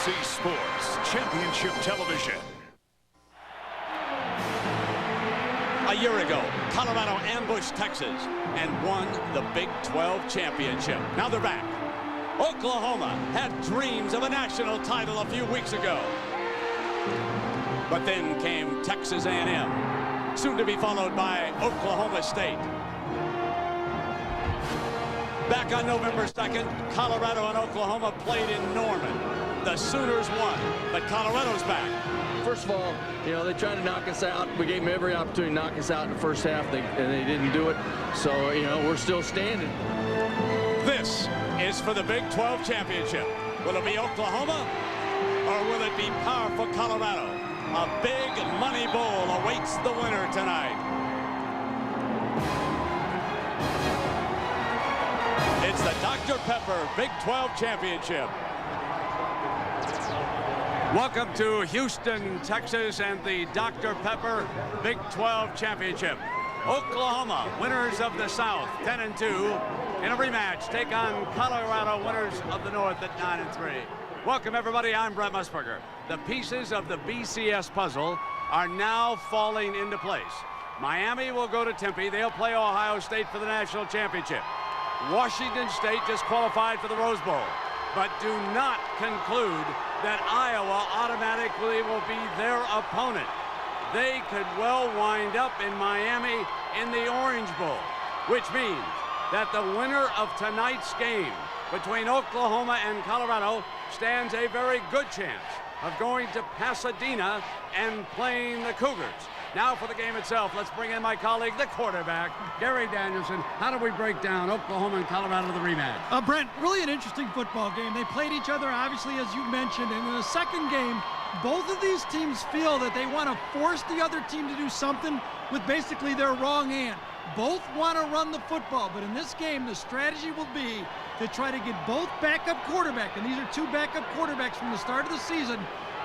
NBC Sports Championship Television. A year ago, Colorado ambushed Texas and won the Big 12 championship. Now they're back. Oklahoma had dreams of a national title a few weeks ago. But then came Texas A&M, soon to be followed by Oklahoma State. Back on November 2nd, Colorado and Oklahoma played in Norman. The Sooners won, but Colorado's back. First of all, you know, they tried to knock us out. We gave them every opportunity to knock us out in the first half, and they didn't do it. So, you know, we're still standing. This is for the Big 12 championship. Will it be Oklahoma, or will it be powerful Colorado? A big money bowl awaits the winner tonight. It's the Dr. Pepper Big 12 championship. Welcome to Houston, Texas, and the Dr. Pepper Big 12 Championship. Oklahoma, winners of the South, 10-2, in a rematch, take on Colorado, winners of the North at 9-3. Welcome, everybody. I'm Brent Musburger. The pieces of the BCS puzzle are now falling into place. Miami will go to Tempe. They'll play Ohio State for the national championship. Washington State just qualified for the Rose Bowl. But do not conclude that Iowa automatically will be their opponent. They could well wind up in Miami in the Orange Bowl, which means that the winner of tonight's game between Oklahoma and Colorado stands a very good chance of going to Pasadena and playing the Cougars. Now for the game itself, let's bring in my colleague, the quarterback, Gary Danielson. How do we break down Oklahoma and Colorado the rematch? Brent, really an interesting football game. They played each other, obviously, as you mentioned. And in the second game, both of these teams feel that they want to force the other team to do something with basically their wrong hand. Both want to run the football, but in this game, the strategy will be to try to get both backup quarterbacks, and these are two backup quarterbacks from the start of the season,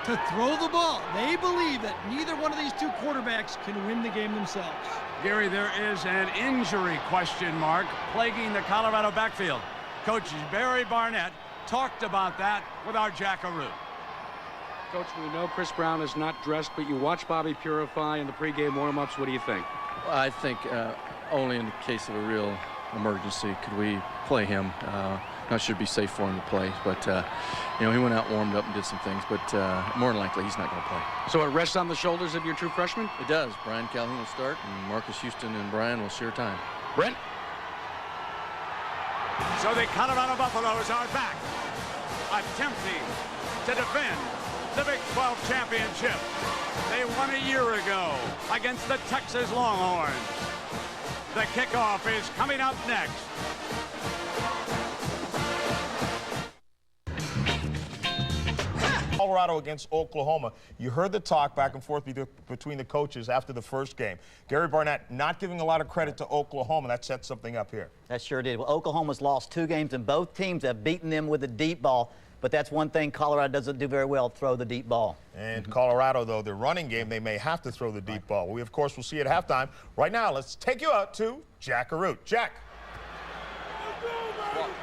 to throw the ball. They believe that neither one of these two quarterbacks can win the game themselves. Gary, there is an injury question mark plaguing the Colorado backfield. Coach Barry Barnett talked about that with our Jackaroo. Coach, we know Chris Brown is not dressed, but you watch Bobby Purify in the pregame warm-ups. What do you think? Well, I think only in the case of a real emergency could we play him. Not sure it'd be safe for him to play, but you know, he went out, warmed up, and did some things, but more than likely he's not going to play. So it rests on the shoulders of your true freshman? It does. Brian Calhoun will start, and Marcus Houston and Brian will share time. Brent? So the Colorado Buffaloes are back, attempting to defend the Big 12 championship. They won a year ago against the Texas Longhorns. The kickoff is coming up next. Colorado against Oklahoma. You heard the talk back and forth between the coaches after the first game. Gary Barnett not giving a lot of credit to Oklahoma. That set something up here. That sure did. Well, Oklahoma's lost 2 games, and both teams have beaten them with the deep ball. But that's one thing Colorado doesn't do very well, throw the deep ball. And Colorado, though, their running game, they may have to throw the deep ball. We, of course, will see at halftime. Right now, let's take you out to Jackaroo. Jack.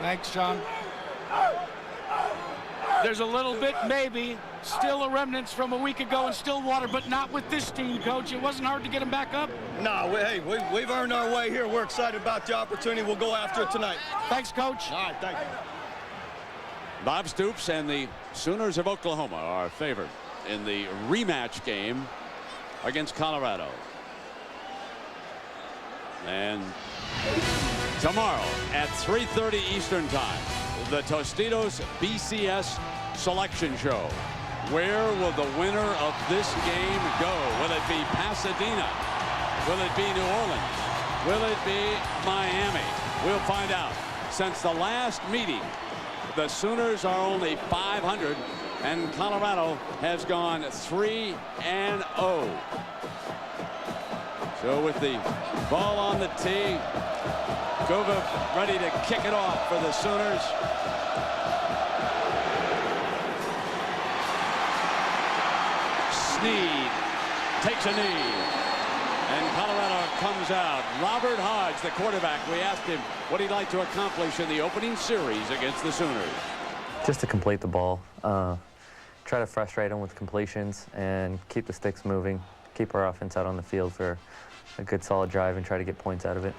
Thanks, John. There's a little bit, maybe, still a remnants from a week ago in Stillwater, but not with this team, Coach. It wasn't hard to get them back up? No, we've earned our way here. We're excited about the opportunity. We'll go after it tonight. Thanks, Coach. All right, thank you. Bob Stoops and the Sooners of Oklahoma are favored in the rematch game against Colorado. And tomorrow at 3:30 Eastern Time, the Tostitos BCS Selection Show. Where will the winner of this game go? Will it be Pasadena? Will it be New Orleans? Will it be Miami? We'll find out. Since the last meeting, the Sooners are only 500, and Colorado has gone 3-0. So with the ball on the tee, Gova ready to kick it off for the Sooners. Snead takes a knee, and Colorado comes out. Robert Hodge, the quarterback, we asked him what he'd like to accomplish in the opening series against the Sooners. Just to complete the ball. try to frustrate them with completions and keep the sticks moving, keep our offense out on the field for a good solid drive and try to get points out of it.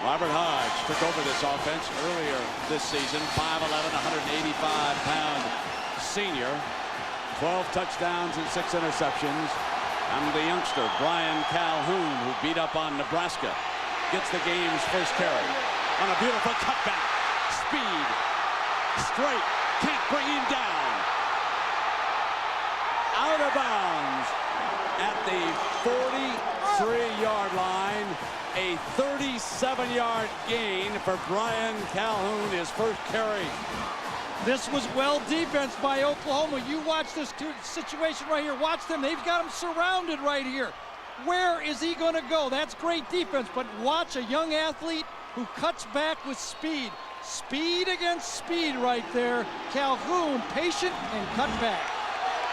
Robert Hodge took over this offense earlier this season. 5'11", 185-pound senior. 12 touchdowns and 6 interceptions. And the youngster, Brian Calhoun, who beat up on Nebraska, gets the game's first carry. On a beautiful cutback. Speed. Straight. Can't bring him down. Out of bounds at the 43-yard line. A 37-yard gain for Brian Calhoun, his first carry. This was well defense by Oklahoma. You watch this situation right here. Watch them. They've got him surrounded right here. Where is he going to go? That's great defense, but watch a young athlete who cuts back with speed. Speed against speed right there. Calhoun, patient and cut back.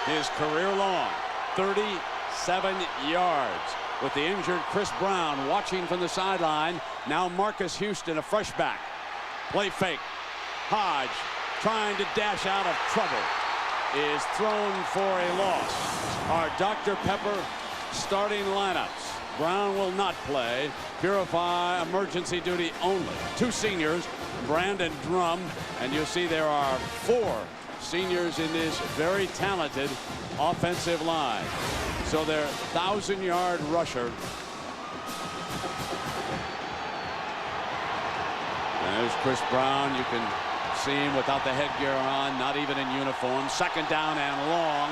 His career long, 37 yards. With the injured Chris Brown watching from the sideline. Now Marcus Houston, a fresh back. Play fake. Hodge trying to dash out of trouble. Is thrown for a loss. Our Dr. Pepper starting lineups. Brown will not play. Purify emergency duty only. 2 seniors, Brandon Drum, and you see there are 4 seniors in this very talented offensive line. So their 1,000-yard rusher. There's Chris Brown. You can see him without the headgear on, not even in uniform. Second down and long.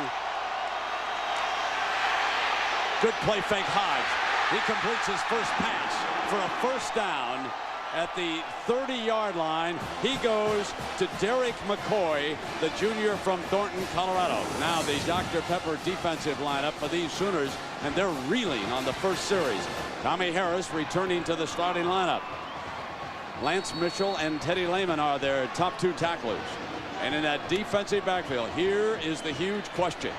Good play fake Hodge. He completes his first pass for a first down at the 30-yard line. He goes to Derek McCoy, the junior from Thornton, Colorado. Now the Dr. Pepper defensive lineup for these Sooners, and they're reeling on the first series. Tommy Harris returning to the starting lineup. Lance Mitchell and Teddy Lehman are their top 2 tacklers. And in that defensive backfield, here is the huge question.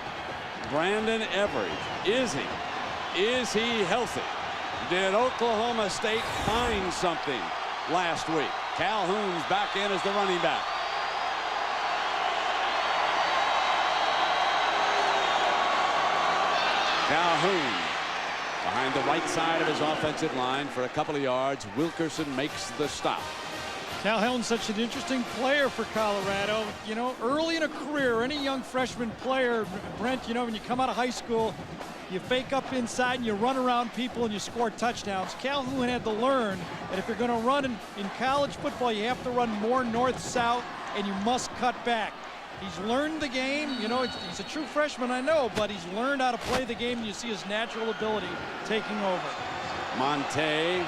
Brandon Everidge, is he healthy? Did Oklahoma State find something last week? Calhoun's back in as the running back. Calhoun behind the right side of his offensive line for a couple of yards. Wilkerson makes the stop. Calhoun's such an interesting player for Colorado. You know, early in a career, any young freshman player, Brent, you know, when you come out of high school, you fake up inside and you run around people and you score touchdowns. Calhoun had to learn that if you're going to run in college football, you have to run more north-south and you must cut back. He's learned the game. You know, he's a true freshman, I know, but he's learned how to play the game, and you see his natural ability taking over. Monte,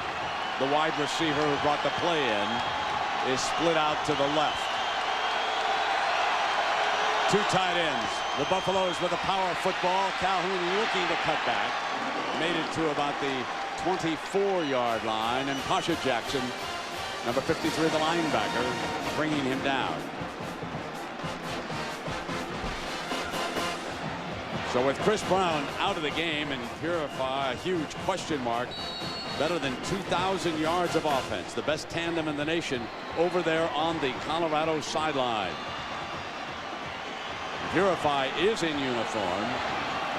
the wide receiver who brought the play in, is split out to the left. 2 tight ends. The Buffaloes with a power football. Calhoun looking to cut back. Made it to about the 24-yard line. And Pasha Jackson, number 53, the linebacker, bringing him down. So with Chris Brown out of the game and Purify, a huge question mark. Better than 2,000 yards of offense. The best tandem in the nation over there on the Colorado sideline. Purify is in uniform,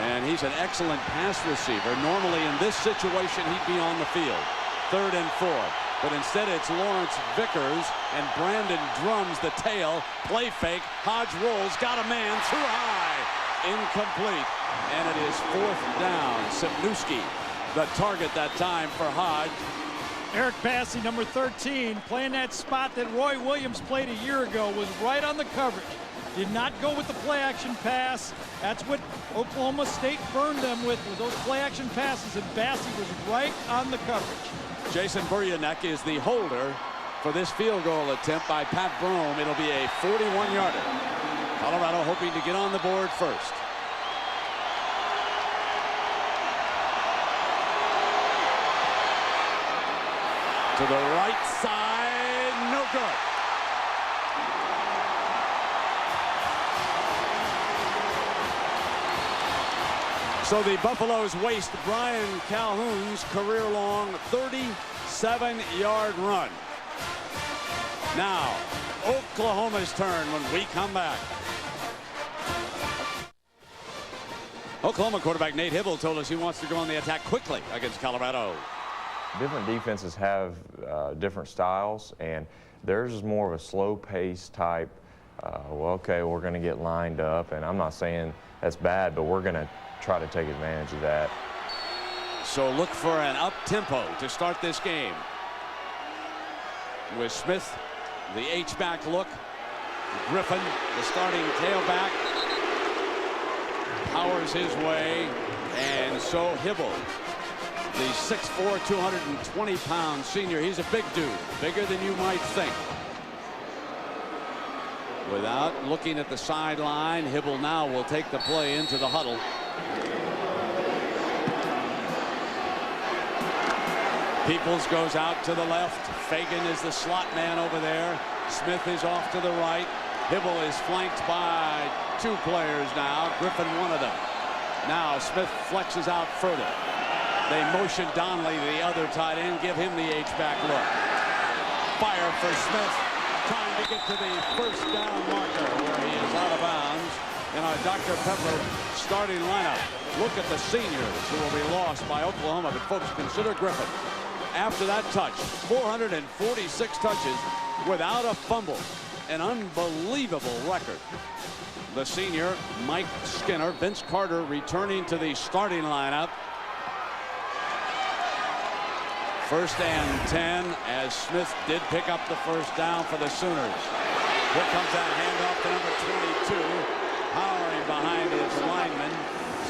and he's an excellent pass receiver. Normally in this situation he'd be on the field. 3rd and 4. But instead it's Lawrence Vickers, and Brandon drums the tail. Play fake. Hodge rolls. Got a man. Too high. Incomplete. And it is 4th down. Sipnewski, the target that time for Hodge. Eric Passy, number 13, playing that spot that Roy Williams played a year ago, was right on the coverage. Did not go with the play-action pass. That's what Oklahoma State burned them with those play-action passes, and Passy was right on the coverage. Jason Buryanek is the holder for this field goal attempt by Pat Brome. It'll be a 41-yarder. Colorado hoping to get on the board first. To the right side, no good. So the Buffaloes waste Brian Calhoun's career-long 37-yard run. Now, Oklahoma's turn when we come back. Oklahoma quarterback Nate Hibble told us he wants to go on the attack quickly against Colorado. Different defenses have different styles, and theirs is more of a slow-paced type. Well, okay, we're going to get lined up, and I'm not saying that's bad, but we're going to try to take advantage of that. So look for an up-tempo to start this game. With Smith, the H-back look. Griffin, the starting tailback, powers his way, and so Hibble, the 6'4", 220-pound senior. He's a big dude, bigger than you might think. Without looking at the sideline, Hibble now will take the play into the huddle. Peoples goes out to the left. Fagan is the slot man over there. Smith is off to the right. Hibble is flanked by two players now. Griffin, one of them. Now Smith flexes out further. They motion Donnelly, the other tight end, give him the H-back look. Fire for Smith, trying to get to the first down marker where he is out of bounds in our Dr. Pepper starting lineup. Look at the seniors who will be lost by Oklahoma, but folks, consider Griffin. After that touch, 446 touches without a fumble. An unbelievable record. The senior, Mike Skinner, Vince Carter returning to the starting lineup. First and 10 as Smith did pick up the first down for the Sooners. Here comes that handoff to number 22. Powering behind his lineman.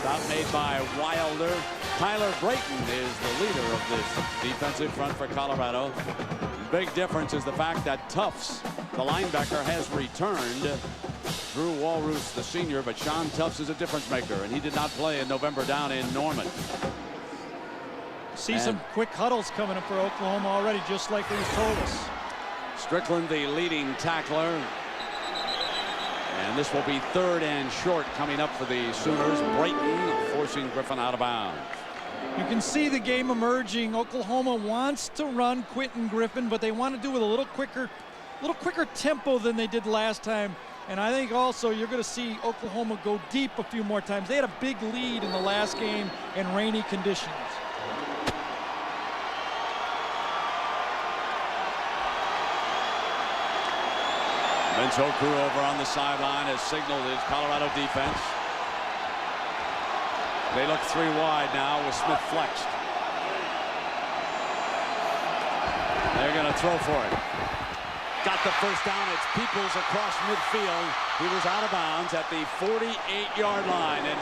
Stop made by Wilder. Tyler Brayton is the leader of this defensive front for Colorado. Big difference is the fact that Tufts, the linebacker, has returned. Drew Walrus, the senior, but Sean Tufts is a difference maker, and he did not play in November down in Norman. See some quick huddles coming up for Oklahoma already, just like he's told us. Strickland, the leading tackler. And this will be 3rd and short coming up for the Sooners. Brayton forcing Griffin out of bounds. You can see the game emerging. Oklahoma wants to run Quentin Griffin, but they want to do it with a little quicker tempo than they did last time. And I think also you're going to see Oklahoma go deep a few more times. They had a big lead in the last game in rainy conditions. Vince Okru over on the sideline has signaled his Colorado defense. They look 3 wide now with Smith flexed. They're going to throw for it. Got the first down. It's Peoples across midfield. He was out of bounds at the 48-yard line. And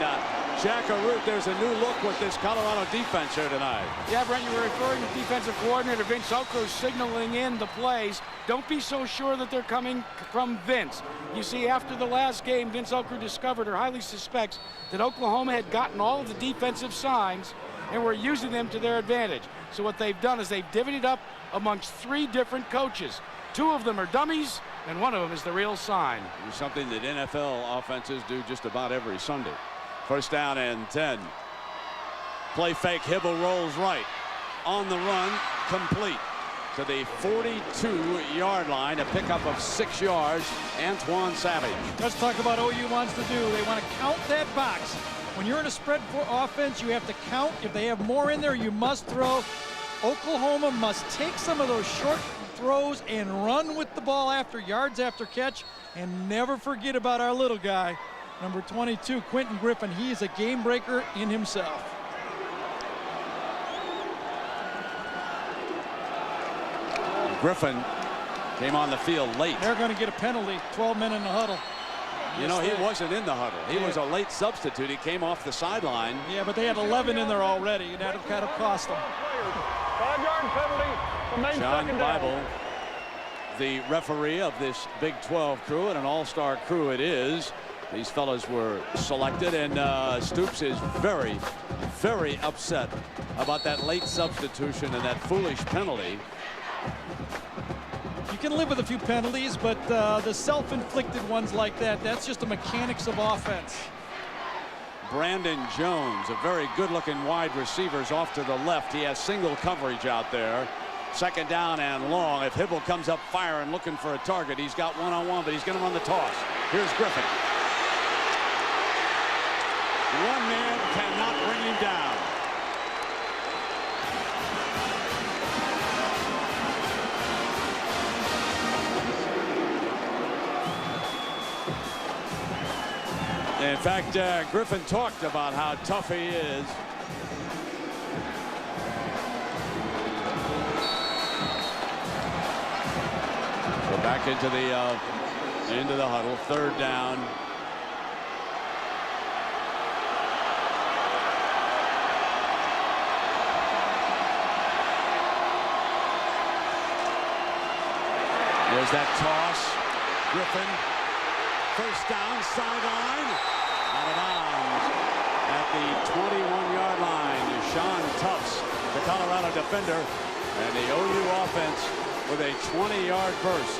Jack Arute, there's a new look with this Colorado defense here tonight. Yeah, Brent, you were referring to defensive coordinator Vince Okru signaling in the plays. Don't be so sure that they're coming from Vince. You see, after the last game, Vince Okru discovered or highly suspects that Oklahoma had gotten all of the defensive signs and were using them to their advantage. So what they've done is they've divvied it up amongst 3 different coaches. 2 of them are dummies, and 1 of them is the real sign. It's something that NFL offenses do just about every Sunday. First down and 10. Play fake. Hibble rolls right. On the run, complete to the 42-yard line. A pickup of 6 yards. Antoine Savage. Let's talk about what OU wants to do. They want to count that box. When you're in a spread for offense, you have to count. If they have more in there, you must throw. Oklahoma must take some of those short throws and run with the ball after yards after catch, and never forget about our little guy, number 22, Quentin Griffin. He is a game breaker in himself. Griffin came on the field late. They're going to get a penalty. 12 men in the huddle. You know, he wasn't in the huddle. He was a late substitute. He came off the sideline. Yeah, but they had 11 in there already, and that'll kind of cost them. 5-yard penalty. John Bible, the referee of this Big 12 crew, and an all-star crew it is. These fellas were selected, and Stoops is very, very upset about that late substitution and that foolish penalty. You can live with a few penalties, but the self-inflicted ones like that, that's just the mechanics of offense. Brandon Jones, a very good-looking wide receiver, is off to the left. He has single coverage out there. Second down and long. If Hibble comes up firing, looking for a target, he's got one-on-one, but he's going to run the toss. Here's Griffin. 1 man bring him down. In fact, Griffin talked about how tough he is. So back into the huddle, 3rd down. There's that toss. Griffin. 1st down, sideline. Out of bounds at the 21-yard line. Sean Tufts, the Colorado defender, and the OU offense with a 20-yard burst.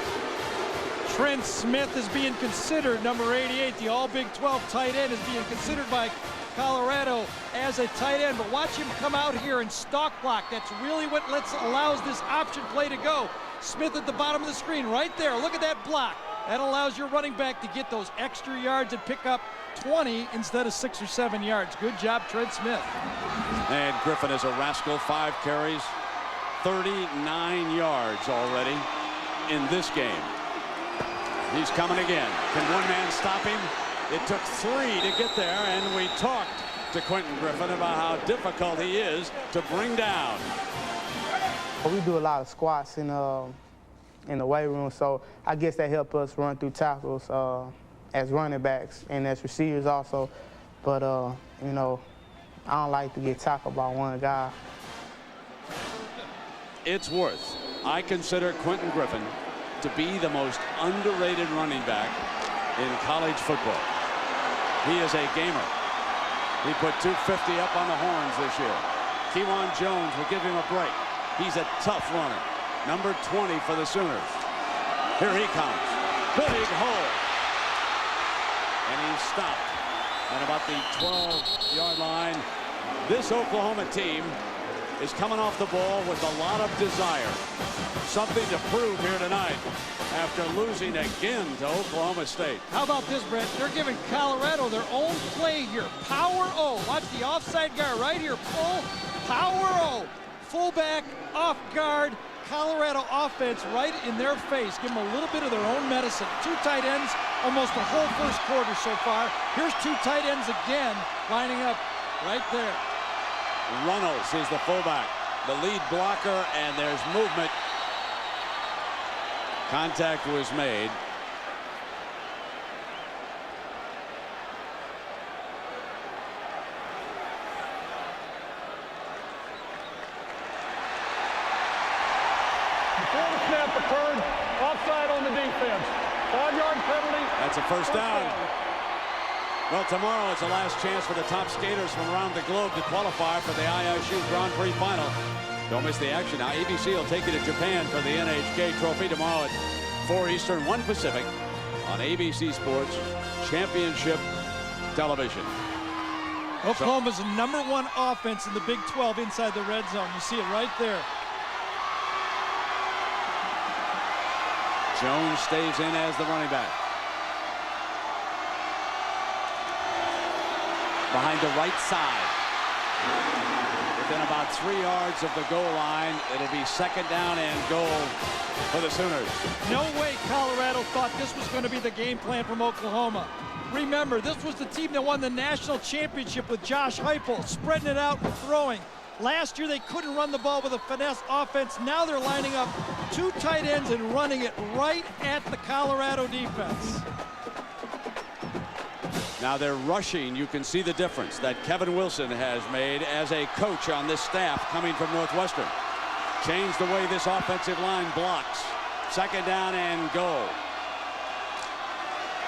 Trent Smith is being considered, number 88, the All-Big 12 tight end, is being considered by Colorado as a tight end. But watch him come out here and stock block. That's really what allows this option play to go. Smith at the bottom of the screen right there. Look at that block. That allows your running back to get those extra yards and pick up 20 instead of 6 or 7 yards. Good job, Trent Smith. And Griffin is a rascal. 5 carries, 39 yards already in this game. He's coming again. Can one man stop him? It took 3 to get there, and we talked to Quentin Griffin about how difficult he is to bring down. We do a lot of squats in the weight room, so I guess that helped us run through tackles as running backs and as receivers also. But, you know, I don't like to get tackled by one guy. It's worth. I consider Quentin Griffin to be the most underrated running back in college football. He is a gamer. He put 250 up on the horns this year. Kewan Jones will give him a break. He's a tough runner. Number 20 for the Sooners. Here he comes. Big hole. And he's stopped at about the 12-yard line. This Oklahoma team is coming off the ball with a lot of desire. Something to prove here tonight after losing again to Oklahoma State. How about this, Brett? They're giving Colorado their own play here. Power O. Watch the offside guard right here. Pull. Power O. Fullback, off guard. Colorado offense right in their face. Give them a little bit of their own medicine. 2 tight ends almost the whole first quarter so far. Here's 2 tight ends again lining up right there. Runnels is the fullback, the lead blocker, and there's movement. Contact was made. Before the snap occurred, offside on the defense. 5-yard penalty. That's a first down. Well, tomorrow is the last chance for the top skaters from around the globe to qualify for the ISU Grand Prix final. Don't miss the action. Now, ABC will take you to Japan for the NHK Trophy tomorrow at 4 Eastern, 1 Pacific on ABC Sports Championship Television. Oklahoma's #1 offense in the Big 12 inside the red zone. You see it right there. Jones stays in as the running back. Behind the right side. Within about 3 yards of the goal line, it'll be 2nd down and goal for the Sooners. No way Colorado thought this was going to be the game plan from Oklahoma. Remember, this was the team that won the national championship with Josh Heupel, spreading it out and throwing. Last year they couldn't run the ball with a finesse offense. Now they're lining up 2 tight ends and running it right at the Colorado defense. Now they're rushing. You can see the difference that Kevin Wilson has made as a coach on this staff coming from Northwestern. Changed the way this offensive line blocks. 2nd down and goal.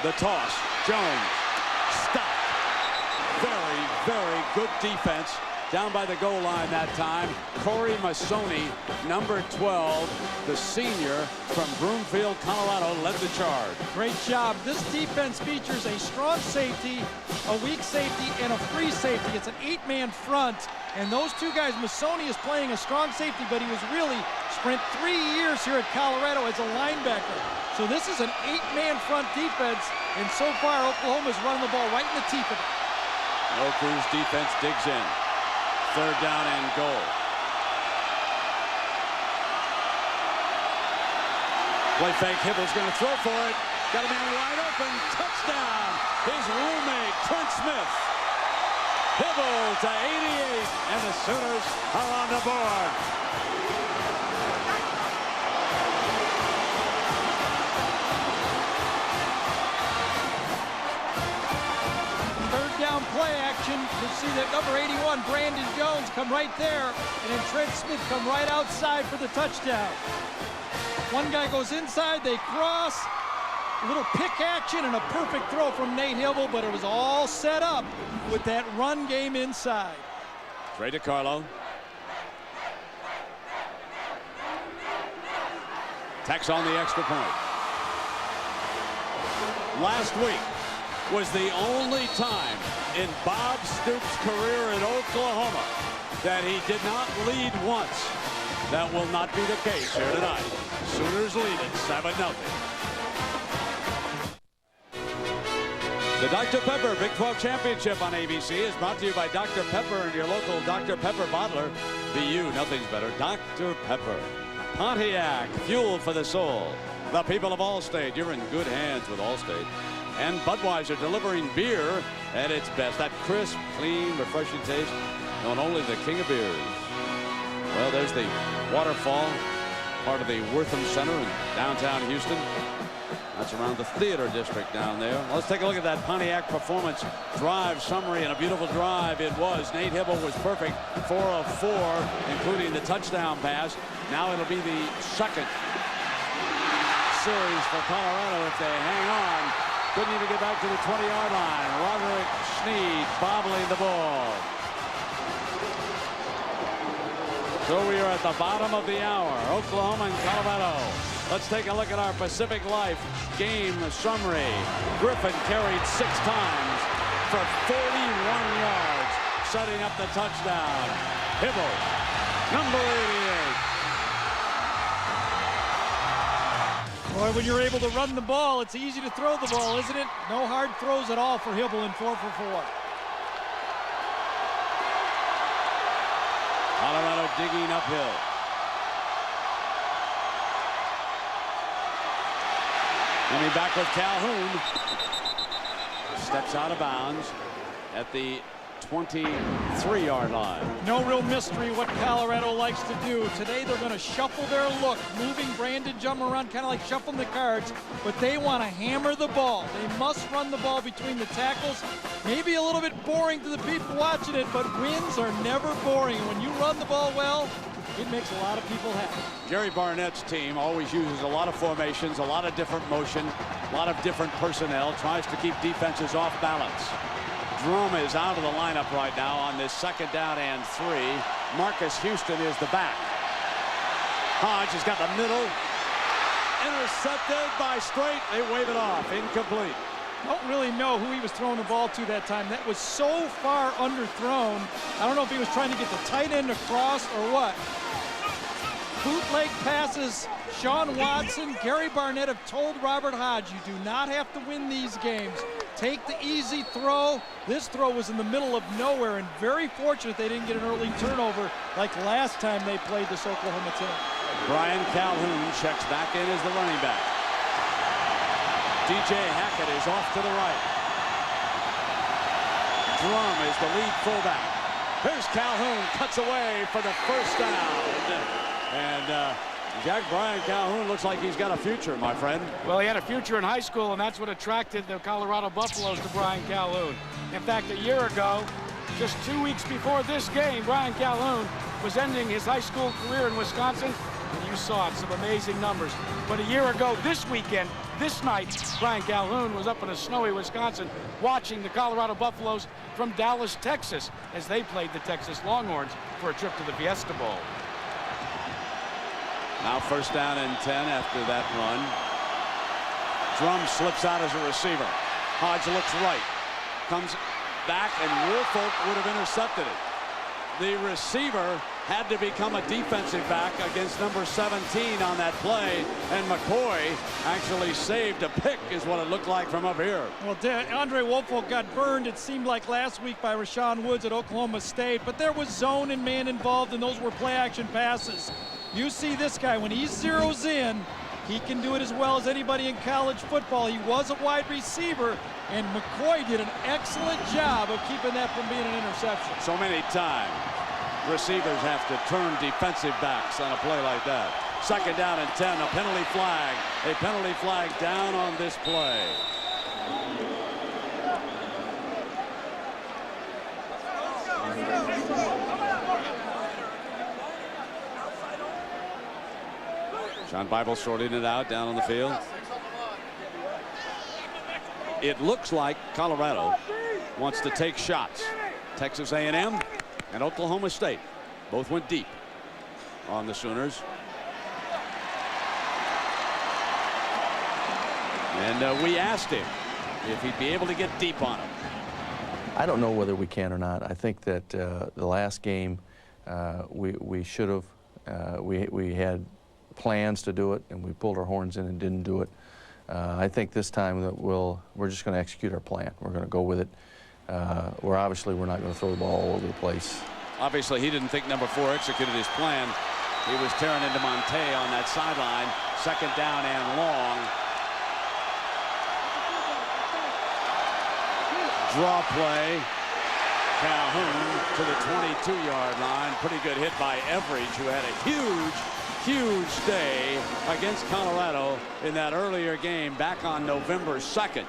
The toss. Jones stopped. Very, very good defense down by the goal line that time. Corey Masoni, number 12, the senior from Broomfield, Colorado, led the charge. Great job. This defense features a strong safety, a weak safety, and a free safety. It's an 8-man front, and those 2 guys, Masoni is playing a strong safety, but he was really spent 3 years here at Colorado as a linebacker. So this is an 8-man front defense, and so far Oklahoma's running the ball right in the teeth of it. Oku's defense digs in. 3rd down and goal. Play fake. Hibble's going to throw for it. Got a man wide open. Touchdown. His roommate, Trent Smith. Hibble to 88, and the Sooners are on the board. Third down play action. You see that number 81, Brandon Jones, come right there, and then Trent Smith come right outside for the touchdown. One guy goes inside, they cross. A little pick action and a perfect throw from Nate Hibble, but it was all set up with that run game inside. Trey DiCarlo. Tacks on the extra point. Last week was the only time in Bob Stoops' career in Oklahoma that he did not lead once. That will not be the case here tonight. Sooners lead it 7-0. The Dr. Pepper Big 12 Championship on ABC is brought to you by Dr. Pepper and your local Dr. Pepper bottler. Be you, nothing's better. Dr. Pepper. Pontiac, fuel for the soul. The people of Allstate, you're in good hands with Allstate. And Budweiser, delivering beer at its best. That crisp, clean, refreshing taste known only the king of beers. Well, there's the waterfall, part of the Wortham Center in downtown Houston. That's around the theater district down there. Let's take a look at that Pontiac performance drive summary, and a beautiful drive it was. Nate Hibble was perfect, 4 of 4, including the touchdown pass. Now it'll be the second series for Colorado if they hang on. Couldn't even get back to the 20-yard line. Roderick Sneed bobbling the ball. So we are at the bottom of the hour. Oklahoma and Colorado. Let's take a look at our Pacific Life game summary. Griffin carried 6 times for 41 yards, setting up the touchdown. Hibble, number 88. Boy, when you're able to run the ball, it's easy to throw the ball, isn't it? No hard throws at all for Hibble in 4 for 4. Colorado digging uphill. Coming back with Calhoun. Steps out of bounds at the 23-yard line. No real mystery what Colorado likes to do. Today they're going to shuffle their look, moving Brandon Jum around, kind of like shuffling the cards, but they want to hammer the ball. They must run the ball between the tackles. Maybe a little bit boring to the people watching it, but wins are never boring. When you run the ball well, it makes a lot of people happy. Gary Barnett's team always uses a lot of formations, a lot of different motion, a lot of different personnel, tries to keep defenses off balance. Drum is out of the lineup right now on this 2nd down and 3. Marcus Houston is the back. Hodge has got the middle. Intercepted by Strait. They wave it off. Incomplete. Don't really know who he was throwing the ball to that time. That was so far underthrown. I don't know if he was trying to get the tight end across or what. Bootleg passes. Sean Watson, Gary Barnett have told Robert Hodge, you do not have to win these games. Take the easy throw. This throw was in the middle of nowhere, and very fortunate they didn't get an early turnover like last time they played this Oklahoma team. Brian Calhoun checks back in as the running back. DJ Hackett is off to the right. Drum is the lead fullback. Here's Calhoun, cuts away for the first down. And Brian Calhoun looks like he's got a future, my friend. Well, he had a future in high school, and that's what attracted the Colorado Buffaloes to Brian Calhoun. In fact, a year ago, just 2 weeks before this game, Brian Calhoun was ending his high school career in Wisconsin. And you saw it, some amazing numbers. But a year ago, this weekend, this night, Brian Calhoun was up in a snowy Wisconsin watching the Colorado Buffaloes from Dallas, Texas, as they played the Texas Longhorns for a trip to the Fiesta Bowl. Now 1st down and 10 after that run. Drum slips out as a receiver. Hodge looks right. Comes back, and Woolfolk would have intercepted it. The receiver had to become a defensive back against number 17 on that play, and McCoy actually saved a pick is what it looked like from up here. Well, Andre Woolfolk got burned, it seemed like last week, by Rashawn Woods at Oklahoma State, but there was zone and man involved, and those were play action passes. You see this guy, when he zeroes in, he can do it as well as anybody in college football. He was a wide receiver, and McCoy did an excellent job of keeping that from being an interception. So many times receivers have to turn defensive backs on a play like that. 2nd down and 10, a penalty flag. A penalty flag down on this play. John Bible sorting it out down on the field. It looks like Colorado wants to take shots. Texas A&M and Oklahoma State both went deep on the Sooners. And we asked him if he'd be able to get deep on them. I don't know whether we can or not. I think that the last game we should have. We had plans to do it, and we pulled our horns in and didn't do it. I think this time that we're just going to execute our plan. We're going to go with it. We're not going to throw the ball all over the place. Obviously, he didn't think number 4 executed his plan. He was tearing into Monte on that sideline. 2nd down and long. Draw play. Calhoun to the 22-yard line. Pretty good hit by Everidge, who had a huge day against Colorado in that earlier game back on November 2nd.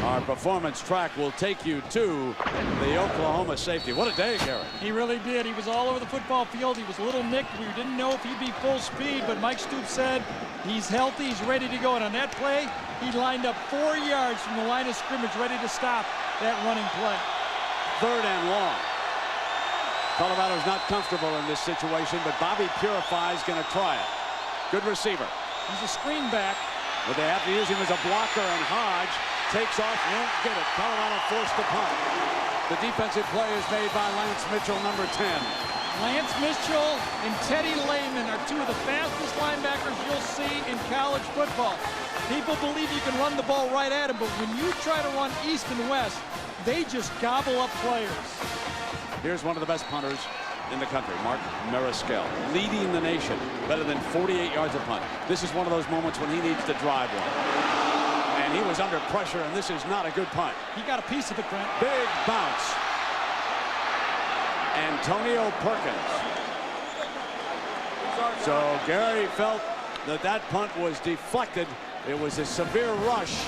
Our performance track will take you to the Oklahoma safety. What a day, Gary. He really did. He was all over the football field. He was a little nicked. We didn't know if he'd be full speed, but Mike Stoops said he's healthy, he's ready to go. And on that play, he lined up 4 yards from the line of scrimmage, ready to stop that running play. 3rd and long. Colorado's not comfortable in this situation, but Bobby Purify's going to try it. Good receiver. He's a screen back. But they have to use him as a blocker, and Hodge takes off, won't get it. Colorado forced to punt. The defensive play is made by Lance Mitchell, number 10. Lance Mitchell and Teddy Lehman are 2 of the fastest linebackers you'll see in college football. People believe you can run the ball right at them, but when you try to run east and west, they just gobble up players. Here's one of the best punters in the country, Mark Mariscal, leading the nation, better than 48 yards a punt. This is one of those moments when he needs to drive one. And he was under pressure, and this is not a good punt. He got a piece of it, Brent. Big bounce. Antonio Perkins. So Gary felt that that punt was deflected. It was a severe rush.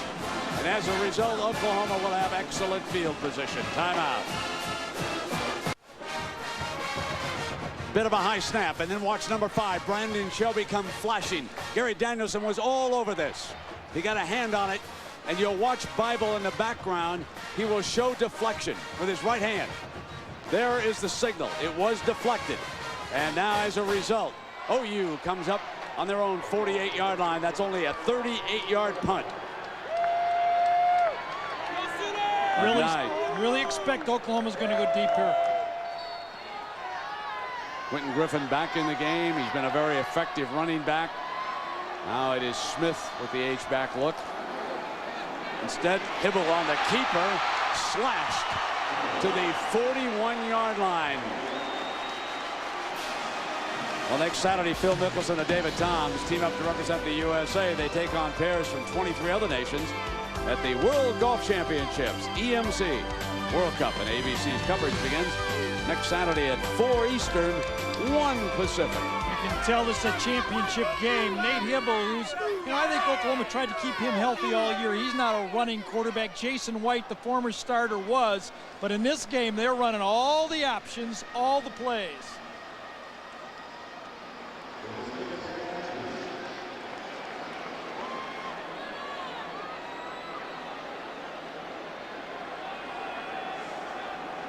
And as a result, Oklahoma will have excellent field position. Timeout. Bit of a high snap, and then watch number 5, Brandon Shelby, come flashing. Gary Danielson was all over this. He got a hand on it, and you'll watch Bible in the background. He will show deflection with his right hand. There is the signal. It was deflected. And now, as a result, OU comes up on their own 48-yard line. That's only a 38-yard punt. Really expect Oklahoma's going to go deep here. Quentin Griffin back in the game. He's been a very effective running back. Now it is Smith with the H-back look. Instead, Hibble on the keeper, slashed to the 41-yard line. Well, next Saturday, Phil Mickelson and David Toms team up to represent the USA. They take on pairs from 23 other nations at the World Golf Championships, EMC World Cup, and ABC's coverage begins next Saturday at 4 Eastern, 1 Pacific. You can tell this is a championship game. Nate Hibble, who's, I think Oklahoma tried to keep him healthy all year. He's not a running quarterback. Jason White, the former starter, was. But in this game, they're running all the options, all the plays.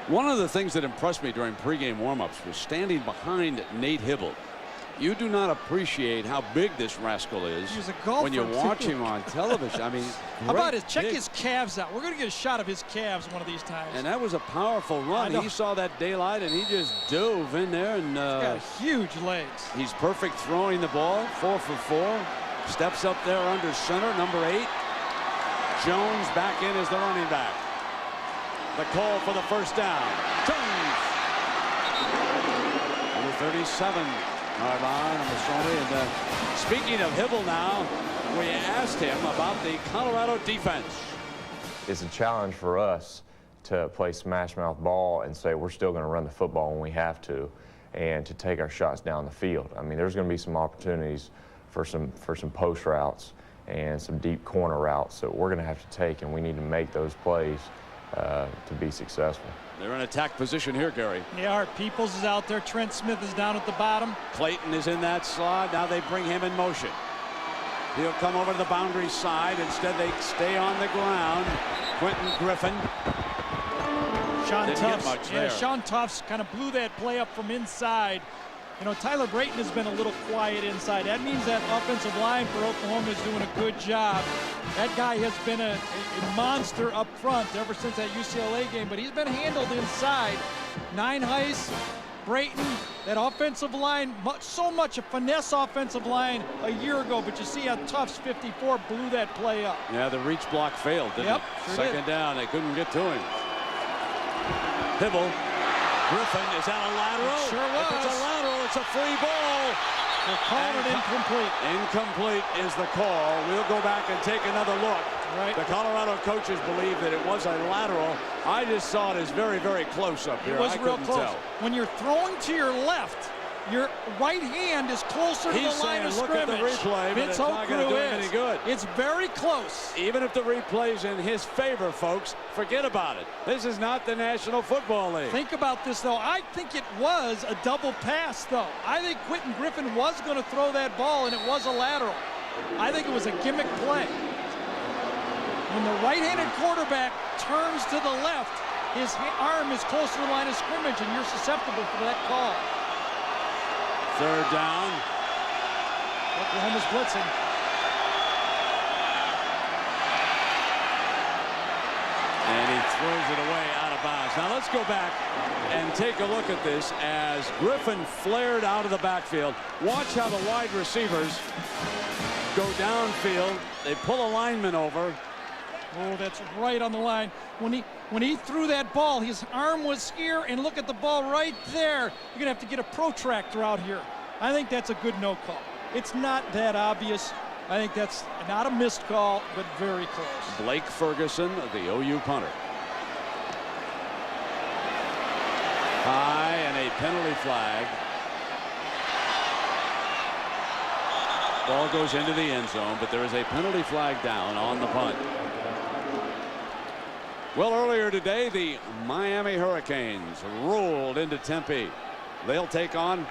One of the things that impressed me during pregame warmups was standing behind Nate Hibble You do not appreciate how big this rascal is He's a golfer, when you watch too. him on television. I mean, how about check big. his calves out? We're going to get a shot of his calves one of these times. And that was a powerful run. He saw that daylight and he just dove in there. And he's got huge legs. He's perfect throwing the ball. 4 for 4. Steps up there under center, number 8. Jones back in as the running back. The call for the first down. Jones. Number 37. And speaking of Hibble now, we asked him about the Colorado defense. It's a challenge for us to play smash mouth ball and say we're still going to run the football when we have to, and to take our shots down the field. I mean, there's going to be some opportunities for some post routes and some deep corner routes that we're going to have to take, and we need to make those plays to be successful. They're in attack position here, Gary. They are. Peoples is out there. Trent Smith is down at the bottom. Clayton is in that slot. Now they bring him in motion. He'll come over to the boundary side. Instead, they stay on the ground. Quentin Griffin. Sean Tufts kind of blew that play up from inside. You know, Tyler Brayton has been a little quiet inside. That means that offensive line for Oklahoma is doing a good job. That guy has been a monster up front ever since that UCLA game, but he's been handled inside. 9 Heiss, Brayton, that offensive line, so much a finesse offensive line a year ago, but you see how Tufts 54 blew that play up. Yeah, the reach block failed, didn't it? Sure Second down, they couldn't get to him. Hibble. Griffin, is that a lateral? It sure was. If it's a lateral, it's a free ball. They're calling it incomplete. Incomplete is the call. We'll go back and take another look. Right. The Colorado coaches believe that it was a lateral. I just saw it as very, very close up here. It was real close. Tell. When you're throwing to your left, your right hand is closer to the line of scrimmage. Look at the replay, but it's not going to do him any good. It's very close. Even if the replay's in his favor, folks, forget about it. This is not the National Football League. Think about this, though. I think it was a double pass, though. I think Quentin Griffin was going to throw that ball, and it was a lateral. I think it was a gimmick play. When the right-handed quarterback turns to the left, his arm is closer to the line of scrimmage, and you're susceptible for that call. Third down. Oklahoma's blitzing. And he throws it away out of bounds. Now let's go back and take a look at this as Griffin flared out of the backfield. Watch how the wide receivers go downfield. They pull a lineman over. Oh, that's right on the line. When he threw that ball, his arm was here, and look at the ball right there. You're going to have to get a protractor out here. I think that's a good no call. It's not that obvious. I think that's not a missed call, but very close. Blake Ferguson, the OU punter. High and a penalty flag. Ball goes into the end zone, but there is a penalty flag down on the punt. Well, earlier today, the Miami Hurricanes rolled into Tempe. They'll take on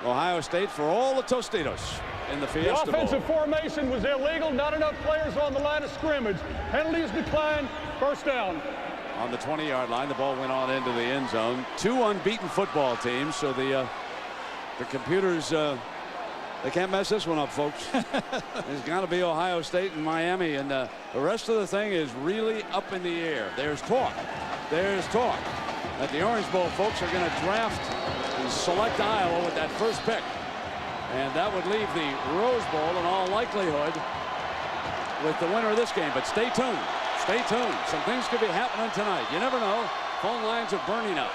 Ohio State for all the Tostitos in the Fiesta The Bowl. offensive formation was illegal. Not enough players on the line of scrimmage. Penalties declined. First down. On the 20-yard line, the ball went on into the end zone. 2 unbeaten football teams, so the computers, they can't mess this one up, folks. There's got to be Ohio State and Miami, and the rest of the thing is really up in the air. There's talk that the Orange Bowl folks are going to draft and select Iowa with that first pick, and that would leave the Rose Bowl in all likelihood with the winner of this game. But stay tuned. Some things could be happening tonight. You never know. Phone lines are burning up.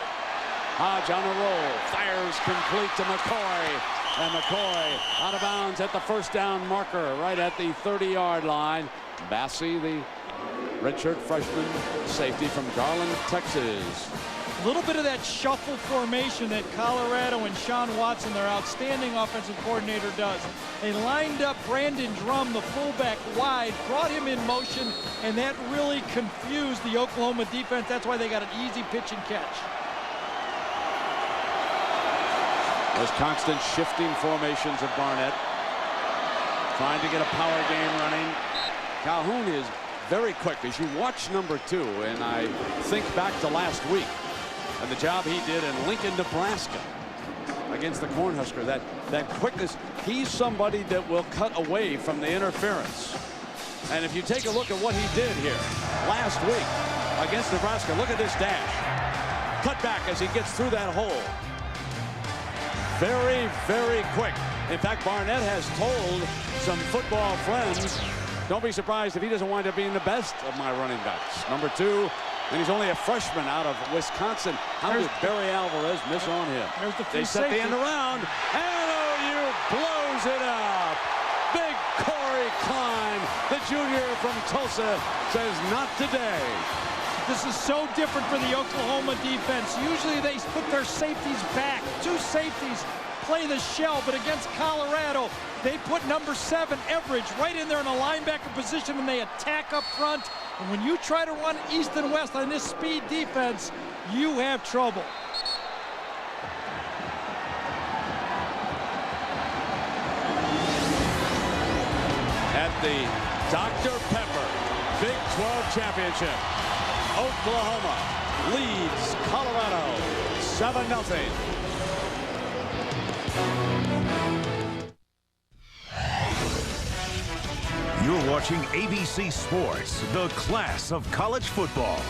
Hodge on a roll, fires complete to McCoy. And McCoy out of bounds at the first down marker, right at the 30-yard line. Bassey, the redshirt freshman safety from Garland, Texas. A little bit of that shuffle formation that Colorado and Sean Watson, their outstanding offensive coordinator, does. They lined up Brandon Drum, the fullback, wide, brought him in motion, and that really confused the Oklahoma defense. That's why they got an easy pitch and catch. Those constant shifting formations of Barnett. Trying to get a power game running. Calhoun is very quick. As you watch number 2, and I think back to last week and the job he did in Lincoln, Nebraska against the Cornhusker. That quickness, he's somebody that will cut away from the interference. And if you take a look at what he did here last week against Nebraska, look at this dash. Cut back as he gets through that hole. Very, very quick. In fact, Barnett has told some football friends, don't be surprised if he doesn't wind up being the best of my running backs. Number 2, and he's only a freshman out of Wisconsin. How did Barry Alvarez miss on him? They set the end around, and OU blows it up. Big Corey Klein, the junior from Tulsa, says not today. This is so different for the Oklahoma defense. Usually they put their safeties back. 2 safeties play the shell, but against Colorado, they put number 7, Everidge, right in there in a linebacker position, and they attack up front. And when you try to run east and west on this speed defense, you have trouble. At the Dr. Pepper Big 12 Championship, Oklahoma leads Colorado 7-0. You're watching ABC Sports, the class of college football.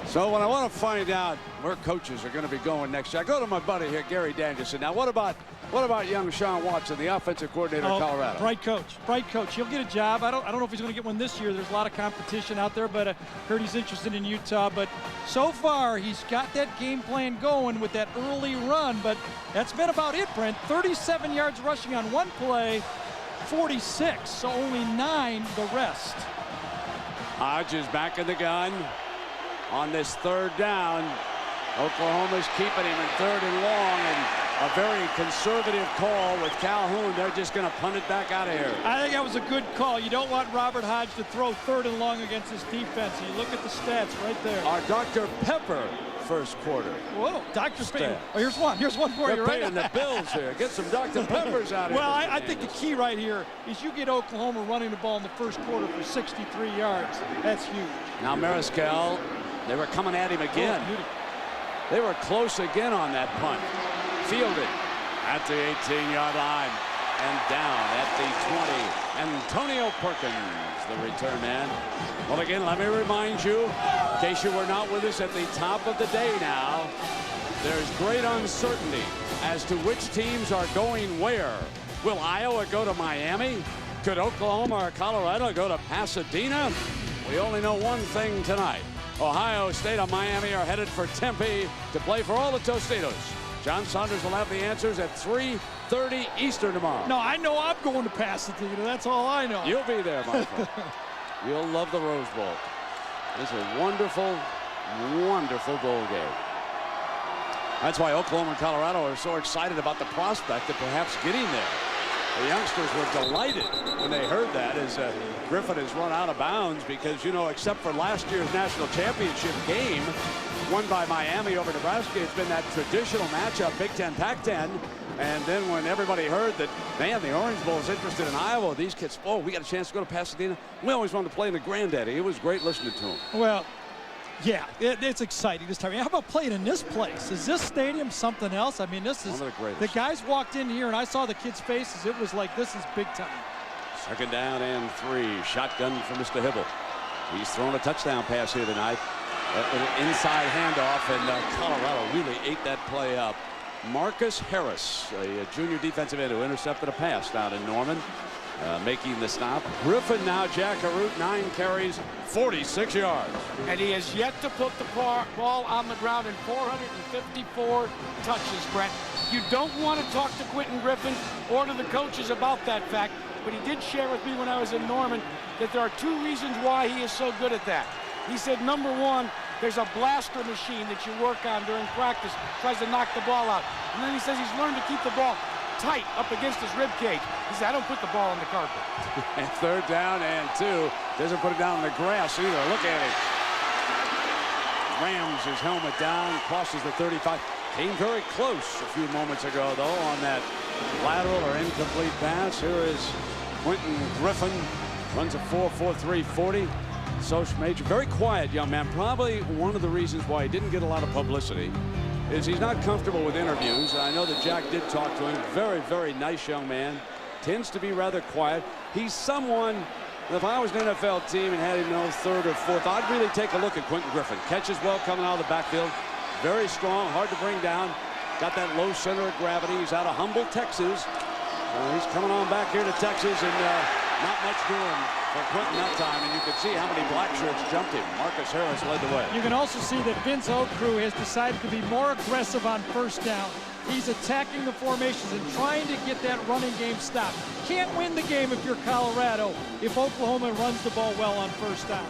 So when I want to find out where coaches are going to be going next year, I go to my buddy here, Gary Danielson. Now, what about young Sean Watson, the offensive coordinator of Colorado? Bright coach. He'll get a job. I don't know if he's going to get one this year. There's a lot of competition out there, but I heard he's interested in Utah. But so far, he's got that game plan going with that early run. But that's been about it, Brent. 37 yards rushing on one play, 46, so only 9 the rest. Hodge is back in the gun on this 3rd down. Oklahoma's keeping him in 3rd and long, and a very conservative call with Calhoun. They're just going to punt it back out of here. I think that was a good call. You don't want Robert Hodge to throw 3rd and long against his defense. You look at the stats right there. Our Dr. Pepper first quarter. Whoa, Dr. Pepper. Oh, here's one for you, right? They're paying the bills here. Get some Dr. Peppers out here. Well, I think the key right here is you get Oklahoma running the ball in the first quarter for 63 yards. That's huge. Now Mariscal, they were coming at him again. They were close again on that punt. Fielded at the 18-yard line and down at the 20. Antonio Perkins, the return man. Well, again, let me remind you, in case you were not with us at the top of the day now, there's great uncertainty as to which teams are going where. Will Iowa go to Miami? Could Oklahoma or Colorado go to Pasadena? We only know one thing tonight. Ohio State and Miami are headed for Tempe to play for all the Tostitos. John Saunders will have the answers at 3:30 Eastern tomorrow. No, I know I'm going to Pasadena. That's all I know. You'll be there, my friend. You'll love the Rose Bowl. It's a wonderful, wonderful bowl game. That's why Oklahoma and Colorado are so excited about the prospect of perhaps getting there. The youngsters were delighted when they heard that, as Griffin has run out of bounds because, you know, except for last year's national championship game won by Miami over Nebraska, it's been that traditional matchup, Big Ten, Pac-10. And then when everybody heard that, man, the Orange Bowl is interested in Iowa, these kids, oh, we got a chance to go to Pasadena. We always wanted to play in the Granddaddy. It was great listening to him. Well, yeah, it's exciting this time. How about playing in this place? Is this stadium something else? I mean, this is one of the greatest. The guys walked in here and I saw the kids' faces. It was like, this is big time. 2nd down and 3. Shotgun for Mr. Hibble. He's thrown a touchdown pass here tonight. An inside handoff, and Colorado really ate that play up. Marcus Harris, a junior defensive end who intercepted a pass down in Norman, making the stop. Griffin now, Jack Harut, 9 carries, 46 yards. And he has yet to put the ball on the ground in 454 touches, Brent. You don't want to talk to Quentin Griffin or to the coaches about that fact, but he did share with me when I was in Norman that there are 2 reasons why he is so good at that. He said, number 1, there's a blaster machine that you work on during practice, tries to knock the ball out. And then he says he's learned to keep the ball tight up against his rib cage. He said, I don't put the ball on the carpet. And 3rd down and 2. Doesn't put it down on the grass either. Look at it. Rams his helmet down, crosses the 35. Came very close a few moments ago, though, on that lateral or incomplete pass. Here is Quentin Griffin. Runs a 4.43 40. Social Major, very quiet young man. Probably one of the reasons why he didn't get a lot of publicity is he's not comfortable with interviews. I know that Jack did talk to him. Very, very nice young man. Tends to be rather quiet. He's someone, if I was an NFL team and had him know third or fourth, I'd really take a look at Quentin Griffin. Catches well coming out of the backfield. Very strong, hard to bring down. Got that low center of gravity. He's out of Humble, Texas. He's coming on back here to Texas, and not much doing for Quentin that time, and you can see how many black shirts jumped him. Marcus Harris led the way. You can also see that Vince Okru has decided to be more aggressive on first down. He's attacking the formations and trying to get that running game stopped. Can't win the game if you're Colorado if Oklahoma runs the ball well on first down.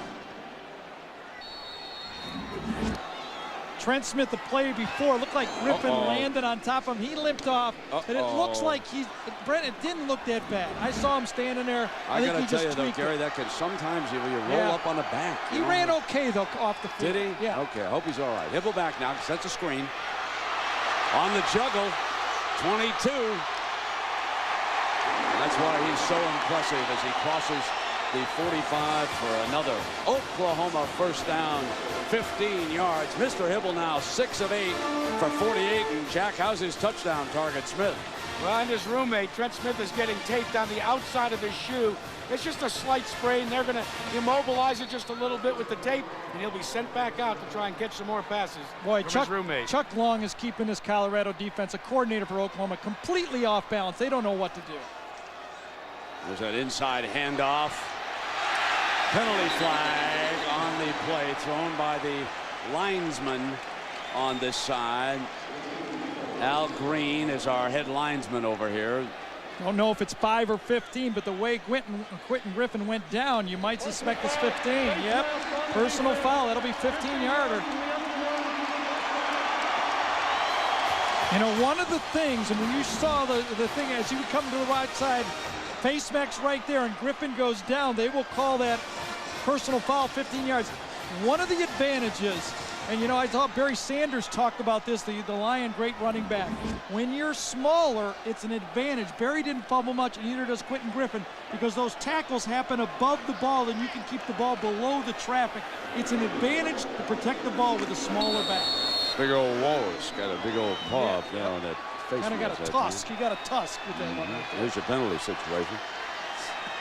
Trent Smith, the play before, looked like Griffin landed on top of him. He limped off, and it looks like Brent, it didn't look that bad. I saw him standing there. I got to tell you, though, Gary, that can sometimes you roll up on the back. He ran okay, though, off the field. Did he? Yeah. Okay, I hope he's all right. Hibble back now, sets a screen. On the juggle, 22. That's why he's so impressive as he crosses the 45 for another Oklahoma first down, 15 yards. Mr. Hibble now 6 of 8 for 48, and Jack, how's his touchdown target, Smith? Well, and his roommate, Trent Smith, is getting taped on the outside of his shoe. It's just a slight sprain. They're going to immobilize it just a little bit with the tape, and he'll be sent back out to try and catch some more passes. Boy, from his roommate. Chuck Long is keeping this Colorado defensive coordinator for Oklahoma completely off balance. They don't know what to do. There's that inside handoff. Penalty flag on the play thrown by the linesman on this side. Al Green is our head linesman over here. Don't know if it's 5 or 15, but the way Quentin Griffin went down, you might suspect it's 15. Yep, personal foul. That'll be 15-yarder. You know, one of the things, and when you saw the thing as you would come to the right side, face max right there, and Griffin goes down, they will call that personal foul, 15 yards. One of the advantages, and you know, I thought Barry Sanders talked about this, the Lion great running back. When you're smaller, it's an advantage. Barry didn't fumble much, and neither does Quentin Griffin, because those tackles happen above the ball, and you can keep the ball below the traffic. It's an advantage to protect the ball with a smaller back. Big old Wallace got a big old paw up there on that face. Kind of got a tusk. He got a tusk with that one. There's your penalty situation.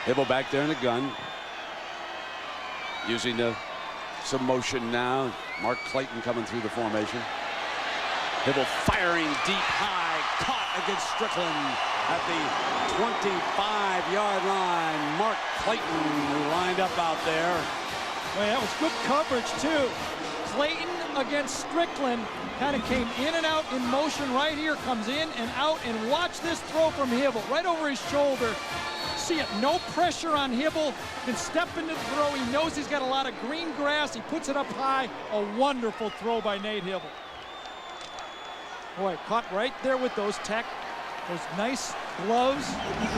Hibble back there in the gun. Using some motion now. Mark Clayton coming through the formation. Hibble firing deep high. Caught against Strickland at the 25-yard line. Mark Clayton, who lined up out there. Well, that was good coverage, too. Clayton against Strickland kind of came in and out in motion right here. Comes in and out, and watch this throw from Hibble right over his shoulder. See it, no pressure on Hibble, can step into the throw. He knows he's got a lot of green grass. He puts it up high. A wonderful throw by Nate Hibble. Boy, caught right there with those nice gloves.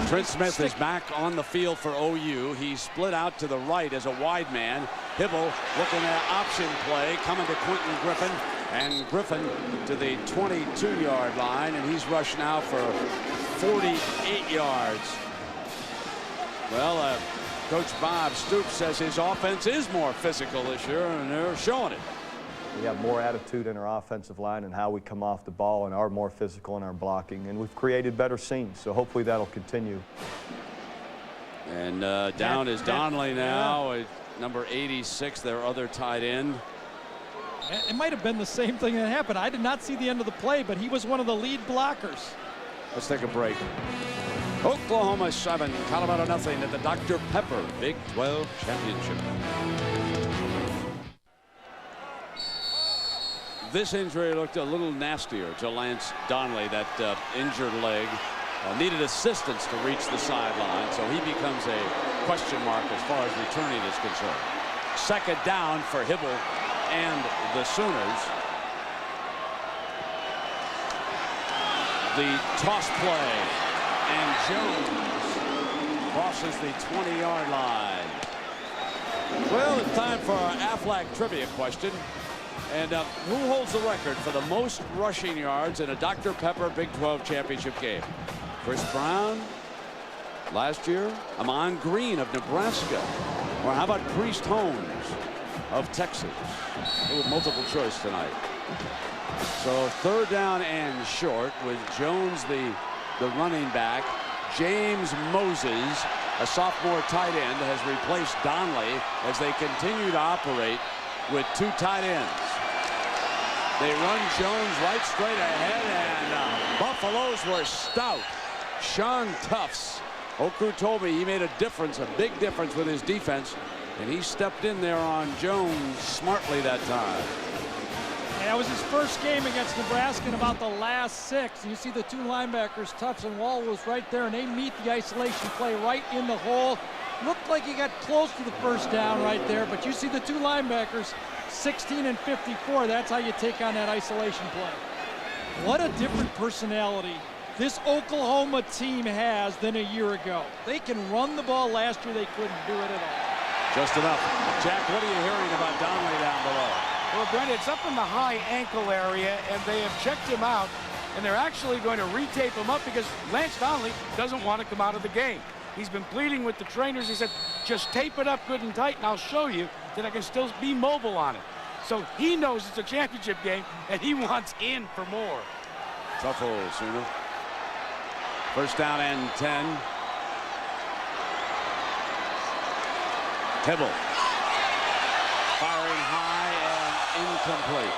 Trent Smith is back on the field for OU. He's split out to the right as a wide man. Hibble looking at option play, coming to Quentin Griffin, and Griffin to the 22-yard line, and he's rushed now for 48 yards. Well, Coach Bob Stoops says his offense is more physical this year, and they're showing it. We have more attitude in our offensive line and how we come off the ball, and are more physical in our blocking, and we've created better scenes, so hopefully that'll continue. And down is Donnelly now, number 86, their other tight end. It might have been the same thing that happened. I did not see the end of the play, but he was one of the lead blockers. Let's take a break. Oklahoma 7, Colorado nothing at the Dr. Pepper Big 12 Championship. This injury looked a little nastier to Lance Donnelly. That injured leg needed assistance to reach the sideline, so he becomes a question mark as far as returning is concerned. Second down for Hibble and the Sooners. The toss play, and Jones crosses the 20-yard line. Well, it's time for our Aflac trivia question. And who holds the record for the most rushing yards in a Dr. Pepper Big 12 championship game? Chris Brown last year, Amon Green of Nebraska, or how about Priest Holmes of Texas? It was multiple choice tonight. So 3rd down and short with Jones, the running back. James Moses, a sophomore tight end, has replaced Donnelly as they continue to operate with 2 tight ends. They run Jones right straight ahead, and Buffaloes were stout. Sean Tufts, Okru told me he made a difference, a big difference with his defense, and he stepped in there on Jones smartly that time. And that was his first game against Nebraska in about the last 6. And you see the 2 linebackers, Tufts and Wall, was right there, and they meet the isolation play right in the hole. Looked like he got close to the 1st down right there, but you see the 2 linebackers, 16 and 54. That's how you take on that isolation play. What a different personality this Oklahoma team has than a year ago. They can run the ball. Last year they couldn't do it at all. Just enough. Jack, what are you hearing about Donnelly down below? Well, Brent, it's up in the high ankle area, and they have checked him out, and they're actually going to retape him up because Lance Donnelly doesn't want to come out of the game. He's been pleading with the trainers. He said, just tape it up good and tight, and I'll show you that I can still be mobile on it. So he knows it's a championship game, and he wants in for more. Tough hole, Sooner. 1st down and 10. Hibble. Firing high and incomplete.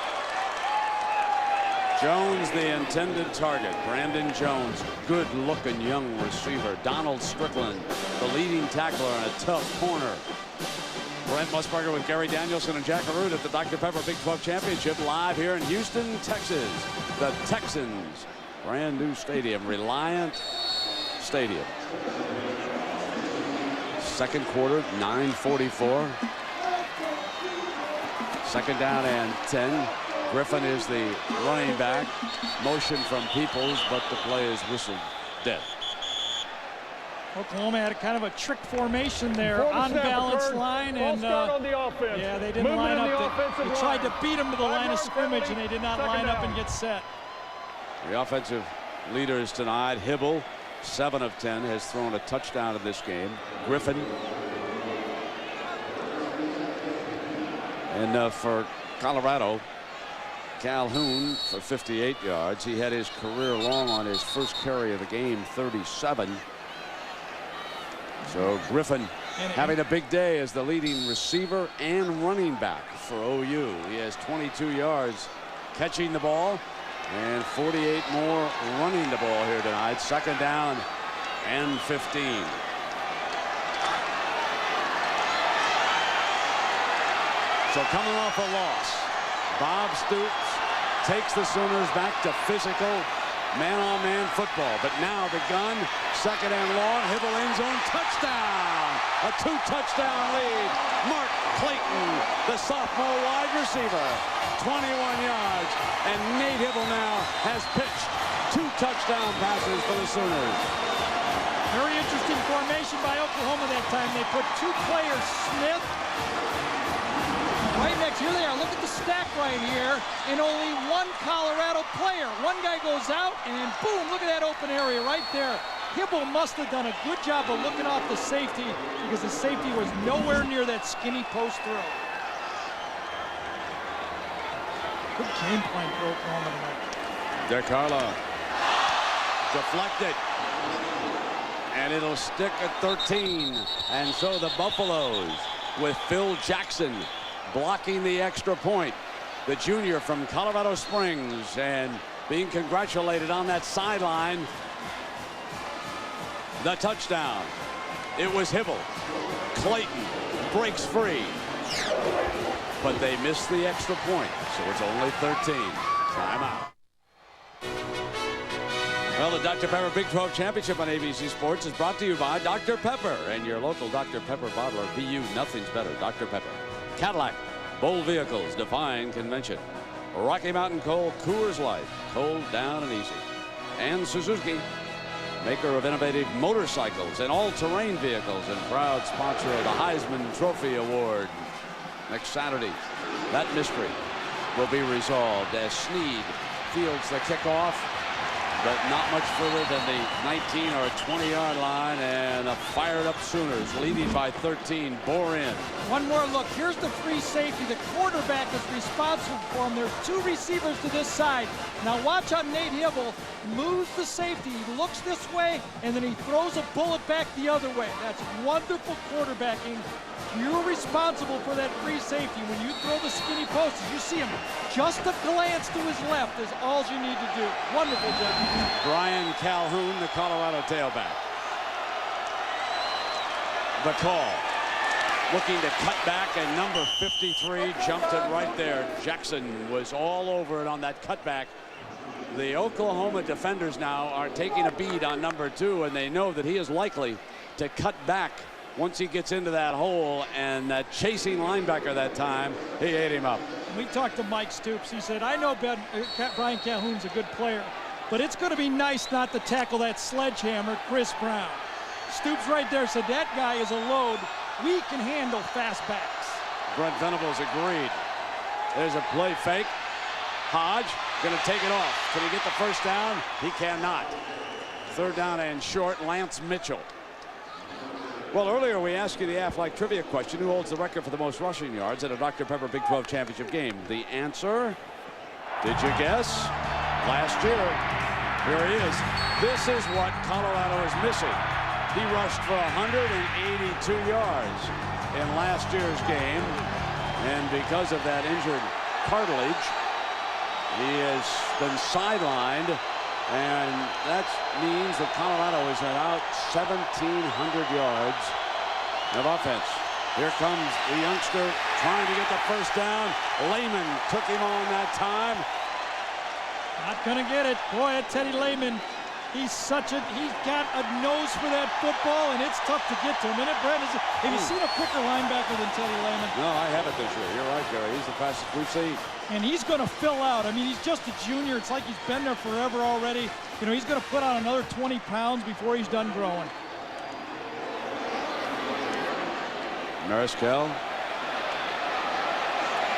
Jones, the intended target. Brandon Jones, good-looking young receiver. Donald Strickland, the leading tackler in a tough corner. Brent Musburger with Gary Danielson and Jack Arute at the Dr. Pepper Big 12 Championship live here in Houston, Texas. The Texans, brand new stadium, Reliant Stadium. 2nd quarter, 9:44. 2nd down and 10. Griffin is the running back. Motion from Peoples, but the play is whistled dead. Oklahoma had a kind of a trick formation there, unbalanced line, and yeah, they didn't line up. They tried to beat them to the line of scrimmage, and they did not line up and get set. The offensive leaders tonight, Hibble, 7 of 10, has thrown a touchdown in this game. Griffin. And for Colorado, Calhoun for 58 yards. He had his career long on his first carry of the game, 37. So Griffin having a big day as the leading receiver and running back for OU. He has 22 yards catching the ball and 48 more running the ball here tonight. 2nd down and 15. So coming off a loss, Bob Stoops takes the Sooners back to physical man-on-man football. But now the gun, 2nd and long, Hibble end zone, touchdown! A 2-touchdown lead. Mark Clayton, the sophomore wide receiver, 21 yards. And Nate Hibble now has pitched 2 touchdown passes for the Sooners. Very interesting formation by Oklahoma that time. They put 2 players, Smith, right next, here they are, look at the stack right here, and only 1 Colorado player. One guy goes out, and boom, look at that open area right there. Hibble must have done a good job of looking off the safety because the safety was nowhere near that skinny post throw. Good game plan for Oklahoma tonight. DeCarlo deflected. And it'll stick at 13. And so the Buffaloes with Phil Jackson blocking the extra point. The junior from Colorado Springs and being congratulated on that sideline. The touchdown. It was Hibble. Clayton breaks free. But they missed the extra point, so it's only 13. Timeout. Well, the Dr. Pepper Big 12 Championship on ABC Sports is brought to you by Dr. Pepper and your local Dr. Pepper bottler. BU, nothing's better. Dr. Pepper. Cadillac, bold vehicles, defying convention. Rocky Mountain Coal, Coors Light, cold, down, and easy. And Suzuki, maker of innovative motorcycles and all-terrain vehicles, and proud sponsor of the Heisman Trophy Award. Next Saturday, that mystery will be resolved as Snead fields the kickoff. but not much further than the 19 or 20-yard line, and a fired-up Sooners leading by 13 bore in. One more look. Here's the free safety. The quarterback is responsible for him. There's two receivers to this side. Now watch how Nate Hibble moves the safety. He looks this way, and then he throws a bullet back the other way. That's wonderful quarterbacking. You're responsible for that free safety. When you throw the skinny posts, you see him just a glance to his left is all you need to do. Wonderful job. Brian Calhoun, the Colorado tailback. The call. Looking to cut back, and number 53 jumped it right there. Jackson was all over it on that cutback. The Oklahoma defenders now are taking a bead on number 2, and they know that he is likely to cut back once he gets into that hole, and that chasing linebacker that time, he ate him up. We talked to Mike Stoops. He said, I know Brian Calhoun's a good player, but it's going to be nice not to tackle that sledgehammer, Chris Brown. Stoops right there said that guy is a load. We can handle fast backs. Brent Venables agreed. There's a play fake. Hodge going to take it off. Can he get the first down? He cannot. Third down and short, Lance Mitchell. Well, earlier we asked you the Aflac trivia question: who holds the record for the most rushing yards at a Dr. Pepper Big 12 championship game? The answer, did you guess? Last year. Here he is. This is what Colorado is missing. He rushed for 182 yards in last year's game, and because of that injured cartilage, he has been sidelined, and that means that Colorado is without 1,700 yards of offense. Here comes the youngster trying to get the first down. Lehman took him on that time. Not gonna get it. Boy, Teddy Lehman, he's got a nose for that football, and it's tough to get to him. Isn't it, Brent? Have you seen a quicker linebacker than Teddy Lehman? No, I haven't this year. You're right, Gary. He's the fastest we've seen. And he's going to fill out. I mean, he's just a junior. It's like he's been there forever already. You know, he's going to put on another 20 pounds before he's done growing. Mariscal.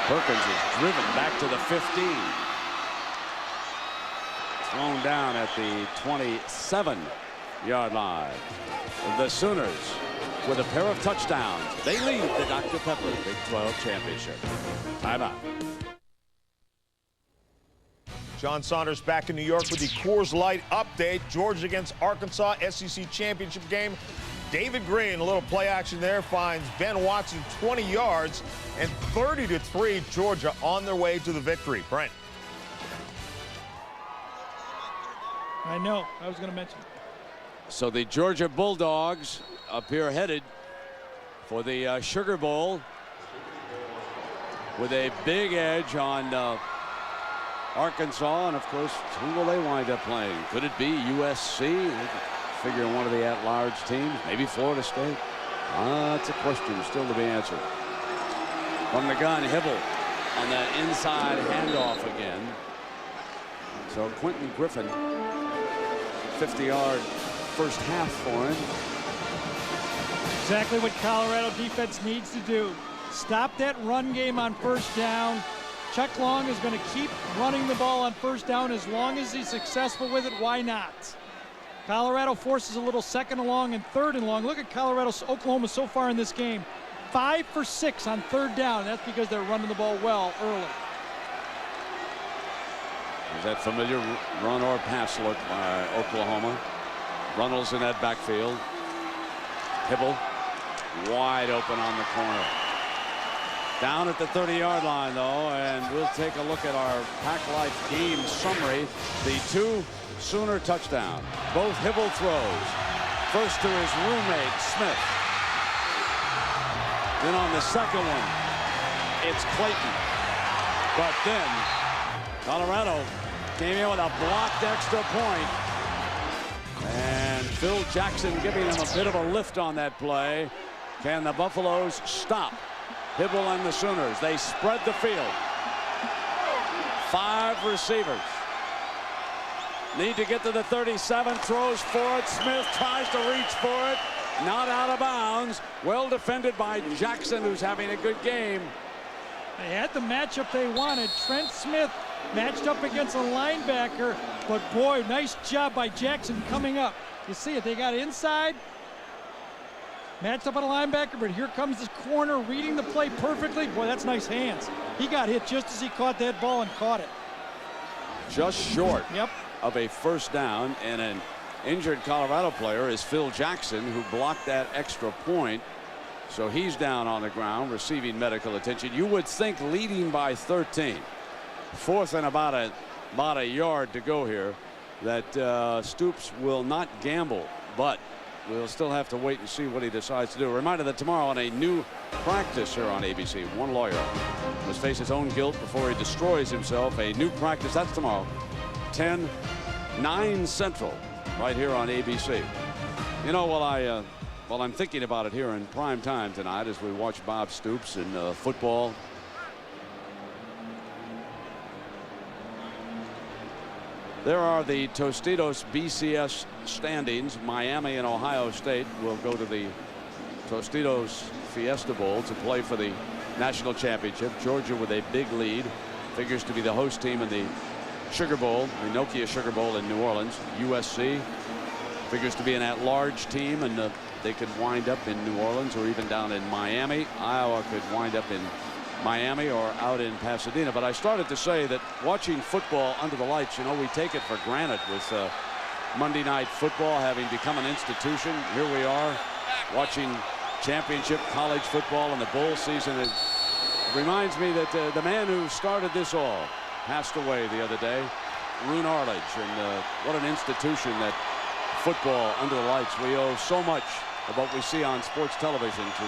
Perkins is driven back to the 15. Thrown down at the 27-yard line. The Sooners with a pair of touchdowns. They lead the Dr. Pepper Big 12 championship. Timeout. John Saunders back in New York with the Coors Light update. Georgia against Arkansas, SEC championship game. David Green, a little play action there, finds Ben Watson 20 yards, and 30-3, Georgia on their way to the victory. Brent. I know. I was going to mention. So the Georgia Bulldogs up here headed for the Sugar Bowl with a big edge on Arkansas, and of course, who will they wind up playing? Could it be USC? Figure one of the at-large teams, maybe Florida State. That's a question still to be answered. From the gun, Hibble on that inside handoff again. So Quentin Griffin, 50-yard first half for him. Exactly what Colorado defense needs to do. Stop that run game on first down. Chuck Long is going to keep running the ball on first down as long as he's successful with it. Why not? Colorado forces a little second and long and third and long. Look at Oklahoma so far in this game. 5 for 6 on third down. That's because they're running the ball well early. Is that familiar run or pass look by Oklahoma? Runnels in that backfield. Hibble wide open on the corner. Down at the 30-yard line, though, and we'll take a look at our Pack Life game summary. The 2 Sooner touchdowns. Both Hibble throws. First to his roommate, Smith. Then on the second one, it's Clayton. But then Colorado came in with a blocked extra point. And Phil Jackson giving him a bit of a lift on that play. Can the Buffaloes stop Hibble and the Sooners? They spread the field. 5 receivers. Need to get to the 37, throws for it. Smith tries to reach for it. Not out of bounds. Well defended by Jackson, who's having a good game. They had the matchup they wanted. Trent Smith matched up against a linebacker. But boy, nice job by Jackson coming up. You see it, they got inside. Matched up on a linebacker, but here comes this corner reading the play perfectly. Boy, that's nice hands. He got hit just as he caught that ball and caught it. Just short of a first down, and an injured Colorado player is Phil Jackson, who blocked that extra point. So he's down on the ground receiving medical attention. You would think leading by 13, fourth and about a yard to go here, that Stoops will not gamble, but we'll still have to wait and see what he decides to do. A reminder that tomorrow on a new practice here on ABC, one lawyer must face his own guilt before he destroys himself. A new practice, that's tomorrow, 9 Central, right here on ABC. You know, while I'm thinking about it here in prime time tonight as we watch Bob Stoops and football, there are the Tostitos BCS standings. Miami and Ohio State will go to the Tostitos Fiesta Bowl to play for the national championship. Georgia with a big lead, figures to be the host team in the Sugar Bowl, the Nokia Sugar Bowl in New Orleans. USC figures to be an at-large team, and they could wind up in New Orleans or even down in Miami. Iowa could wind up in Miami or out in Pasadena. But I started to say that watching football under the lights, you know, we take it for granted with Monday Night Football having become an institution. Here we are watching championship college football in the bowl season. It reminds me that the man who started this all passed away the other day, Roone Arledge, and what an institution that football under the lights. We owe so much of what we see on sports television to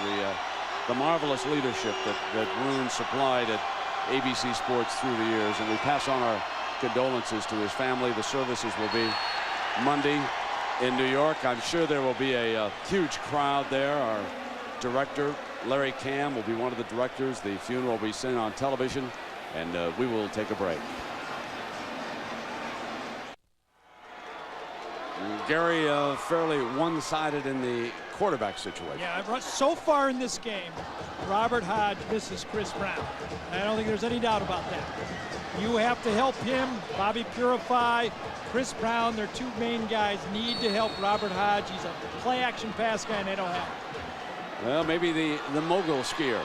the marvelous leadership that Roone supplied at ABC Sports through the years, and we pass on our condolences to his family. The services will be Monday in New York. I'm sure there will be a huge crowd there. Our director, Larry Cam, will be one of the directors. The funeral will be seen on television, and we will take a break. Gary, fairly one-sided in the quarterback situation. Yeah, so far in this game, Robert Hodge misses Chris Brown. I don't think there's any doubt about that. You have to help him. Bobby Purify, Chris Brown, their two main guys, need to help Robert Hodge. He's a play-action pass guy, and they don't have him. Well, maybe the mogul skier,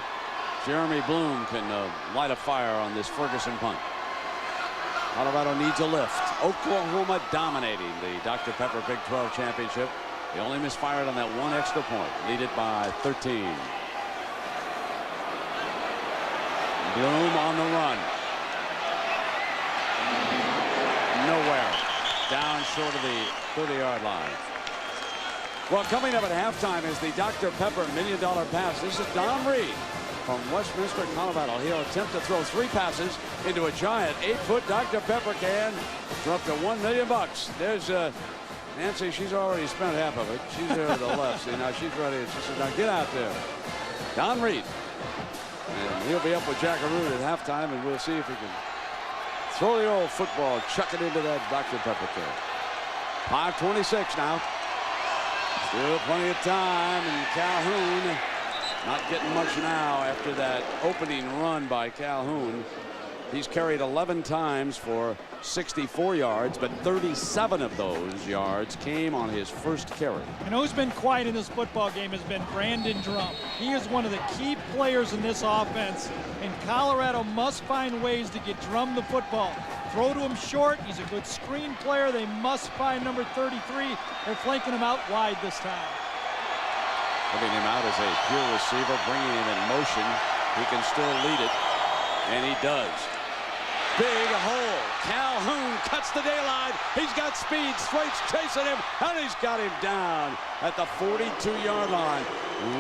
Jeremy Bloom, can light a fire on this Ferguson punt. Colorado needs a lift. Oklahoma dominating the Dr. Pepper Big 12 championship. They only misfired on that one extra point, leaded by 13. Bloom on the run. Nowhere. Down short of the 30-yard line. Well, coming up at halftime is the Dr. Pepper $1 million pass. This is Don Reed from Westminster, Colorado. He'll attempt to throw 3 passes into a giant 8-foot Dr. Pepper can for up to $1 million. There's Nancy. She's already spent half of it. She's there to the left. See, now she's ready. She says, now get out there. Don Reed. And he'll be up with Jack Arute at halftime, and we'll see if he can throw the old football, chuck it into that Dr. Pepper can. 5:26 now. Still plenty of time, and Calhoun not getting much now after that opening run by Calhoun. He's carried 11 times for 64 yards, but 37 of those yards came on his first carry. You know who's been quiet in this football game has been Brandon Drum. He is one of the key players in this offense, and Colorado must find ways to get Drum the football. Throw to him short. He's a good screen player. They must find number 33. They're flanking him out wide this time. Putting him out as a pure receiver, bringing him in motion. He can still lead it, and he does. Big hole. Calhoun cuts the daylight. He's got speed. Straight's chasing him, and he's got him down at the 42-yard line.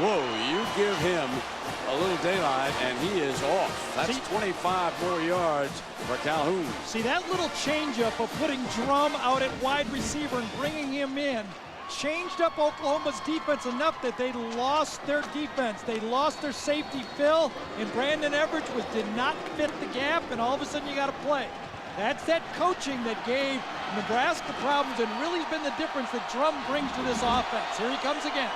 Whoa, you give him a little daylight, and he is off. That's 25 more yards for Calhoun. See, that little changeup of putting Drum out at wide receiver and bringing him in changed up Oklahoma's defense enough that they lost their defense. They lost their safety, Phil, and Brandon Everidge did not fit the gap, and all of a sudden you got to play. That's that coaching that gave Nebraska problems and really been the difference that Drum brings to this offense. Here he comes again.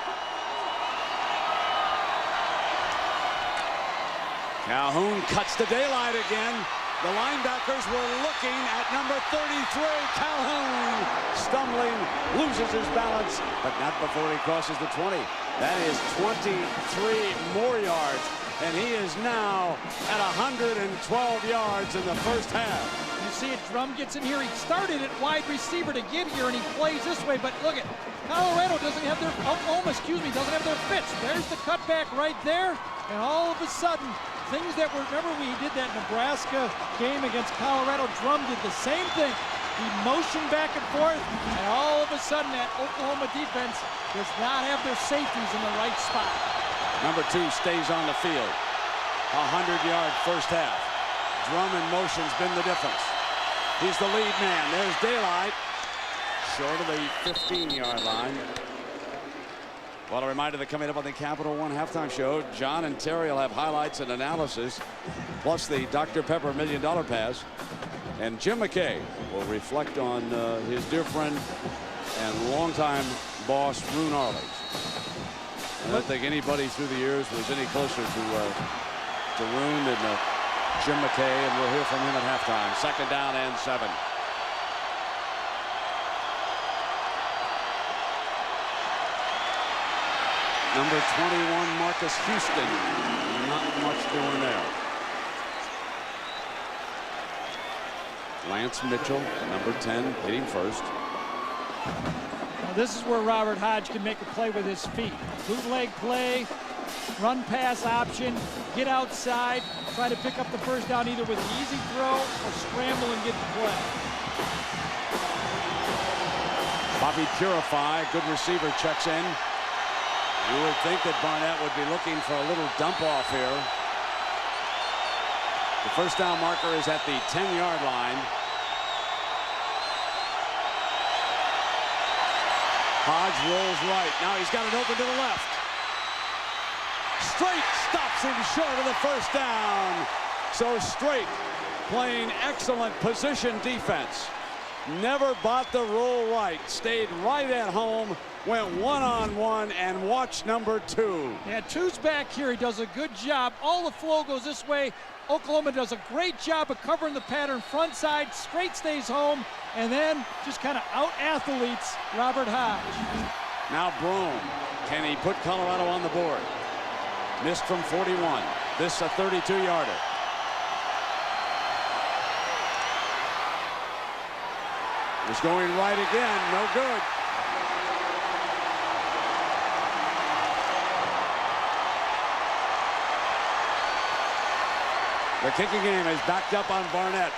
Calhoun cuts the daylight again. The linebackers were looking at number 33, Calhoun. Stumbling, loses his balance, but not before he crosses the 20. That is 23 more yards, and he is now at 112 yards in the first half. You see it, Drum gets in here. He started at wide receiver to get here, and he plays this way, but look at Colorado doesn't have their, Oklahoma, doesn't have their fits. There's the cutback right there, and all of a sudden, things that were, remember we did that Nebraska game against Colorado, Drum did the same thing. He motioned back and forth, and all of a sudden that Oklahoma defense does not have their safeties in the right spot. Number 2 stays on the field. 100-yard first half. Drum in motion's been the difference. He's the lead man. There's daylight. Short of the 15-yard line. Well, a reminder that coming up on the Capital One halftime show, John and Terry will have highlights and analysis, plus the Dr. Pepper $1 Million Pass. And Jim McKay will reflect on his dear friend and longtime boss, Roone Arledge. I don't think anybody through the years was any closer to Roone than Jim McKay, and we'll hear from him at halftime. 2nd down and 7. Number 21, Marcus Houston. Not much doing there. Lance Mitchell, number 10, hitting first. Now this is where Robert Hodge can make a play with his feet. Bootleg play, run pass option, get outside, try to pick up the first down either with an easy throw or scramble and get the play. Bobby Purify, good receiver, checks in. You would think that Barnett would be looking for a little dump off here. The first down marker is at the 10-yard line. Hodge rolls right. Now he's got it open to the left. Straight stops him short of the first down. So Straight playing excellent position defense. Never bought the roll right. Stayed right at home. Went one-on-one and watched number 2. Yeah, 2's back here. He does a good job. All the flow goes this way. Oklahoma does a great job of covering the pattern front side. Straight stays home, and then just kind of out-athletes Robert Hodge. Now Brome. Can he put Colorado on the board? Missed from 41. This a 32-yarder. Was going right again. No good. The kicking game is backed up on Barnett.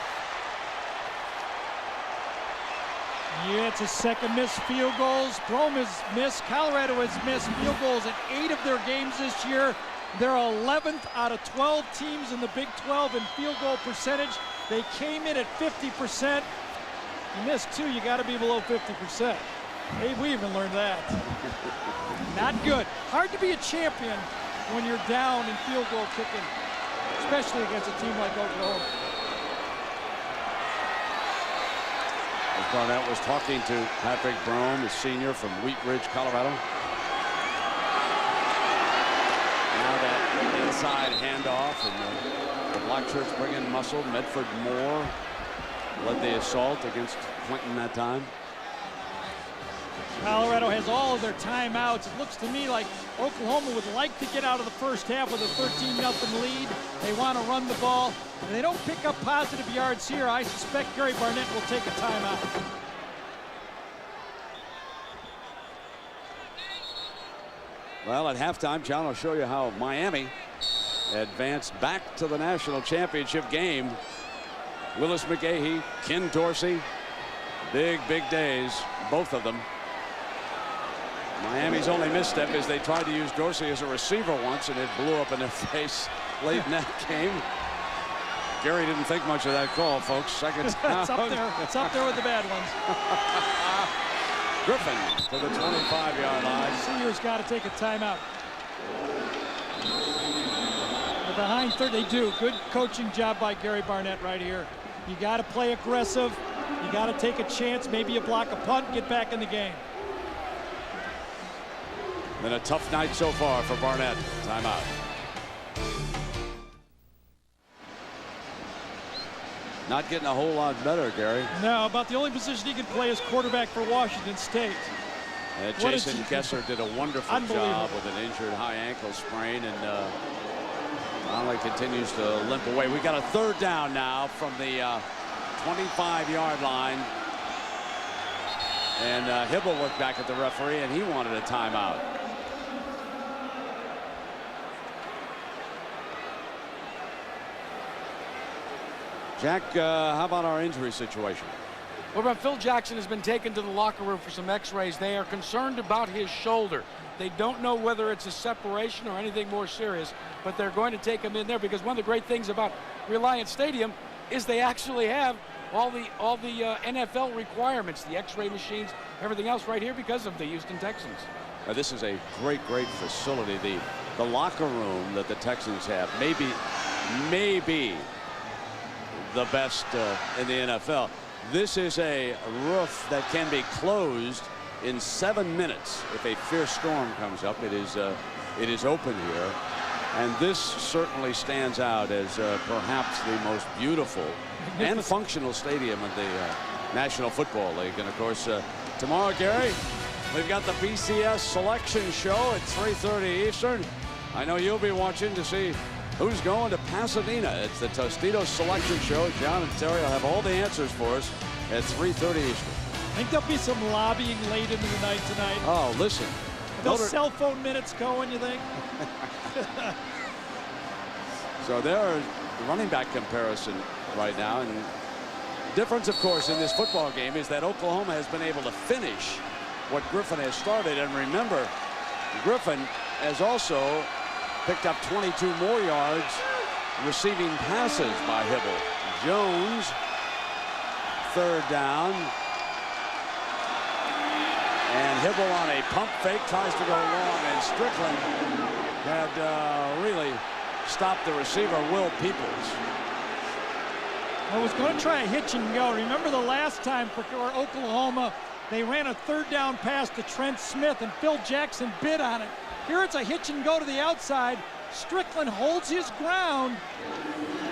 Yeah, it's a second missed field goals. Brome has missed. Colorado has missed field goals in 8 of their games this year. They're 11th out of 12 teams in the Big 12 in field goal percentage. They came in at 50%. You missed 2, you got to be below 50%. Hey, we even learned that. Not good. Hard to be a champion when you're down in field goal kicking, especially against a team like Oklahoma. As Barnett was talking to Patrick Brome, the senior from Wheat Ridge, Colorado. Now that inside handoff, and the Black Shirts bring in muscle. Medford Moore led the assault against Clinton that time. Colorado has all of their timeouts. It looks to me like Oklahoma would like to get out of the first half with a 13-0 lead. They want to run the ball. If they don't pick up positive yards here, I suspect Gary Barnett will take a timeout. Well, at halftime, John will show you how Miami advanced back to the national championship game. Willis McGahee, Ken Dorsey, big days, both of them. Miami's only misstep is they tried to use Dorsey as a receiver once, and it blew up in their face late in that game. Gary didn't think much of that call, folks. Second down. It's up there. It's up there with the bad ones. Griffin to the 25-yard line. Senior's got to take a timeout. They're behind third. They do. Good coaching job by Gary Barnett right here. You got to play aggressive. You got to take a chance. Maybe you block a punt, get back in the game. Been a tough night so far for Barnett. Timeout. Not getting a whole lot better, Gary. No, about the only position he can play is quarterback for Washington State. Jason Kessler did a wonderful job with an injured high ankle sprain, and Conley continues to limp away. We got a third down now from the 25-yard line. And Hibble looked back at the referee, and he wanted a timeout. Jack, how about our injury situation? Well, Phil Jackson has been taken to the locker room for some x-rays. They are concerned about his shoulder. They don't know whether it's a separation or anything more serious, but they're going to take him in there because one of the great things about Reliant Stadium is they actually have all the NFL requirements, the x-ray machines, everything else right here because of the Houston Texans. This is a great facility. The locker room that the Texans have may be the best in the NFL. This is a roof that can be closed in 7 minutes if a fierce storm comes up. It is open here, and this certainly stands out as perhaps the most beautiful and functional stadium in the National Football League. And of course, tomorrow, Gary, we've got the BCS selection show at 3:30 Eastern. I know you'll be watching to see who's going to Pasadena. It's the Tostitos selection show. John and Terry will have all the answers for us at 3:30 Eastern. I think there'll be some lobbying late into the night tonight. Oh, listen. Those cell phone minutes going, you think? So there's the running back comparison right now. And difference, of course, in this football game is that Oklahoma has been able to finish what Griffin has started. And remember, Griffin has also picked up 22 more yards receiving passes by Hibble. Jones, third down. And Hibble on a pump fake tries to go long, and Strickland had really stopped the receiver, Will Peoples. I was going to try a hitch and go. Remember the last time for Oklahoma, they ran a third down pass to Trent Smith, and Phil Jackson bid on it. Here it's a hitch and go to the outside. Strickland holds his ground.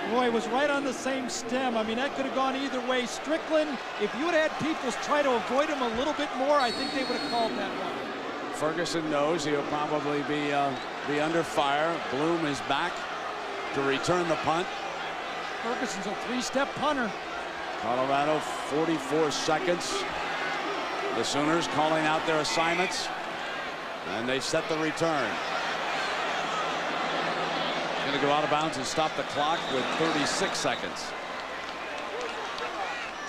Boy, it was right on the same stem. I mean, that could have gone either way. Strickland, if you had Peoples try to avoid him a little bit more, I think they would have called that one. Ferguson knows he'll probably be under fire. Bloom is back to return the punt. Ferguson's a three-step punter. Colorado, 44 seconds. The Sooners calling out their assignments, and they set the return. Going to go out of bounds and stop the clock with 36 seconds.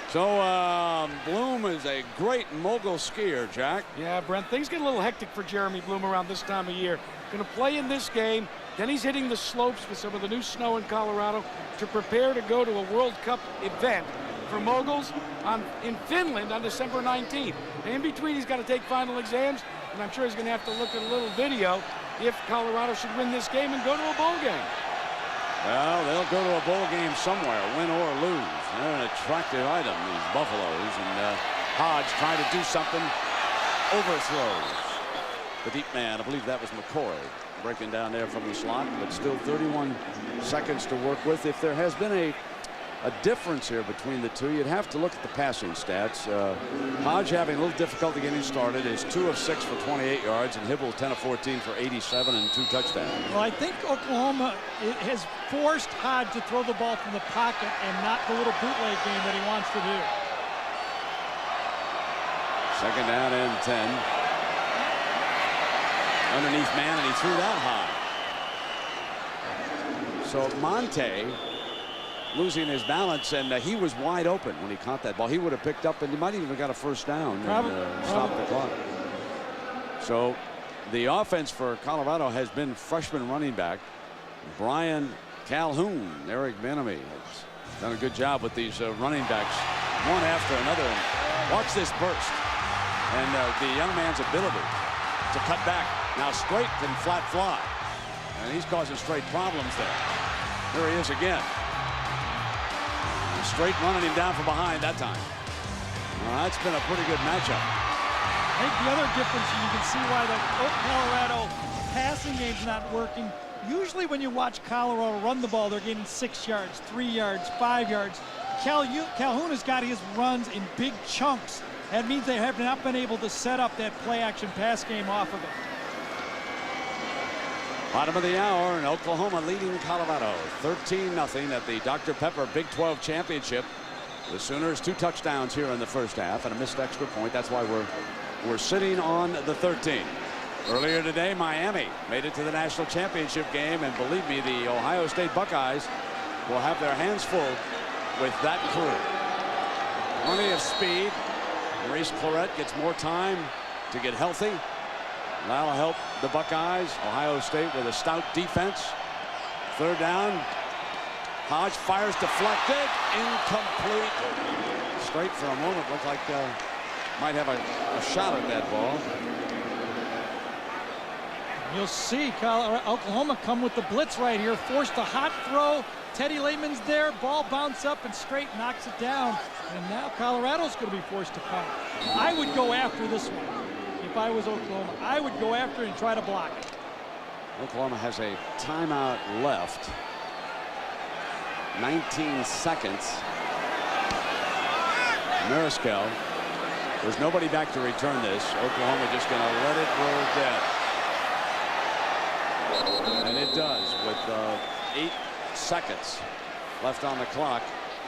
So Bloom is a great mogul skier, Jack. Yeah, Brent, things get a little hectic for Jeremy Bloom around this time of year. Going to play in this game, then he's hitting the slopes with some of the new snow in Colorado to prepare to go to a World Cup event for moguls in Finland on December 19th. And in between, he's got to take final exams, and I'm sure he's going to have to look at a little video if Colorado should win this game and go to a bowl game. Well, they'll go to a bowl game somewhere, win or lose. They're an attractive item, these Buffaloes. And Hodge trying to do something, overthrows the deep man. I believe that was McCoy breaking down there from the slot, but still 31 seconds to work with. If there has been a difference here between the two, you'd have to look at the passing stats. Hodge having a little difficulty getting started, is 2 of 6 for 28 yards, and Hibble 10 of 14 for 87 and 2 touchdowns. Well, I think Oklahoma has forced Hodge to throw the ball from the pocket and not the little bootleg game that he wants to do. Second down and 10. Underneath man, and he threw that high. So Monte losing his balance, and he was wide open when he caught that ball. He would have picked up, and he might even have got a first down and stopped the clock. So the offense for Colorado has been freshman running back Brian Calhoun. Eric Benamy has done a good job with these running backs, one after another. And watch this burst, and the young man's ability to cut back. Now straight and flat fly, and he's causing straight problems there. Here he is again. Straight running him down from behind that time. Well, that's been a pretty good matchup. I think the other difference, you can see why the Colorado passing game's not working. Usually when you watch Colorado run the ball, they're getting 6 yards, 3 yards, 5 yards. Calhoun has got his runs in big chunks. That means they have not been able to set up that play-action pass game off of it. Bottom of the hour, and Oklahoma leading Colorado 13-0 at the Dr. Pepper Big 12 Championship. The Sooners 2 touchdowns here in the first half and a missed extra point. That's why we're sitting on the 13. Earlier today, Miami made it to the national championship game, and believe me, the Ohio State Buckeyes will have their hands full with that crew. Plenty of speed. Maurice Clarett gets more time to get healthy. That'll help the Buckeyes. Ohio State with a stout defense. Third down. Hodge fires deflected. Incomplete. Straight for a moment. Looked like might have a shot at that ball. You'll see Oklahoma come with the blitz right here. Forced a hot throw. Teddy Lehman's there. Ball bounce up and straight knocks it down. And now Colorado's going to be forced to punt. I would go after this one. If I was Oklahoma, I would go after it and try to block it. Oklahoma has a timeout left. 19 seconds. Mariscal. There's nobody back to return this. Oklahoma just going to let it roll dead. And it does with 8 seconds left on the clock.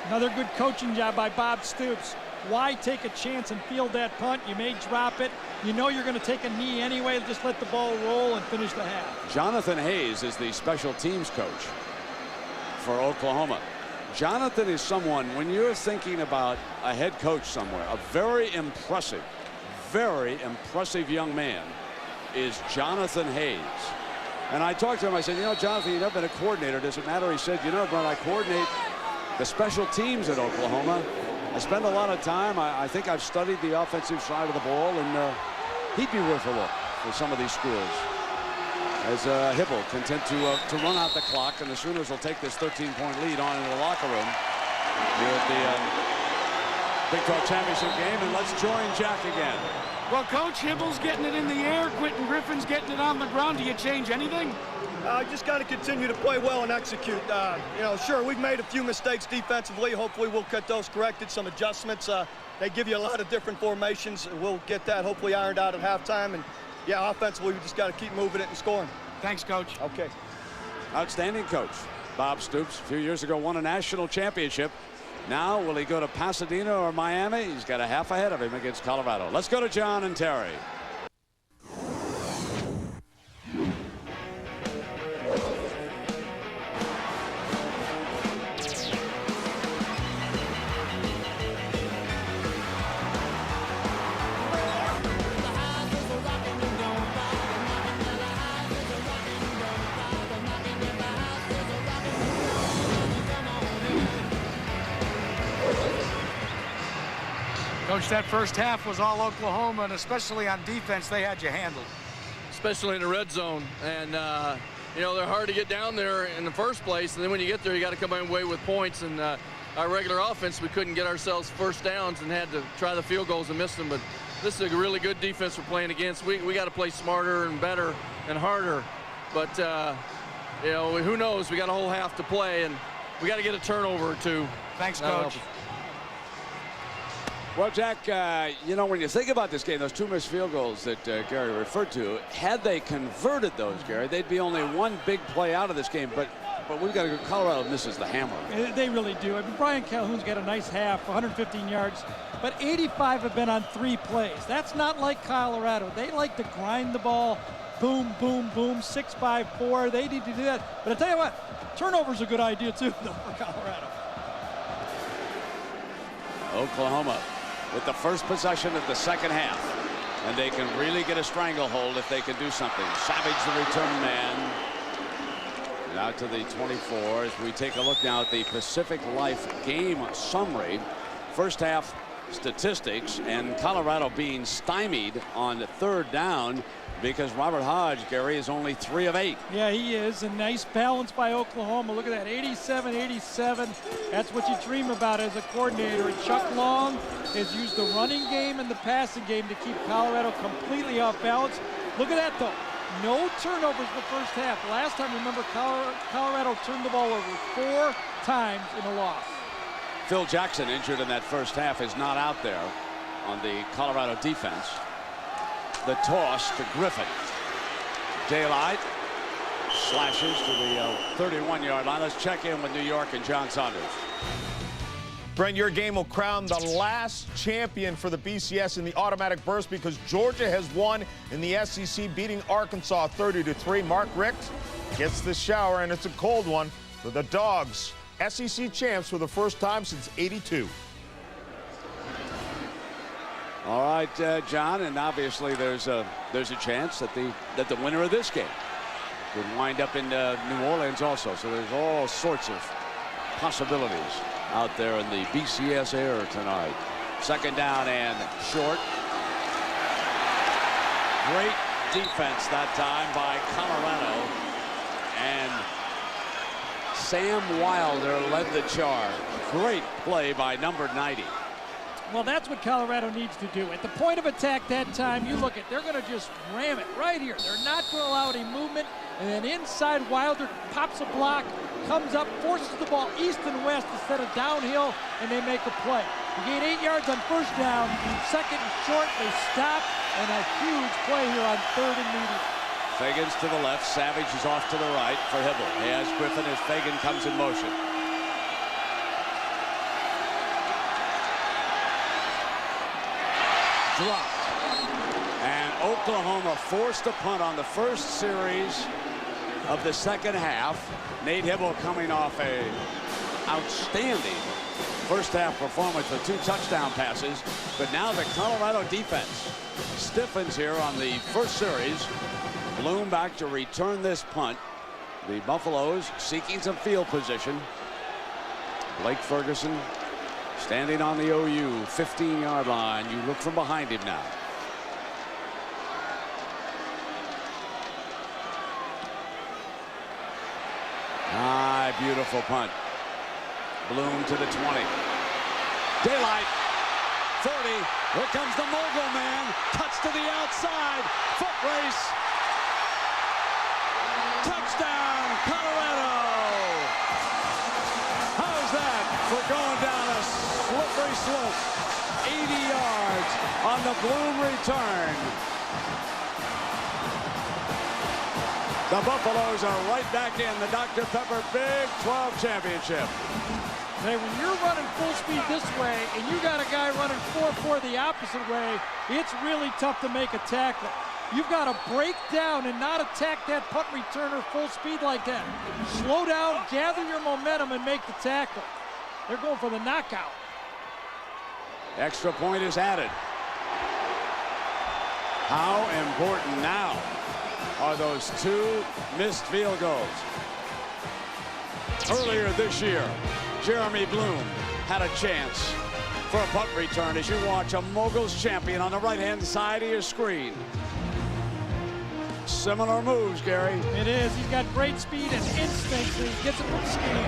Another good coaching job by Bob Stoops. Why take a chance and field that punt? You may drop it. You know you're going to take a knee anyway. Just let the ball roll and finish the half. Jonathan Hayes is the special teams coach for Oklahoma. Jonathan is someone, when you're thinking about a head coach somewhere, a very impressive young man is Jonathan Hayes. And I talked to him. I said, you know, Jonathan, you've never been a coordinator. Does it matter? He said, you know, but I coordinate the special teams at Oklahoma. I spend a lot of time. I think I've studied the offensive side of the ball, and he'd be worth a look for some of these schools. As Hibble content to run out the clock, and the Sooners will take this 13-point lead on into the locker room here at the Big 12 Championship game. And let's join Jack again. Well, Coach, Hibble's getting it in the air. Quentin Griffin's getting it on the ground. Do you change anything? Just got to continue to play well and execute. You know, sure, we've made a few mistakes defensively. Hopefully we'll get those corrected, some adjustments. They give you a lot of different formations. We'll get that hopefully ironed out at halftime. And, yeah, offensively, we just got to keep moving it and scoring. Thanks, Coach. Okay. Outstanding coach. Bob Stoops, a few years ago, won a national championship. Now, will he go to Pasadena or Miami? He's got a half ahead of him against Colorado. Let's go to John and Terry. Coach, that first half was all Oklahoma, and especially on defense, they had you handled. Especially in the red zone. And, you know, they're hard to get down there in the first place. And then when you get there, you got to come away with points. And our regular offense, we couldn't get ourselves first downs and had to try the field goals and miss them. But this is a really good defense we're playing against. We got to play smarter and better and harder. But, you know, who knows? We got a whole half to play, and we got to get a turnover or two. Thanks, Coach. Well, Jack, you know, when you think about this game, those 2 missed field goals that Gary referred to, had they converted those, Gary, they'd be only one big play out of this game. But we've got to go. Colorado misses the hammer. They really do. I mean, Brian Calhoun's got a nice half, 115 yards, but 85 have been on 3 plays. That's not like Colorado. They like to grind the ball, boom, boom, boom, 6-5-4. They need to do that. But I tell you what, turnover's a good idea too, though, for Colorado. Oklahoma with the first possession of the second half, and they can really get a stranglehold if they can do something. Savage, the return man, and out to the 24 as we take a look now at the Pacific Life game summary. First half statistics, and Colorado being stymied on the third down because Robert Hodge, Gary, is only 3 of 8. Yeah, he is. A nice balance by Oklahoma. Look at that, 87-87. That's what you dream about as a coordinator. And Chuck Long has used the running game and the passing game to keep Colorado completely off balance. Look at that, though. No turnovers the first half. Last time, remember, Colorado turned the ball over 4 times in a loss. Phil Jackson, injured in that first half, is not out there on the Colorado defense. The toss to Griffin. Daylight slashes to the 31-yard line. Let's check in with New York and John Saunders. Brent, your game will crown the last champion for the BCS in the automatic burst because Georgia has won in the SEC, beating Arkansas 30-3. Mark Richt gets the shower, and it's a cold one for the Dogs. SEC champs for the first time since '82. All right, John, and obviously there's a chance that the winner of this game would wind up in New Orleans also. So there's all sorts of possibilities out there in the BCS air tonight. Second down and short. Great defense that time by Colorado, and Sam Wilder led the charge. Great play by number 90. Well, that's what Colorado needs to do. At the point of attack that time, you look at, they're going to just ram it right here. They're not going to allow any movement. And then inside, Wilder pops a block, comes up, forces the ball east and west instead of downhill, and they make a play. You gain 8 yards on first down, second and short, they stop, and a huge play here on third and medium. Fagan's to the left, Savage is off to the right for Hibble. He has Griffin as Fagan comes in motion. Dropped. And Oklahoma forced a punt on the first series of the second half. Nate Hibble coming off a outstanding first half performance with 2 touchdown passes. But now the Colorado defense stiffens here on the first series. Bloom back to return this punt. The Buffaloes seeking some field position. Blake Ferguson standing on the OU 15-yard line. You look from behind him now. Beautiful punt. Bloom to the 20. Daylight. 40. Here comes the mogul man. Cuts to the outside. Foot race. Touchdown, Colorado. How's that for going down a slippery slope? 80 yards on the Bloom return. The Buffaloes are right back in the Dr. Pepper Big 12 Championship. Hey, when you're running full speed this way and you got a guy running 4-4 the opposite way, it's really tough to make a tackle. You've got to break down and not attack that punt returner full speed like that. Slow down, gather your momentum, and make the tackle. They're going for the knockout. Extra point is added. How important now are those 2 missed field goals? Earlier this year, Jeremy Bloom had a chance for a punt return as you watch a Moguls champion on the right-hand side of your screen. Similar moves, Gary. It is. He's got great speed and instinct, and he gets it from scheme.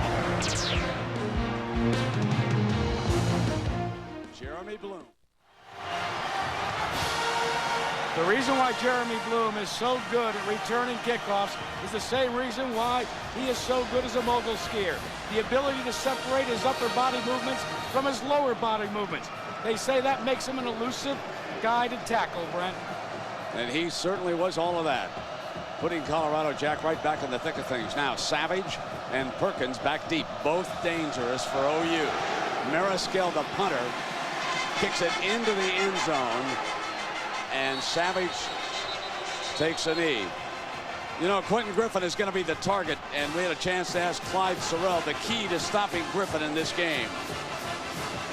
Jeremy Bloom. The reason why Jeremy Bloom is so good at returning kickoffs is the same reason why he is so good as a mogul skier. The ability to separate his upper body movements from his lower body movements. They say that makes him an elusive guy to tackle, Brent. And he certainly was all of that. Putting Colorado Jack right back in the thick of things. Now Savage and Perkins back deep. Both dangerous for OU. Mariscal, the punter, kicks it into the end zone. And Savage takes a knee. You know, Quentin Griffin is going to be the target, and we had a chance to ask Clyde Sorrell the key to stopping Griffin in this game.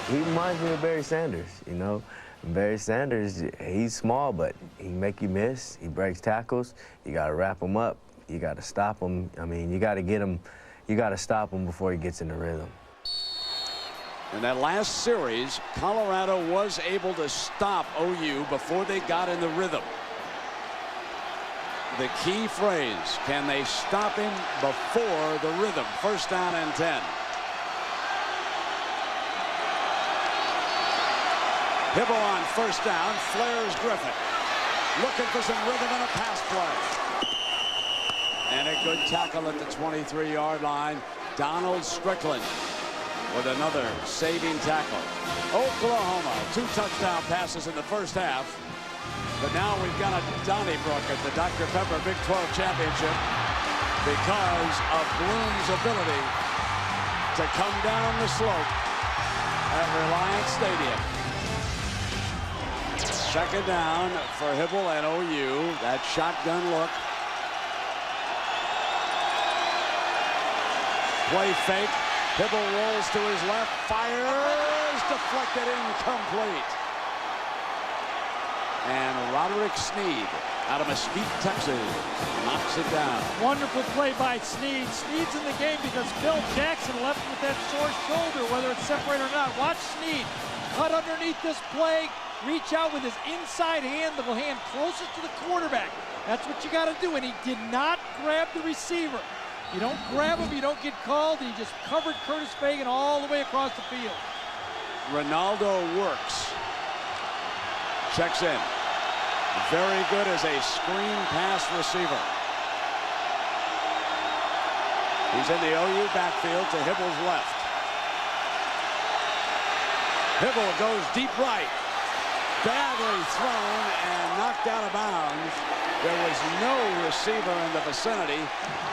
He reminds me of Barry Sanders, you know. Barry Sanders, he's small, but he make you miss. He breaks tackles. You got to wrap him up. You got to stop him. I mean, you got to get him. You got to stop him before he gets in the rhythm. In that last series, Colorado was able to stop OU before they got in the rhythm. The key phrase, can they stop him before the rhythm? First down and 10. Hibble on first down, flares Griffin. Looking for some rhythm and a pass play. And a good tackle at the 23-yard line. Donald Strickland with another saving tackle. Oklahoma, 2 touchdown passes in the first half. But now we've got a Donnybrook at the Dr. Pepper Big 12 Championship because of Bloom's ability to come down the slope at Reliance Stadium. Second down for Hibble and OU. That shotgun look. Play fake. Hibble rolls to his left, fires, deflected, incomplete. And Roderick Sneed out of Mesquite, Texas, knocks it down. Wonderful play by Sneed. Sneed's in the game because Phil Jackson left with that sore shoulder, whether it's separated or not. Watch Sneed cut underneath this play, reach out with his inside hand, the hand closest to the quarterback. That's what you got to do, and he did not grab the receiver. You don't grab him, you don't get called. He just covered Curtis Fagan all the way across the field. Ronaldo works. Checks in. Very good as a screen pass receiver. He's in the OU backfield to Hibble's left. Hibble goes deep right. Badly thrown and knocked out of bounds. There was no receiver in the vicinity.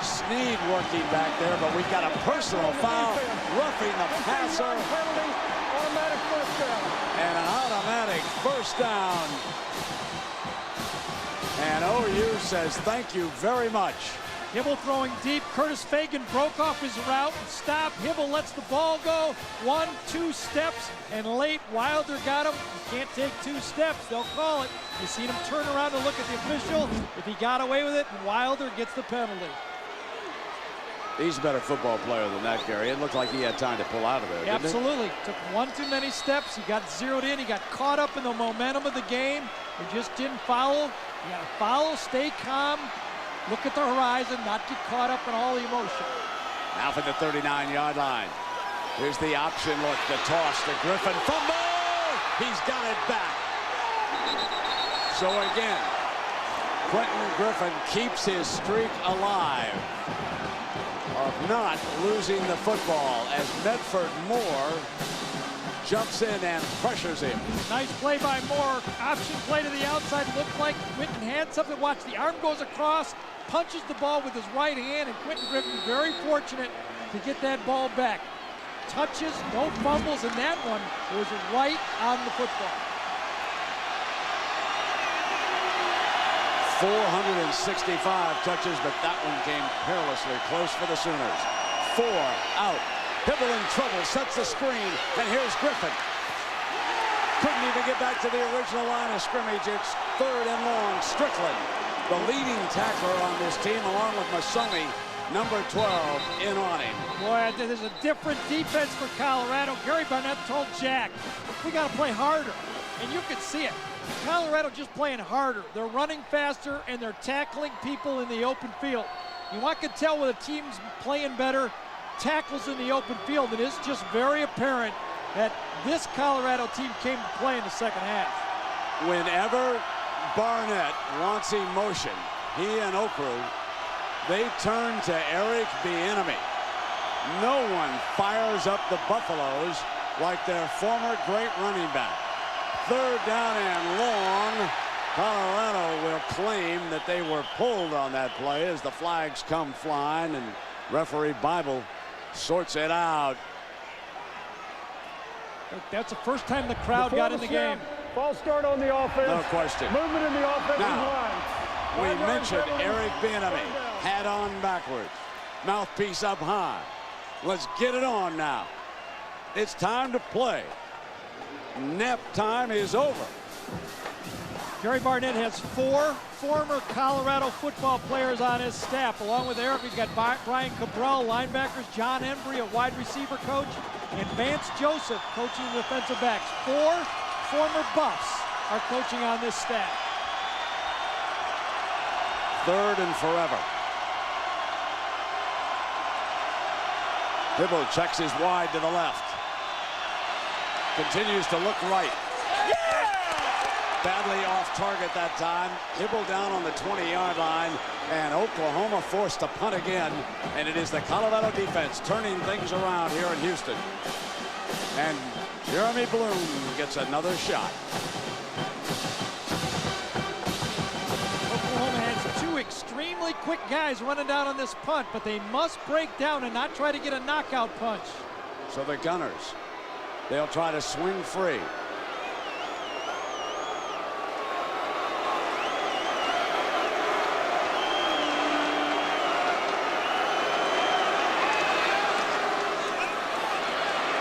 Sneed working back there, but we've got a personal foul, roughing the passer. Automatic first down. And an automatic first down. And OU says thank you very much. Hibble throwing deep. Curtis Fagan broke off his route and stopped. Hibble lets the ball go. 1, 2 steps, and late Wilder got him. You can't take 2 steps. They'll call it. You see him turn around and look at the official. If he got away with it, Wilder gets the penalty. He's a better football player than that, Gary. It looked like he had time to pull out of there, didn't Absolutely. Took 1 too many steps. He got zeroed in. He got caught up in the momentum of the game. He just didn't follow. You got to follow, stay calm, look at the horizon, not get caught up in all the emotion. Now from the 39-yard line. Here's the option look, the toss to Griffin. Fumble! He's got it back. So again, Quentin Griffin keeps his streak alive of not losing the football as Medford Moore jumps in and pressures him. Nice play by Moore. Option play to the outside. Looked like Quentin had something. Watch, the arm goes across, punches the ball with his right hand, and Quentin Griffin very fortunate to get that ball back. Touches, no fumbles, and that one was right on the football. 465 touches, but that one came perilously close for the Sooners. 4 out. Hibble in trouble, sets the screen, and here's Griffin. Couldn't even get back to the original line of scrimmage. It's 3rd and long. Strickland, the leading tackler on this team, along with Masoni, number 12, in on him. Boy, there's a different defense for Colorado. Gary Barnett told Jack, we got to play harder, and you can see it. Colorado just playing harder. They're running faster, and they're tackling people in the open field. You can tell when a team's playing better, tackles in the open field. It is just very apparent that this Colorado team came to play in the second half. Whenever Barnett wants emotion, he and Okru, they turn to Eric Bieniemy. No one fires up the Buffaloes like their former great running back. 3rd down and long. Colorado will claim that they were pulled on that play as the flags come flying, and referee Bible sorts it out. That's the first time the crowd got in the game. False start on the offense. No question. Movement in the offensive line. We mentioned Eric Bieniemy. Hat on backwards. Mouthpiece up high. Let's get it on now. It's time to play. Nap time is over. Gary Barnett has 4 former Colorado football players on his staff. Along with Eric, we've got Brian Cabral, linebackers, John Embry, a wide receiver coach, and Vance Joseph coaching the defensive backs. 4 former Buffs are coaching on this staff. 3rd and forever. Hibble checks his wide to the left. Continues to look right. Badly off target that time. Hibble down on the 20-yard line, and Oklahoma forced to punt again. And it is the Colorado defense turning things around here in Houston. And Jeremy Bloom gets another shot. Oklahoma has two extremely quick guys running down on this punt, but they must break down and not try to get a knockout punch. So the Gunners, they'll try to swing free.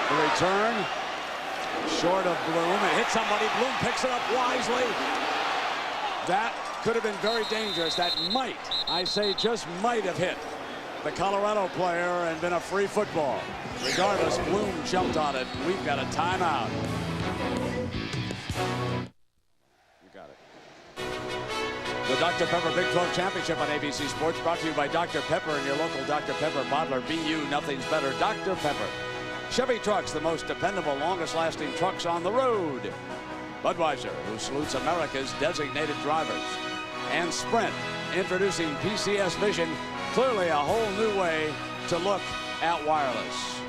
The return, short of Bloom. It hit somebody. Bloom picks it up wisely. That could have been very dangerous. That might, I say just might have hit the Colorado player and been a free football. Regardless, Bloom jumped on it. We've got a timeout. You got it. The Dr. Pepper Big 12 Championship on ABC Sports, brought to you by Dr. Pepper and your local Dr. Pepper bottler. BU, nothing's better. Dr. Pepper. Chevy trucks, the most dependable, longest-lasting trucks on the road. Budweiser, who salutes America's designated drivers. And Sprint, introducing PCS Vision, clearly a whole new way to look at wireless.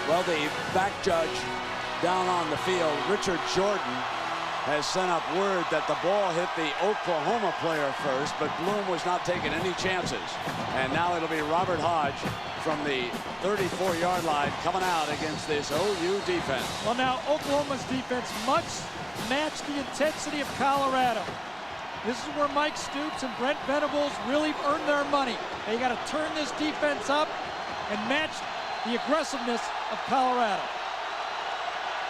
Well, the back judge down on the field, Richard Jordan, has sent up word that the ball hit the Oklahoma player first, but Bloom was not taking any chances. And now it'll be Robert Hodge from the 34-yard line coming out against this OU defense. Well, now Oklahoma's defense much matched the intensity of Colorado. This is where Mike Stoops and Brent Venables really earn their money. They got to turn this defense up and match the aggressiveness of Colorado.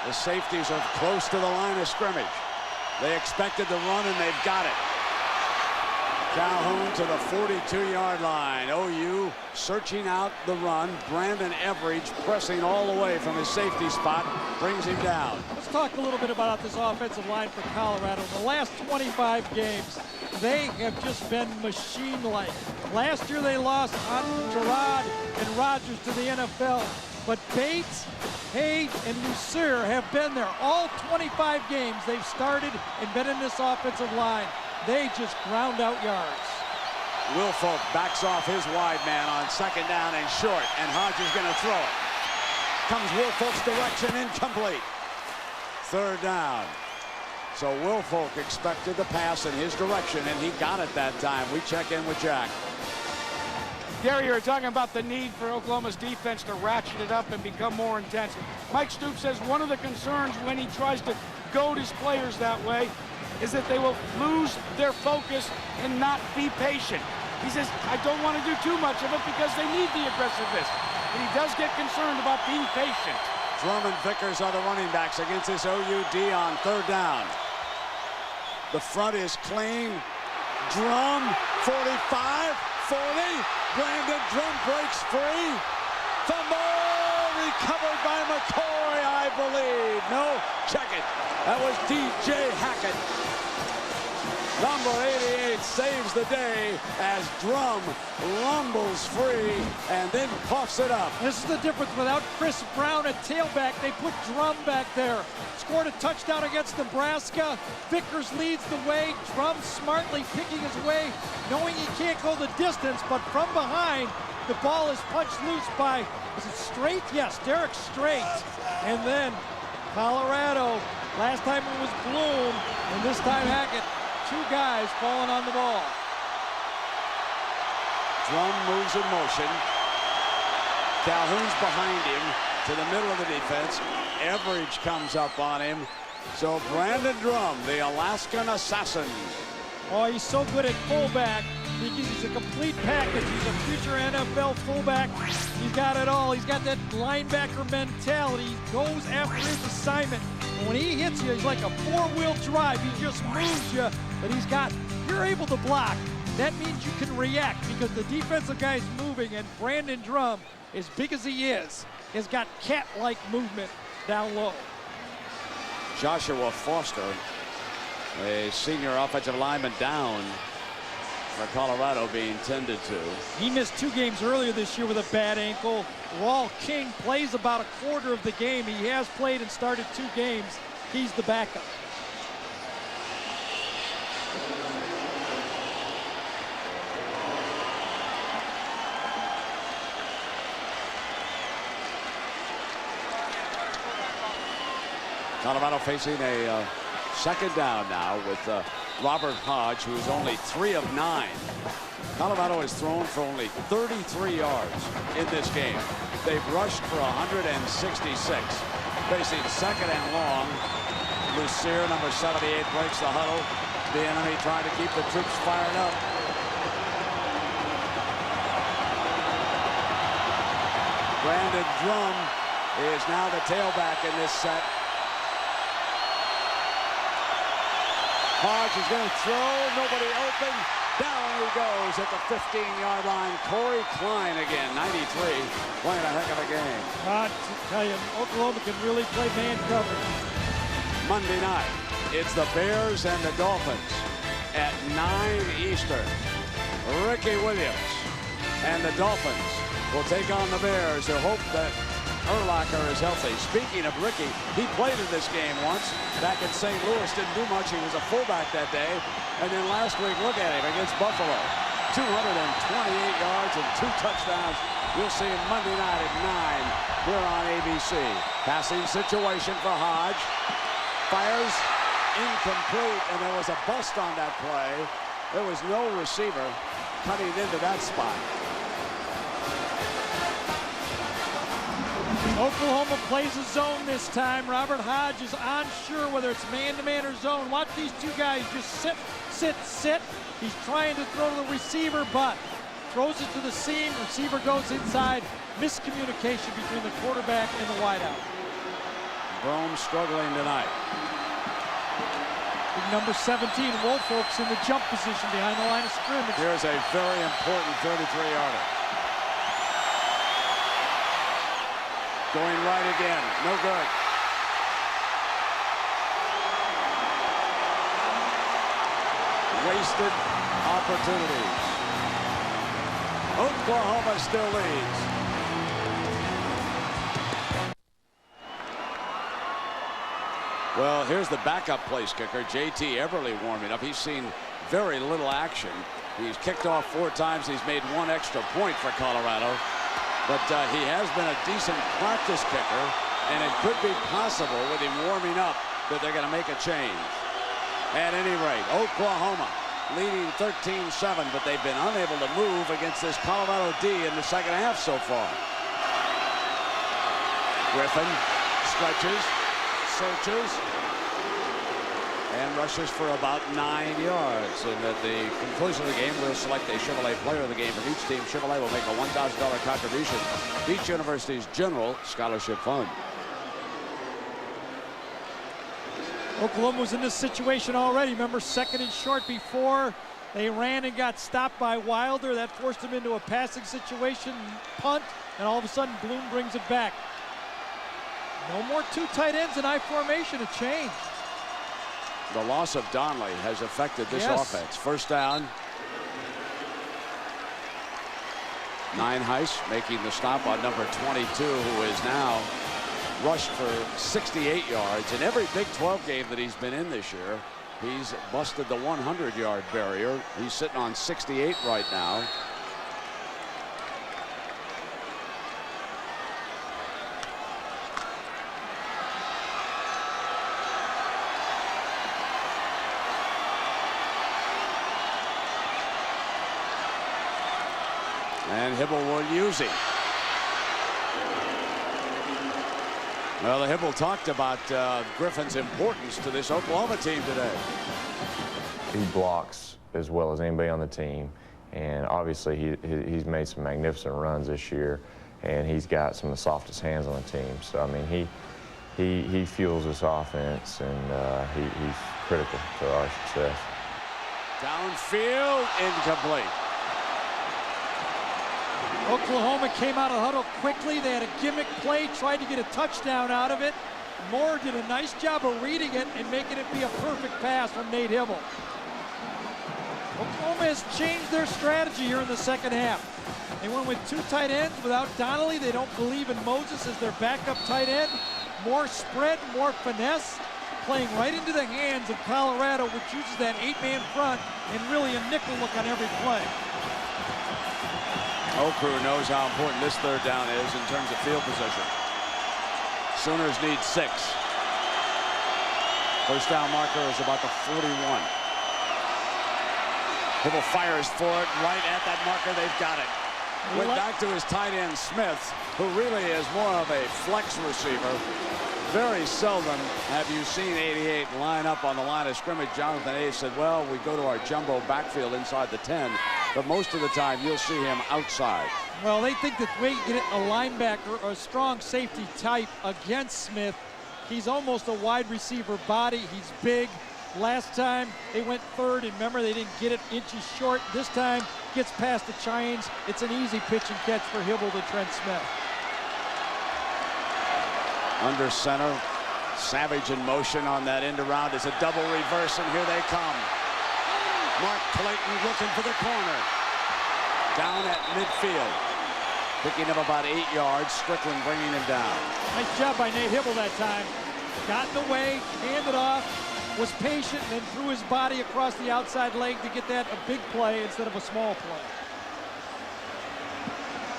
The safeties are close to the line of scrimmage. They expected the run, and they've got it. Calhoun to the 42-yard line. OU searching out the run. Brandon Everidge pressing all the way from his safety spot, brings him down. Let's talk a little bit about this offensive line for Colorado. In the last 25 games, they have just been machine-like. Last year they lost Gerard and Rogers to the NFL. But Bates, Haig, and Lucier have been there. All 25 games they've started and been in this offensive line. They just ground out yards. Wilfolk backs off his wide man on second down and short, and Hodge is going to throw it. Comes Wilfolk's direction, incomplete. Third down. So Wilfolk expected the pass in his direction, and he got it that time. We check in with Jack. Gary, you're talking about the need for Oklahoma's defense to ratchet it up and become more intense. Mike Stoops says one of the concerns when he tries to goad his players that way is that they will lose their focus and not be patient. He says, I don't want to do too much of it because they need the aggressiveness. But he does get concerned about being patient. Drum and Vickers are the running backs against this OUD on third down. The front is clean. Drum, 45, 40. Brandon Drum breaks free. Fumble recovered by McCoy, I believe. No, check it. That was DJ Hackett. Number 88 saves the day as Drum rumbles free and then puffs it up. This is the difference. Without Chris Brown at tailback, they put Drum back there. Scored a touchdown against Nebraska. Vickers leads the way. Drum smartly picking his way, knowing he can't go the distance, but from behind, the ball is punched loose by, is it Strait? Yes, Derek Strait. And then Colorado, last time it was Bloom, and this time Hackett. Two guys falling on the ball. Drum moves in motion. Calhoun's behind him to the middle of the defense. Everidge comes up on him. So Brandon Drum, the Alaskan assassin. Oh, he's so good at fullback. He's a complete package. He's a future NFL fullback. He's got it all. He's got that linebacker mentality. He goes after his assignment. And when he hits you, he's like a four-wheel drive. He just moves you. But you're able to block. That means you can react because the defensive guy is moving, and Brandon Drum, as big as he is, has got cat-like movement down low. Joshua Foster, a senior offensive lineman, down for Colorado, being tended to. He missed 2 games earlier this year with a bad ankle. Raul King plays about a quarter of the game. He has played and started 2 games. He's the backup. Colorado facing a second down now with Robert Hodge, who is only 3 of 9. Colorado has thrown for only 33 yards in this game. They've rushed for 166. Facing second and long. Lucier, number 78, breaks the huddle. The enemy trying to keep the troops fired up. Brandon Drum is now the tailback in this set. Hodge is going to throw. Nobody open. Down he goes at the 15-yard line. Corey Klein again, 93, playing a heck of a game. I tell you, Oklahoma can really play man coverage. Monday night, it's the Bears and the Dolphins at 9 Eastern. Ricky Williams and the Dolphins will take on the Bears, who hope that Urlacher is healthy. Speaking of Ricky, he played in this game once back in St. Louis. Didn't do much. He was a fullback that day. And then last week, look at him against Buffalo. 228 yards and 2 touchdowns. You'll see him Monday night at 9 here on ABC. Passing situation for Hodge. Fires incomplete, and there was a bust on that play. There was no receiver cutting into that spot. Oklahoma plays a zone this time. Robert Hodge is unsure whether it's man-to-man or zone. Watch these two guys just sit. He's trying to throw to the receiver, but throws it to the seam. Receiver goes inside. Miscommunication between the quarterback and the wideout. Brome struggling tonight. Number 17, Woolfolk's in the jump position behind the line of scrimmage. Here's a very important 33-yarder. Going right again, no good. Wasted opportunities. Oklahoma still leads. Well, here's the backup place kicker, J.T. Everly, warming up. He's seen very little action. He's kicked off 4 times. He's made 1 extra point for Colorado. But he has been a decent practice kicker, and it could be possible with him warming up that they're going to make a change. At any rate, Oklahoma leading 13-7, but they've been unable to move against this Colorado D in the second half so far. Griffin stretches, searches, and rushes for about 9 yards. And at the conclusion of the game, we'll select a Chevrolet player of the game from each team. Chevrolet will make a $1,000 contribution to each university's general scholarship fund. Oklahoma was in this situation already. Remember, 2nd and short before they ran and got stopped by Wilder. That forced them into a passing situation, punt, and all of a sudden Bloom brings it back. No more 2 tight ends in I formation. A change. The loss of Donnelly has affected this offense. First down. Ninehuis making the stop on number 22, who is now rushed for 68 yards. In every Big 12 game that he's been in this year, he's busted the 100-yard barrier. He's sitting on 68 right now. And Hibble will use him. Well, the Hibble talked about Griffin's importance to this Oklahoma team today. He blocks as well as anybody on the team, and obviously he's made some magnificent runs this year, and he's got some of the softest hands on the team. So I mean, he fuels this offense, and he's critical to our success. Downfield, incomplete. Oklahoma came out of the huddle quickly. They had a gimmick play, tried to get a touchdown out of it. Moore did a nice job of reading it and making it be a perfect pass from Nate Hibble. Oklahoma has changed their strategy here in the second half. They went with 2 tight ends without Donnelly. They don't believe in Moses as their backup tight end. More spread, more finesse, playing right into the hands of Colorado, which uses that 8-man front and really a nickel look on every play. Okru knows how important this 3rd down is in terms of field position. Sooners need 6. First down marker is about the 41. Hibble fires for it right at that marker. They've got it. Went back to his tight end Smith, who really is more of a flex receiver. Very seldom have you seen 88 line up on the line of scrimmage. Jonathan Hayes said, well, we go to our jumbo backfield inside the 10, but most of the time you'll see him outside. Well, they think that way you get a linebacker or a strong safety type against Smith. He's almost a wide receiver body. He's big. Last time they went third, and remember they didn't get it inches short. This time gets past the chains. It's an easy pitch and catch for Hibble to Trent Smith. Under center, Savage in motion on that end around. It's a double reverse, and here they come. Mark Clayton looking for the corner. Down at midfield. Picking up about 8 yards. Strickland bringing him down. Nice job by Nate Hibble that time. Got in the way, handed off, was patient, and then threw his body across the outside leg to get that a big play instead of a small play.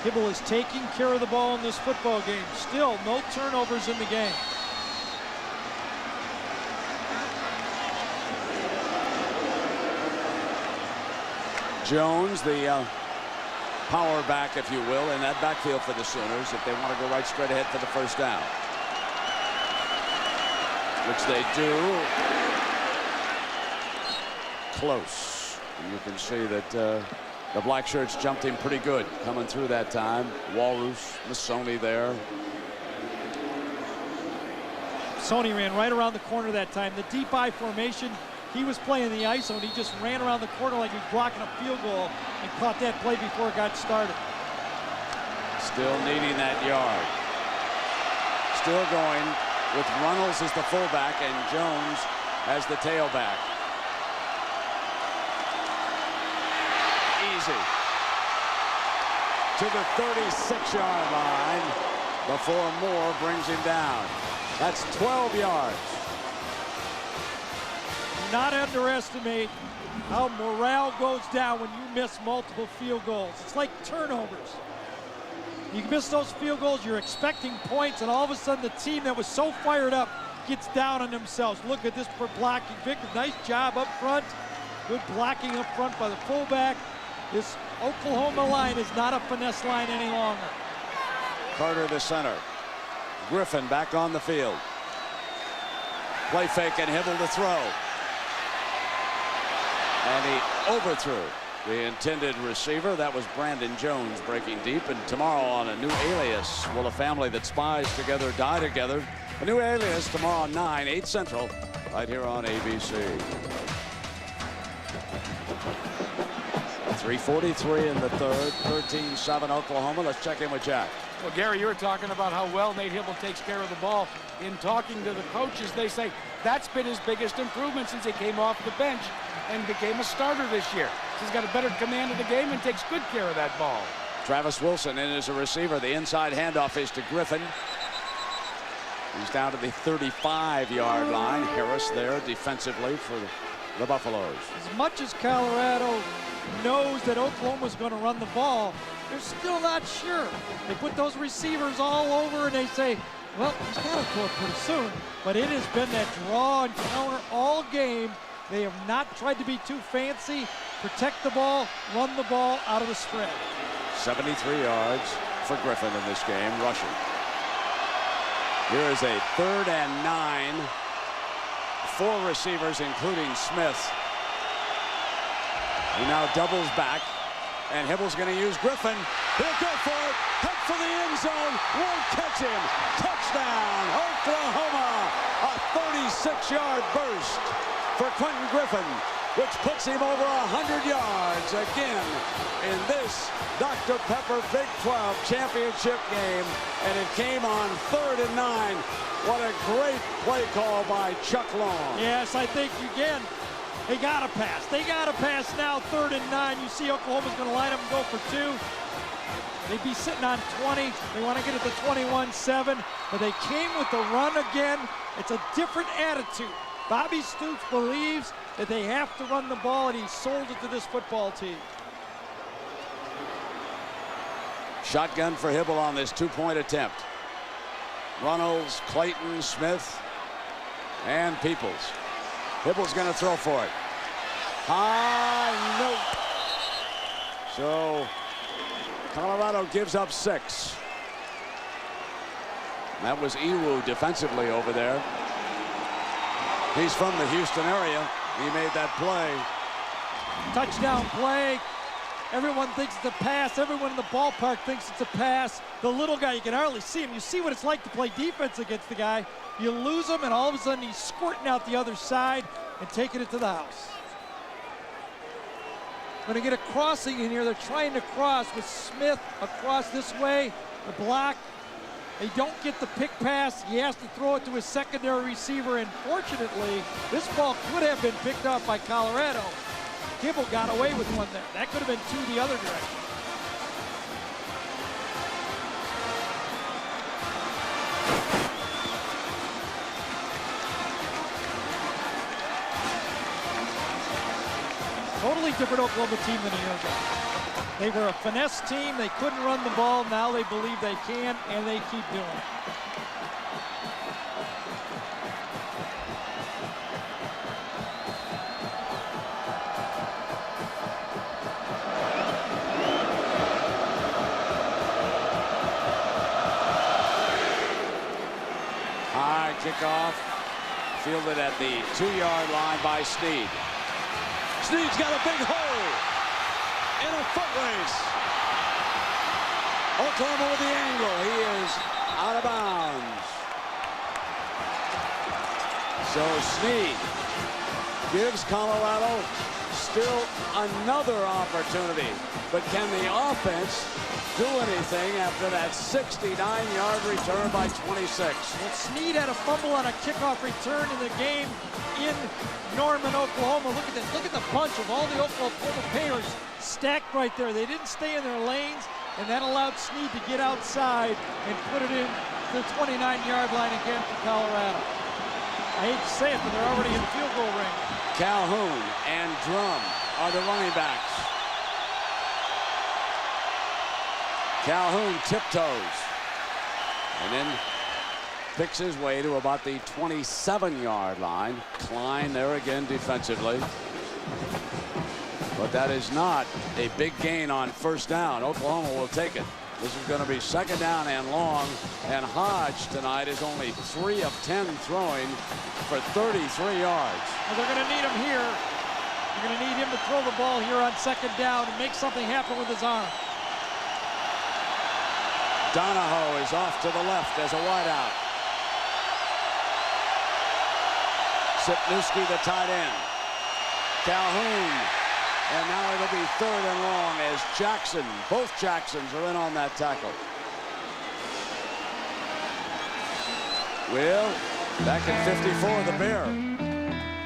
Hibble is taking care of the ball in this football game. Still no turnovers in the game. Jones, the power back, if you will, in that backfield for the Sooners if they want to go right straight ahead for the first down. Which they do. Close. And you can see that the black shirts jumped him pretty good coming through that time. Walrus, Missoni there. Sony ran right around the corner that time. The deep I formation, he was playing the ISO, and he just ran around the corner like he was blocking a field goal and caught that play before it got started. Still needing that yard. Still going with Runnels as the fullback and Jones as the tailback. Easy. To the 36-yard line before Moore brings him down. That's 12 yards. Not underestimate how morale goes down when you miss multiple field goals. It's like turnovers. You miss those field goals, you're expecting points, and all of a sudden the team that was so fired up gets down on themselves. Look at this for blocking. Victor, nice job up front. Good blocking up front by the fullback. This Oklahoma line is not a finesse line any longer. Carter the center. Griffin back on the field. Play fake and Hibble to throw. And he overthrew the intended receiver. That was Brandon Jones breaking deep. And tomorrow on a new alias, will a family that spies together die together? A new alias tomorrow on 9, 8 Central, right here on ABC. 3:43 in the third, 13-7 Oklahoma. Let's check in with Jack. Well, Gary, you were talking about how well Nate Hibble takes care of the ball. In talking to the coaches, they say that's been his biggest improvement since he came off the bench and became a starter this year. He's got a better command of the game and takes good care of that ball. Travis Wilson in as a receiver. The inside handoff is to Griffin. He's down to the 35-yard line. Harris there defensively for the Buffaloes. As much as Colorado knows that Oklahoma's going to run the ball, they're still not sure. They put those receivers all over and they say, well, he's got to throw it pretty soon. But it has been that draw and counter all game. They have not tried to be too fancy. Protect the ball, run the ball out of the spread. 73 yards for Griffin in this game, rushing. Here is a 3rd and 9. 4 receivers, including Smith. He now doubles back, and Hibble's going to use Griffin. He'll go for it. Head for the end zone. Won't catch him. Touchdown, Oklahoma. A 36-yard burst for Quentin Griffin, which puts him over 100 yards again in this Dr. Pepper Big 12 championship game. And it came on 3rd and 9. What a great play call by Chuck Long. Yes, I think, again, they got to pass. They got to pass now, 3rd and 9. You see Oklahoma's going to line up and go for 2. They'd be sitting on 20. They want to get it to 21-7, but they came with the run again. It's a different attitude. Bobby Stoops believes that they have to run the ball, and he sold it to this football team. Shotgun for Hibble on this 2-point attempt. Runnels, Clayton, Smith. And Peoples. Peoples going to throw for it. High, no. So Colorado gives up 6. That was Iwu defensively over there. He's from the Houston area. He made that play. Touchdown play. Everyone thinks it's a pass. Everyone in the ballpark thinks it's a pass. The little guy, you can hardly see him. You see what it's like to play defense against the guy. You lose him, and all of a sudden he's squirting out the other side and taking it to the house. Going to get a crossing in here. They're trying to cross with Smith across this way. The block. They don't get the pick pass. He has to throw it to his secondary receiver, and fortunately, this ball could have been picked up by Colorado. Kibble got away with one there. That could have been 2 the other direction. Totally different Oklahoma team than a year ago. They were a finesse team. They couldn't run the ball. Now they believe they can, and they keep doing it. High kickoff. Fielded at the 2-yard line by Snead. Snead's got a big hole in a foot race. Oklahoma with the angle. He is out of bounds. So Snead gives Colorado still another opportunity. But can the offense do anything after that 69-yard return by 26? Well, Snead had a fumble on a kickoff return in the game in Norman, Oklahoma. Look at this. Look at the bunch of all the Oklahoma players stacked right there. They didn't stay in their lanes, and that allowed Snead to get outside and put it in the 29-yard line again for Colorado. I hate to say it, but they're already in field goal range. Calhoun and Drum are the running backs. Calhoun tiptoes and then picks his way to about the 27-yard line. Klein there again defensively. But that is not a big gain on first down. Oklahoma will take it. This is going to be second down and long. And Hodge tonight is only 3 of 10 throwing for 33 yards. Well, they're going to need him here. They're going to need him to throw the ball here on second down and make something happen with his arm. Donahoe is off to the left as a wideout. Sipnewski, the tight end. Calhoun. And now it'll be third and long as Jackson, both Jacksons are in on that tackle. Well, back in '54, the Bear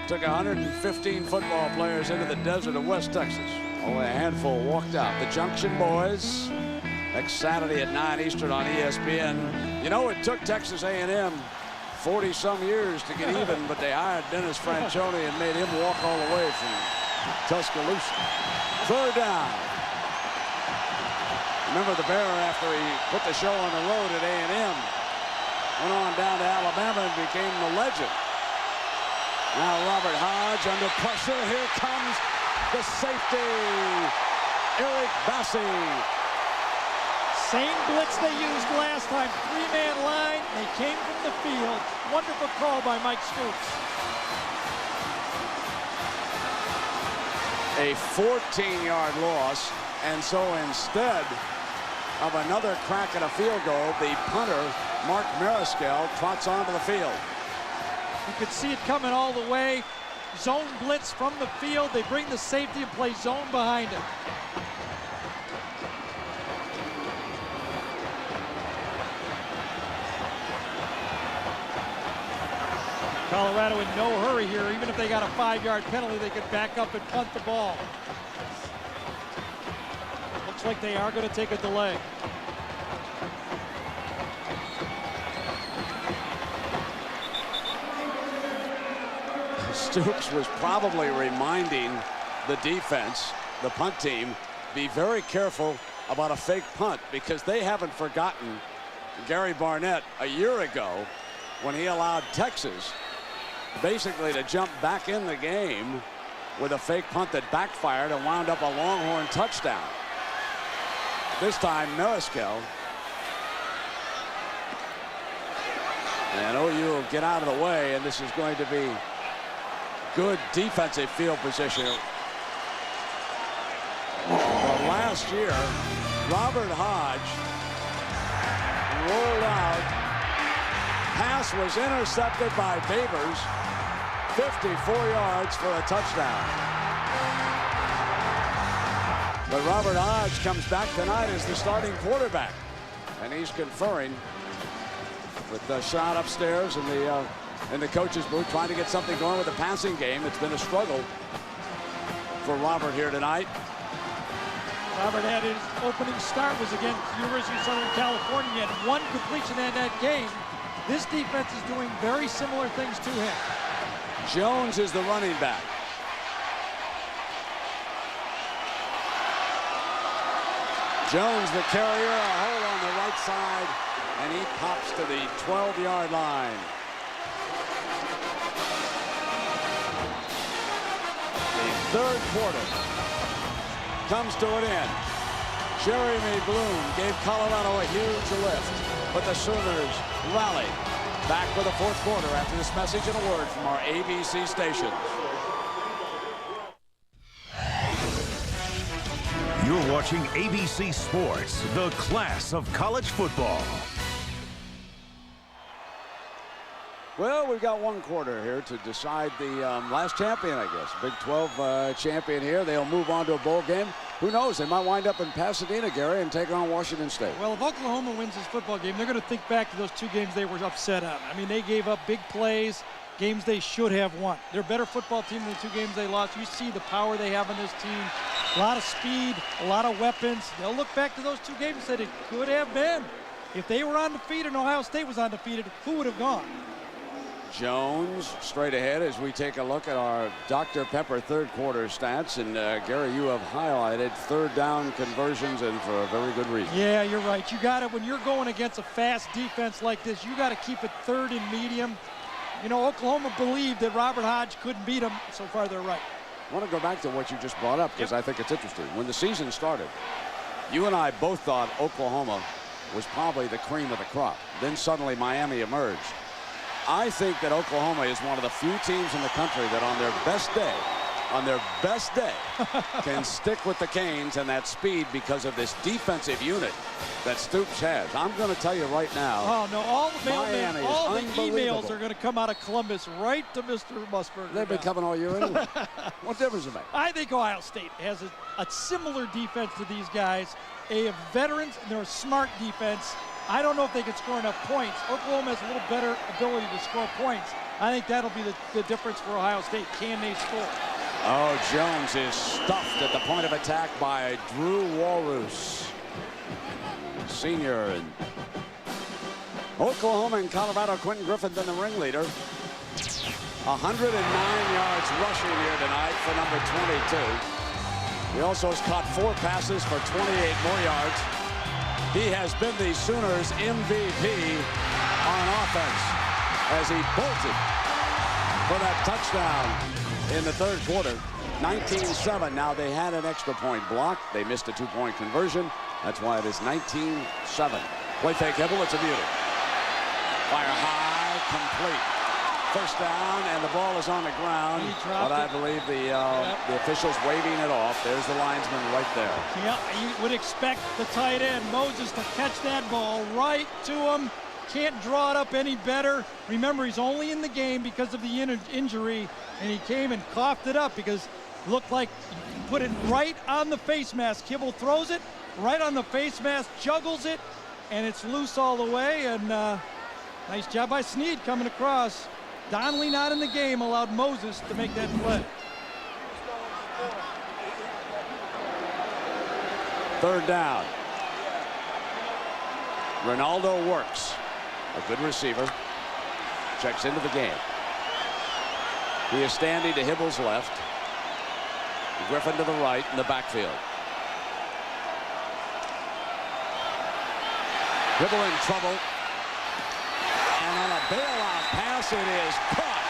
took 115 football players into the desert of West Texas. Only a handful walked out. The Junction Boys, next Saturday at 9 Eastern on ESPN. You know, it took Texas A&M 40-some years to get even, but they hired Dennis Franchione and made him walk all the way from Tuscaloosa. Third down. Remember the Bear, after he put the show on the road at A&M, went on down to Alabama and became the legend. Now Robert Hodge under pressure. Here comes the safety, Eric Bassi. Same blitz they used last time. 3-man line. They came from the field. Wonderful call by Mike Stoops. A 14-yard loss, and so instead of another crack at a field goal, the punter, Mark Mariscal, trots onto the field. You could see it coming all the way. Zone blitz from the field. They bring the safety and play zone behind it. Colorado in no hurry here. Even if they got a 5-yard penalty, they could back up and punt the ball. Looks like they are going to take a delay. Stoops was probably reminding the defense, the punt team, be very careful about a fake punt, because they haven't forgotten Gary Barnett a year ago when he allowed Texas basically to jump back in the game with a fake punt that backfired and wound up a Longhorn touchdown. This time, Mariscal. And OU will get out of the way, and this is going to be good defensive field position. Well, last year, Robert Hodge rolled out. Pass was intercepted by Babers. 54 yards for a touchdown. But Robert Hodge comes back tonight as the starting quarterback. And he's conferring with the shot upstairs in the coach's booth, trying to get something going with the passing game. It's been a struggle for Robert here tonight. Robert had his opening start was against University of Southern California. He had one completion in that game. This defense is doing very similar things to him. Jones is the running back. Jones, the carrier, a hole on the right side, and he pops to the 12-yard line. The third quarter comes to an end. Jeremy Bloom gave Colorado a huge lift, but the Sooners rally. Back for the fourth quarter after this message and a word from our ABC stations. You're watching ABC Sports, the class of college football. Well, we've got one quarter here to decide the last champion, I guess. Big 12 champion here. They'll move on to a bowl game. Who knows? They might wind up in Pasadena, Gary, and take on Washington State. Well, if Oklahoma wins this football game, they're going to think back to those two games they were upset on. I mean, they gave up big plays, games they should have won. They're a better football team than the two games they lost. You see the power they have on this team. A lot of speed, a lot of weapons. They'll look back to those two games and say it could have been. If they were undefeated and Ohio State was undefeated, who would have gone? Jones straight ahead as we take a look at our Dr. Pepper third quarter stats. And Gary, you have highlighted third down conversions, and for a very good reason. Yeah, you're right. You got it when you're going against a fast defense like this. You got to keep it third and medium. You know, Oklahoma believed that Robert Hodge couldn't beat them. So far, they're right. I want to go back to what you just brought up because I think it's interesting. When the season started, you and I both thought Oklahoma was probably the cream of the crop. Then suddenly Miami emerged. I think that Oklahoma is one of the few teams in the country that on their best day, can stick with the Canes and that speed because of this defensive unit that Stoops has. I'm going to tell you right now. Oh, no, all the mailmen, all the emails unbelievable. are going to come out of Columbus right to Mr. Musburger. They've been coming all year anyway. What difference does it make? I think Ohio State has a similar defense to these guys. They have veterans, and they're a smart defense. I don't know if they can score enough points. Oklahoma has a little better ability to score points. I think that'll be the difference for Ohio State. Can they score? Oh, Jones is stuffed at the point of attack by Drew Walrus, senior. And Oklahoma and Colorado, Quentin Griffin then the ringleader. 109 yards rushing here tonight for number 22. He also has caught 4 passes for 28 more yards. He has been the Sooners MVP on offense as he bolted for that touchdown in the third quarter. 19-7. Now they had an extra point blocked. They missed a 2-point conversion. That's why it is 19-7. Play fake, Hibble. It's a beauty. Fire high, complete. First down, and the ball is on the ground. But I believe the officials waving it off. There's the linesman right there. Yeah, you would expect the tight end, Moses, to catch that ball right to him. Can't draw it up any better. Remember, he's only in the game because of the injury, and he came and coughed it up because it looked like he put it right on the face mask. Kibble throws it right on the face mask, juggles it, and it's loose all the way. And nice job by Snead coming across. Donnelly not in the game, allowed Moses to make that play. Third down. Ronaldo works. A good receiver. Checks into the game. He is standing to Hibble's left. Griffin to the right in the backfield. Hibble in trouble. And on a bailout pass, it is caught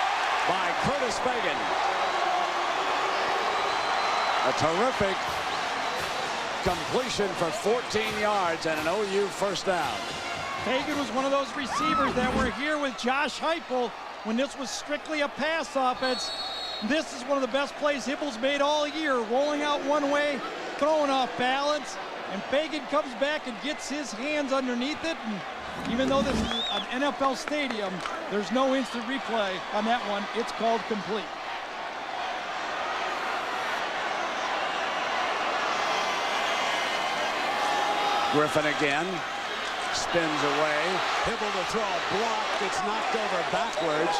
by Curtis Fagan. A terrific completion for 14 yards and an OU first down. Fagan was one of those receivers that were here with Josh Heupel when this was strictly a pass offense. This is one of the best plays Hibble's made all year, rolling out one way, throwing off balance, and Fagan comes back and gets his hands underneath it. And even though this is an NFL stadium, there's no instant replay on that one. It's called complete. Griffin again, spins away. Hibble to throw a block, gets knocked over backwards,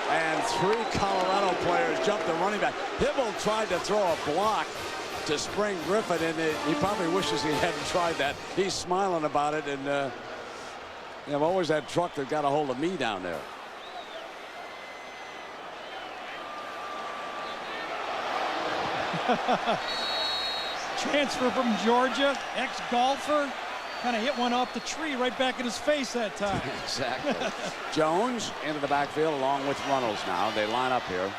and 3 Colorado players jumped the running back. Hibble tried to throw a block to spring Griffin, and he probably wishes he hadn't tried that. He's smiling about it, and I've always had truck that got a hold of me down there. Transfer from Georgia, ex-golfer, kind of hit one off the tree right back in his face that time. Exactly. Jones into the backfield along with Runnels now. They line up here.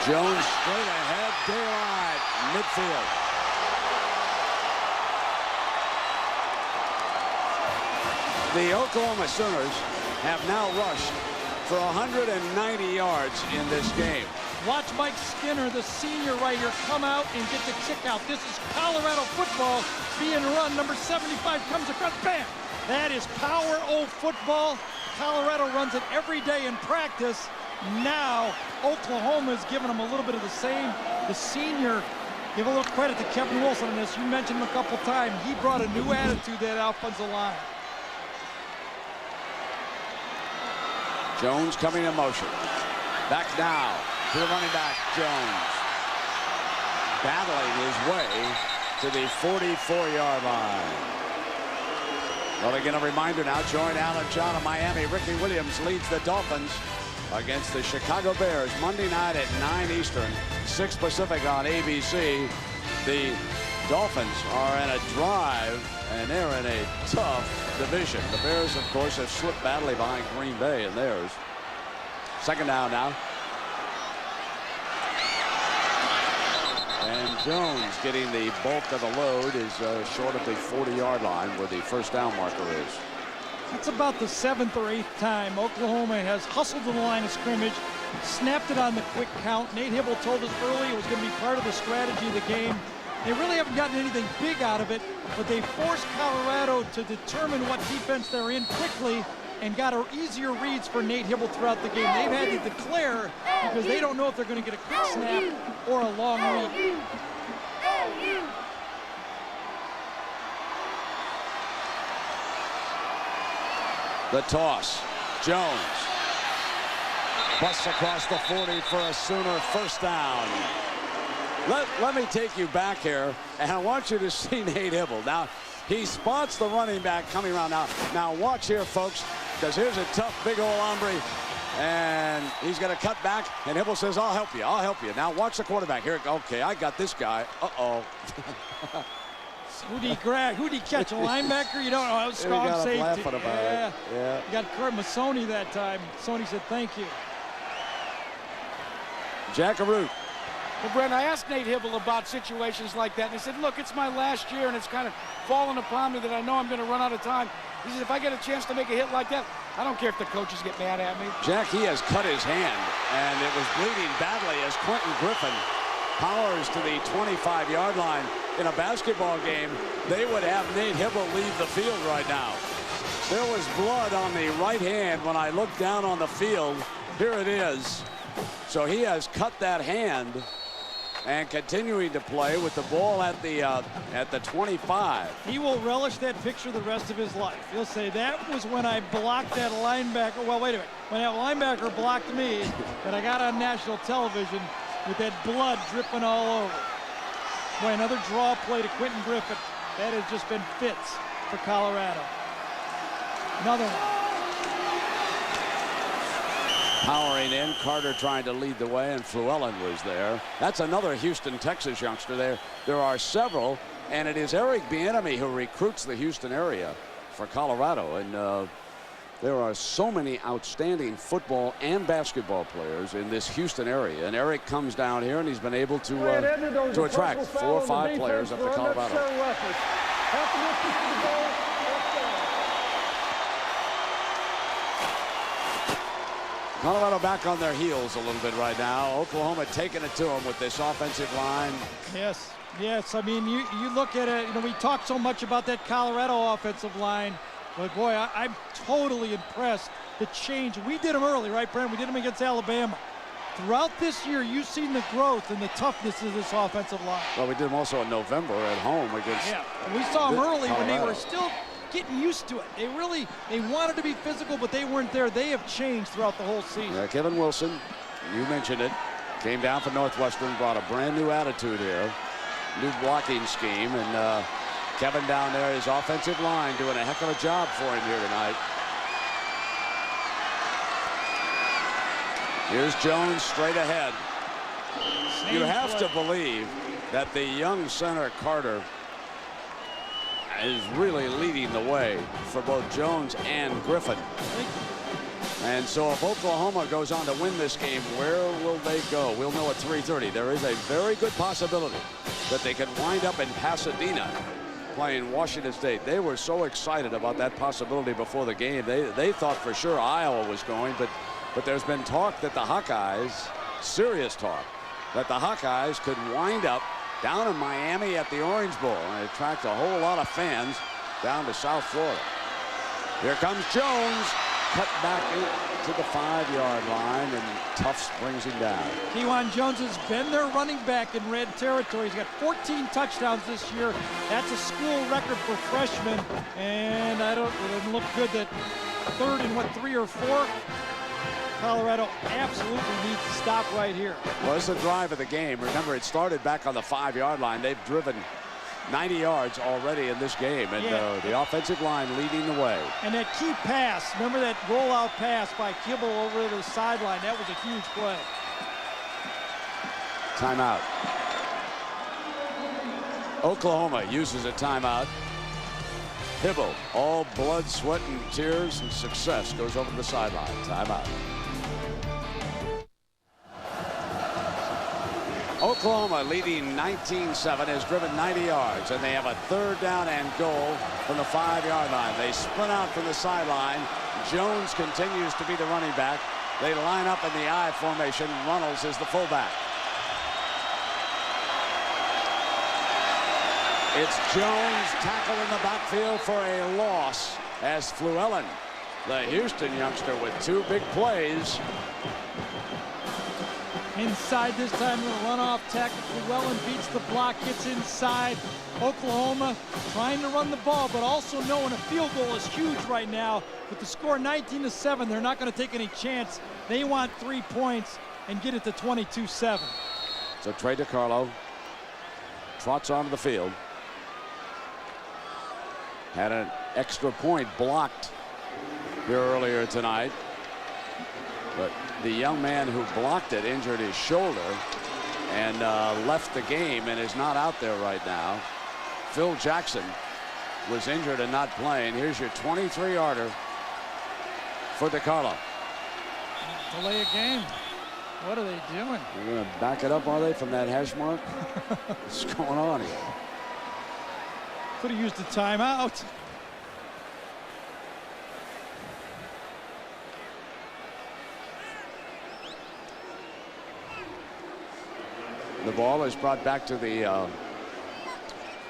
Jones straight ahead, daylight, midfield. The Oklahoma Sooners have now rushed for 190 yards in this game. Watch Mike Skinner, the senior right here, come out and get the kick out. This is Colorado football being run. Number 75 comes across, bam! That is Power O football. Colorado runs it every day in practice. Now, Oklahoma is giving them a little bit of the same. The senior, give a little credit to Kevin Wilson on this. You mentioned him a couple times. He brought a new attitude to that offensive line. Jones coming in motion. Back now to the running back, Jones. Battling his way to the 44-yard line. Well, again, a reminder now, join Alan John of Miami. Ricky Williams leads the Dolphins against the Chicago Bears Monday night at 9 Eastern, 6 Pacific on ABC. The Dolphins are in a drive, and they're in a tough division. The Bears, of course, have slipped badly behind Green Bay in theirs. Second down now. And Jones getting the bulk of the load is short of the 40-yard line where the first down marker is. That's about the 7th or 8th time Oklahoma has hustled to the line of scrimmage, snapped it on the quick count. Nate Hibble told us early it was going to be part of the strategy of the game. They really haven't gotten anything big out of it, but they forced Colorado to determine what defense they're in quickly and got easier reads for Nate Hibble throughout the game. They've had to declare because they don't know if they're going to get a quick snap or a long read. The toss. Jones busts across the 40 for a Sooner first down. Let me take you back here, and I want you to see Nate Hibble. Now, he spots the running back coming around now. Now, watch here, folks, because here's a tough, big old hombre, and he's going to cut back, and Hibble says, I'll help you, I'll help you. Now, watch the quarterback here. Okay, I got this guy. Uh-oh. Who'd he grab? Who'd he catch? A linebacker? You don't know. That was strong safety. Laughing about it. Yeah. You got Kurt Masoni that time. Masoni said, thank you. Jackaroo. Well, Brent, I asked Nate Hibble about situations like that, and he said, look, it's my last year, and it's kind of fallen upon me that I know I'm going to run out of time. He said, if I get a chance to make a hit like that, I don't care if the coaches get mad at me. Jack, he has cut his hand, and it was bleeding badly as Quentin Griffin powers to the 25-yard line. In a basketball game, they would have Nate Hibble leave the field right now. There was blood on the right hand when I looked down on the field. Here it is. So he has cut that hand and continuing to play with the ball at the 25. He will relish that picture the rest of his life. He'll say, that was when I blocked that linebacker. Well, wait a minute. When that linebacker blocked me, and I got on national television with that blood dripping all over. Boy, another draw play to Quentin Griffin. That has just been fits for Colorado. Another one. Powering in, Carter trying to lead the way, and Fluellen was there. That's another Houston, Texas youngster there. There are several, and it is Eric Bieniemy who recruits the Houston area. for Colorado. And there are so many outstanding football and basketball players in this Houston area. And Eric comes down here, and he's been able to attract 4 or 5 players up to Colorado. Colorado back on their heels a little bit right now. Oklahoma taking it to them with this offensive line. Yes, yes. I mean, you look at it, you know, we talk so much about that Colorado offensive line, but boy, I'm totally impressed. The change, we did them early, right, Brent? We did them against Alabama. Throughout this year, you've seen the growth and the toughness of this offensive line. Well, we did them also in November at home against. Yeah, we saw them early Colorado. when they were still getting used to it. They wanted to be physical, but they weren't there. They have changed throughout the whole season. Yeah, Kevin Wilson, you mentioned it, came down from Northwestern, brought a brand new attitude here, new blocking scheme, and Kevin down there, his offensive line, doing a heck of a job for him here tonight. Here's Jones straight ahead. You have to believe that the young center Carter is really leading the way for both Jones and Griffin. And so if Oklahoma goes on to win this game, where will they go? We'll know at 3:30. There is a very good possibility that they could wind up in Pasadena playing Washington State. They were so excited about that possibility before the game. They thought for sure Iowa was going, but there's been talk that the Hawkeyes, serious talk, that the Hawkeyes could wind up down in Miami at the Orange Bowl and attract a whole lot of fans down to South Florida. Here comes Jones, cut back to the 5-yard line, and Tufts brings him down. Kejuan Jones has been their running back in red territory. He's got 14 touchdowns this year. That's a school record for freshmen, and it doesn't look good that third and 3 or 4. Colorado absolutely needs to stop right here. Well, it's the drive of the game. Remember, it started back on the 5-yard line. They've driven 90 yards already in this game, and the offensive line leading the way. And that key pass, remember that rollout pass by Kibble over to the sideline? That was a huge play. Timeout. Oklahoma uses a timeout. Hibble, all blood, sweat, and tears and success, goes over to the sideline. Timeout. Oklahoma leading 19-7, has driven 90 yards, and they have a 3rd down and goal from the 5-yard line. They sprint out from the sideline. Jones continues to be the running back. They line up in the I formation. Runnels is the fullback. It's Jones tackled in the backfield for a loss as Fluellen, the Houston youngster, with 2 big plays. Inside this time, the runoff tackle. Fluellen beats the block, gets inside. Oklahoma trying to run the ball, but also knowing a field goal is huge right now. With the score 19-7, they're not going to take any chance. They want 3 points and get it to 22-7. So Trey DiCarlo trots onto the field. Had an extra point blocked here earlier tonight, but the young man who blocked it injured his shoulder and left the game and is not out there right now. Phil Jackson was injured and not playing. Here's your 23-yarder for DiCarlo. Delay a game. What are they doing? They're going to back it up, are they, from that hash mark? What's going on here? Could have used the timeout. The ball is brought back to the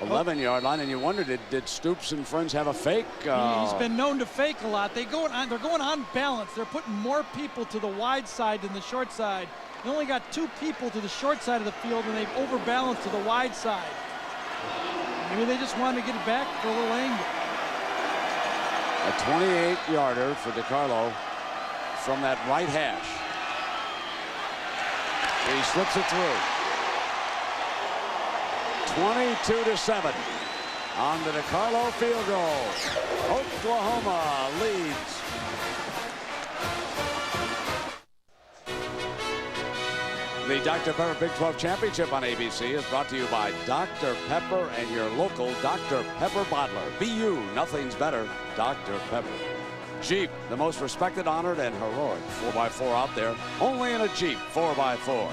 11-yard line, and you wonder, did Stoops and friends have a fake? He's been known to fake a lot. They're going on balance. They're putting more people to the wide side than the short side. They only got 2 people to the short side of the field, and they've overbalanced to the wide side. Maybe they just wanted to get it back for a little angle. A 28-yarder for DiCarlo from that right hash. He slips it through. 22-7 on the DiCarlo field goal. Oklahoma leads. The Dr. Pepper Big 12 Championship on ABC is brought to you by Dr. Pepper and your local Dr. Pepper bottler. BU, nothing's better, Dr. Pepper. Jeep, the most respected, honored, and heroic 4x4 out there, only in a Jeep 4x4.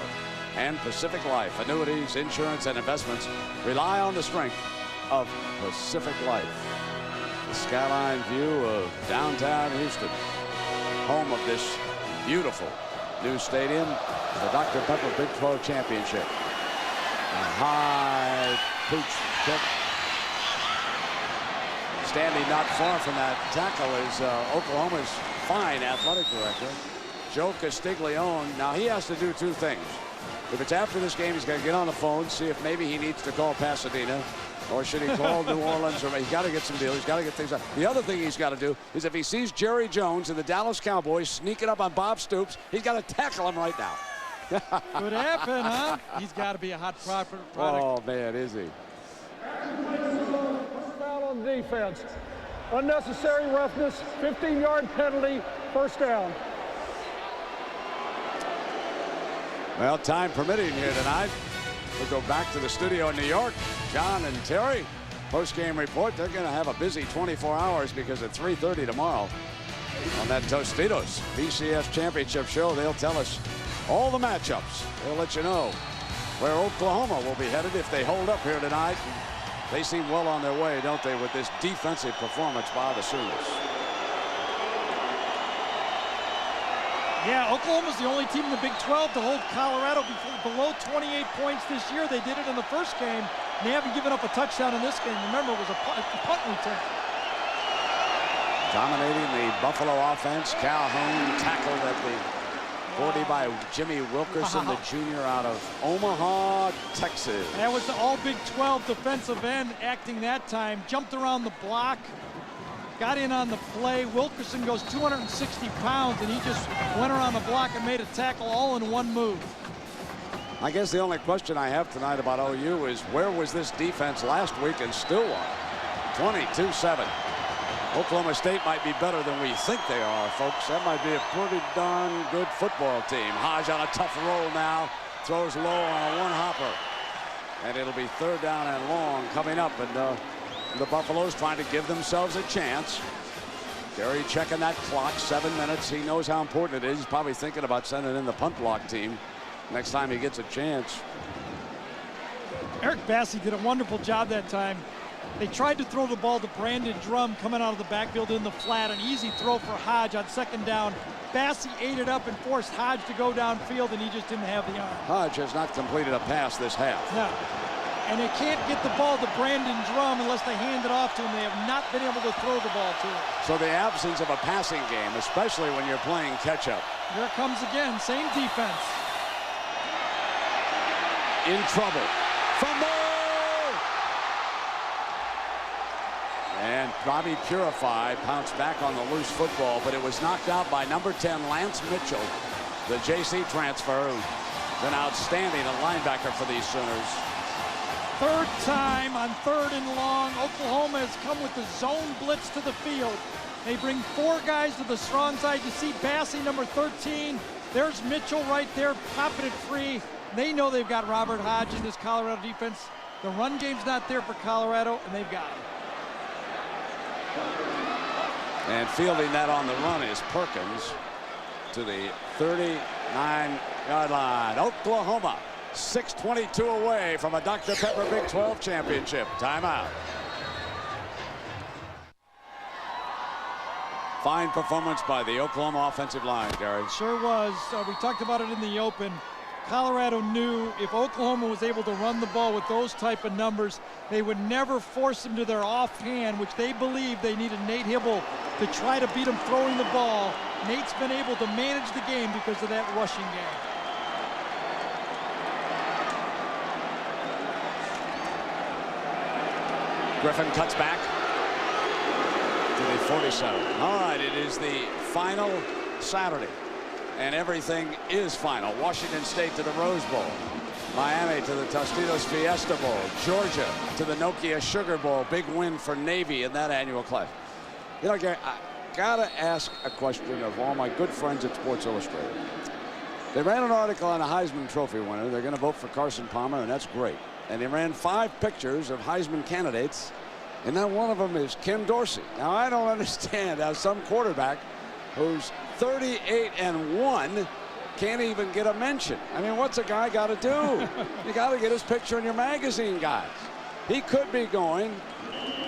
And Pacific Life, annuities, insurance, and investments rely on the strength of Pacific Life. The skyline view of downtown Houston, home of this beautiful new stadium, the Dr. Pepper Big 12 Championship. A high pooch kick. Standing not far from that tackle is Oklahoma's fine athletic director, Joe Castiglione. Now he has to do two things. If it's after this game, he's got to get on the phone, see if maybe he needs to call Pasadena, or should he call New Orleans, or he's got to get some deals. He's got to get things up. The other thing he's got to do is if he sees Jerry Jones and the Dallas Cowboys sneaking up on Bob Stoops, he's got to tackle him right now. Could happen, huh? He's got to be a hot product. Oh, man, is he? Foul on defense. Unnecessary roughness, 15-yard penalty, first down. Well, time permitting here tonight, we'll go back to the studio in New York. John and Terry, post-game report. They're going to have a busy 24 hours because at 3:30 tomorrow on that Tostitos BCS Championship show, they'll tell us all the matchups. They'll let you know where Oklahoma will be headed if they hold up here tonight. They seem well on their way, don't they, with this defensive performance by the Sooners. Yeah, Oklahoma's the only team in the Big 12 to hold Colorado below 28 points this year. They did it in the first game, and they haven't given up a touchdown in this game. Remember, it was a punt return. Dominating the Buffalo offense, Calhoun tackled at the 40 by Jimmy Wilkerson, the junior out of Omaha, Texas. That was the all Big 12 defensive end acting that time. Jumped around the block, got in on the play. Wilkerson goes 260 pounds, and he just went around the block and made a tackle all in one move. I guess the only question I have tonight about OU is where was this defense last week in Stillwater? 22-7. Oklahoma State might be better than we think they are, folks. That might be a pretty darn good football team. Hodge on a tough roll now. Throws low on a one-hopper. And it'll be third down and long coming up. And the Buffaloes trying to give themselves a chance. Gary checking that clock, 7 minutes. He knows how important it is. He's probably thinking about sending in the punt block team next time he gets a chance. Eric Bassey did a wonderful job that time. They tried to throw the ball to Brandon Drum coming out of the backfield in the flat. An easy throw for Hodge on second down. Bassey ate it up and forced Hodge to go downfield, and he just didn't have the arm. Hodge has not completed a pass this half. No. And they can't get the ball to Brandon Drum unless they hand it off to him. They have not been able to throw the ball to him. So the absence of a passing game, especially when you're playing catch-up. Here it comes again, same defense. In trouble. Fumble! And Bobby Purify pounced back on the loose football, but it was knocked out by number 10, Lance Mitchell, the JC transfer, who's been outstanding at linebacker for these Sooners. Third time on 3rd and long. Oklahoma has come with the zone blitz to the field. They bring 4 guys to the strong side. You see Bassey, number 13. There's Mitchell right there, popping it free. They know they've got Robert Hodge in this Colorado defense. The run game's not there for Colorado, and they've got him. And fielding that on the run is Perkins to the 39-yard line. Oklahoma, 6:22 away from a Dr. Pepper Big 12 championship. Timeout. Fine performance by the Oklahoma offensive line, Gary. Sure was. We talked about it in the open. Colorado knew if Oklahoma was able to run the ball with those type of numbers, they would never force them to their offhand, which they believe they needed Nate Hibble to try to beat them throwing the ball. Nate's been able to manage the game because of that rushing game. Griffin cuts back to the 47. All right, it is the final Saturday. And everything is final. Washington State to the Rose Bowl. Miami to the Tostitos Fiesta Bowl. Georgia to the Nokia Sugar Bowl. Big win for Navy in that annual class. You know, Gary, I gotta ask a question of all my good friends at Sports Illustrated. They ran an article on a Heisman Trophy winner. They're going to vote for Carson Palmer, and that's great. And they ran 5 pictures of Heisman candidates, and now one of them is Ken Dorsey. Now, I don't understand how some quarterback who's 38-1 can't even get a mention. I mean, what's a guy got to do? You got to get his picture in your magazine, guys. He could be going,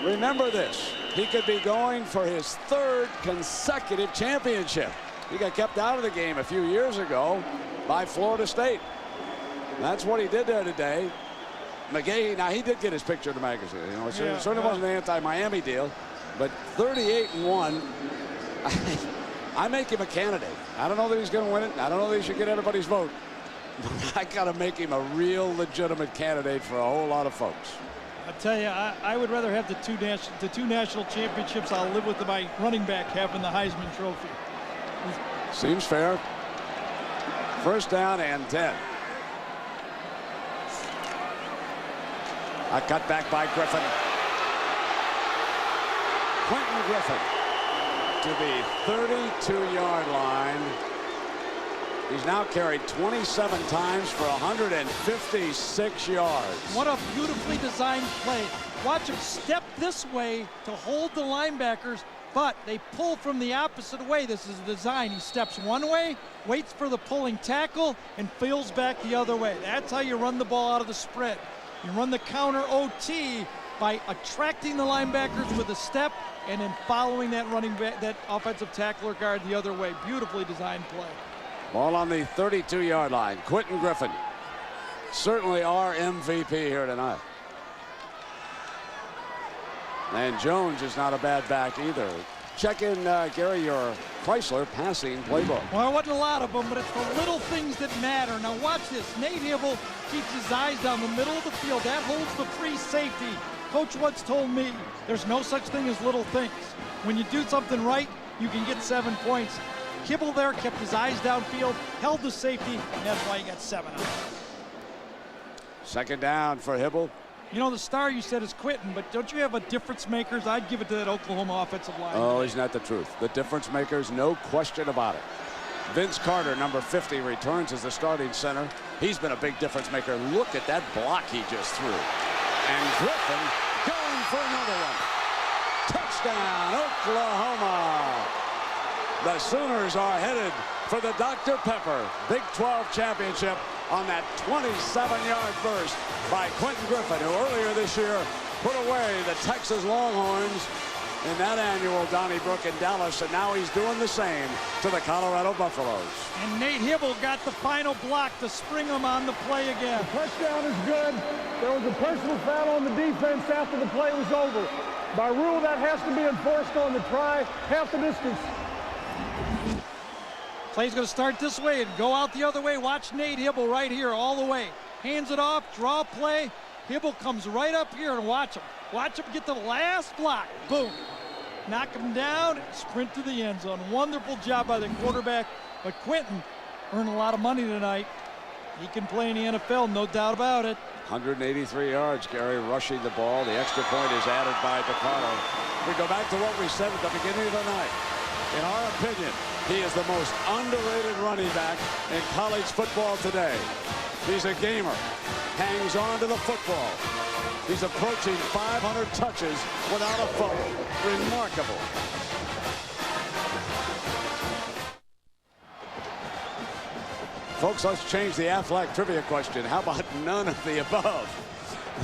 remember this, he could be going for his 3rd consecutive championship. He got kept out of the game a few years ago by Florida State. That's what he did there today. McGahee, now he did get his picture in the magazine. You know, it certainly wasn't an anti-Miami deal, but 38-1. I make him a candidate. I don't know that he's going to win it. I don't know that he should get everybody's vote. I got to make him a real legitimate candidate for a whole lot of folks. I tell you, I would rather have the two national championships. I'll live with my running back having the Heisman Trophy. Seems fair. 1st down and 10. A cutback by Griffin. Quentin Griffin to the 32-yard line. He's now carried 27 times for 156 yards. What a beautifully designed play. Watch him step this way to hold the linebackers, but they pull from the opposite way. This is the design. He steps one way, waits for the pulling tackle, and feels back the other way. That's how you run the ball out of the spread. You run the counter OT by attracting the linebackers with a step and then following that running back, that offensive tackle or guard the other way. Beautifully designed play. Ball on the 32-yard line. Quentin Griffin, certainly our MVP here tonight. And Jones is not a bad back either. Check in, Gary, your Chrysler passing playbook. Well, there wasn't a lot of them, but it's the little things that matter. Now watch this. Nate Hibble keeps his eyes down the middle of the field. That holds the free safety. Coach once told me there's no such thing as little things. When you do something right, you can get 7 points. Hibble there kept his eyes downfield, held the safety, and that's why he got 7 out. 2nd down for Hibble. You know, the star you said is Quentin, but don't you have a difference makers? I'd give it to that Oklahoma offensive line. Oh, he's not the truth. The difference makers, no question about it. Vince Carter, number 50, returns as the starting center. He's been a big difference maker. Look at that block he just threw. And Griffin going for another one. Touchdown, Oklahoma. The Sooners are headed for the Dr. Pepper Big 12 Championship on that 27-yard burst by Quentin Griffin, who earlier this year put away the Texas Longhorns in that annual Donnybrook in Dallas, and now he's doing the same to the Colorado Buffaloes. And Nate Hibble got the final block to spring him on the play again. The touchdown is good. There was a personal foul on the defense after the play was over. By rule, that has to be enforced on the try, half the distance. Play's going to start this way and go out the other way. Watch Nate Hibble right here all the way. Hands it off, draw play. Hibble comes right up here and watch him. Watch him get the last block. Boom. Knock him down, sprint to the end zone. Wonderful job by the quarterback. But Quentin earned a lot of money tonight. He can play in the NFL, no doubt about it. 183 yards, Gary, rushing the ball. The extra point is added by DeCarlo. We go back to what we said at the beginning of the night. In our opinion, he is the most underrated running back in college football today. He's a gamer, hangs on to the football. He's approaching 500 touches without a fumble. Remarkable. Folks, let's change the Aflac trivia question. How about none of the above?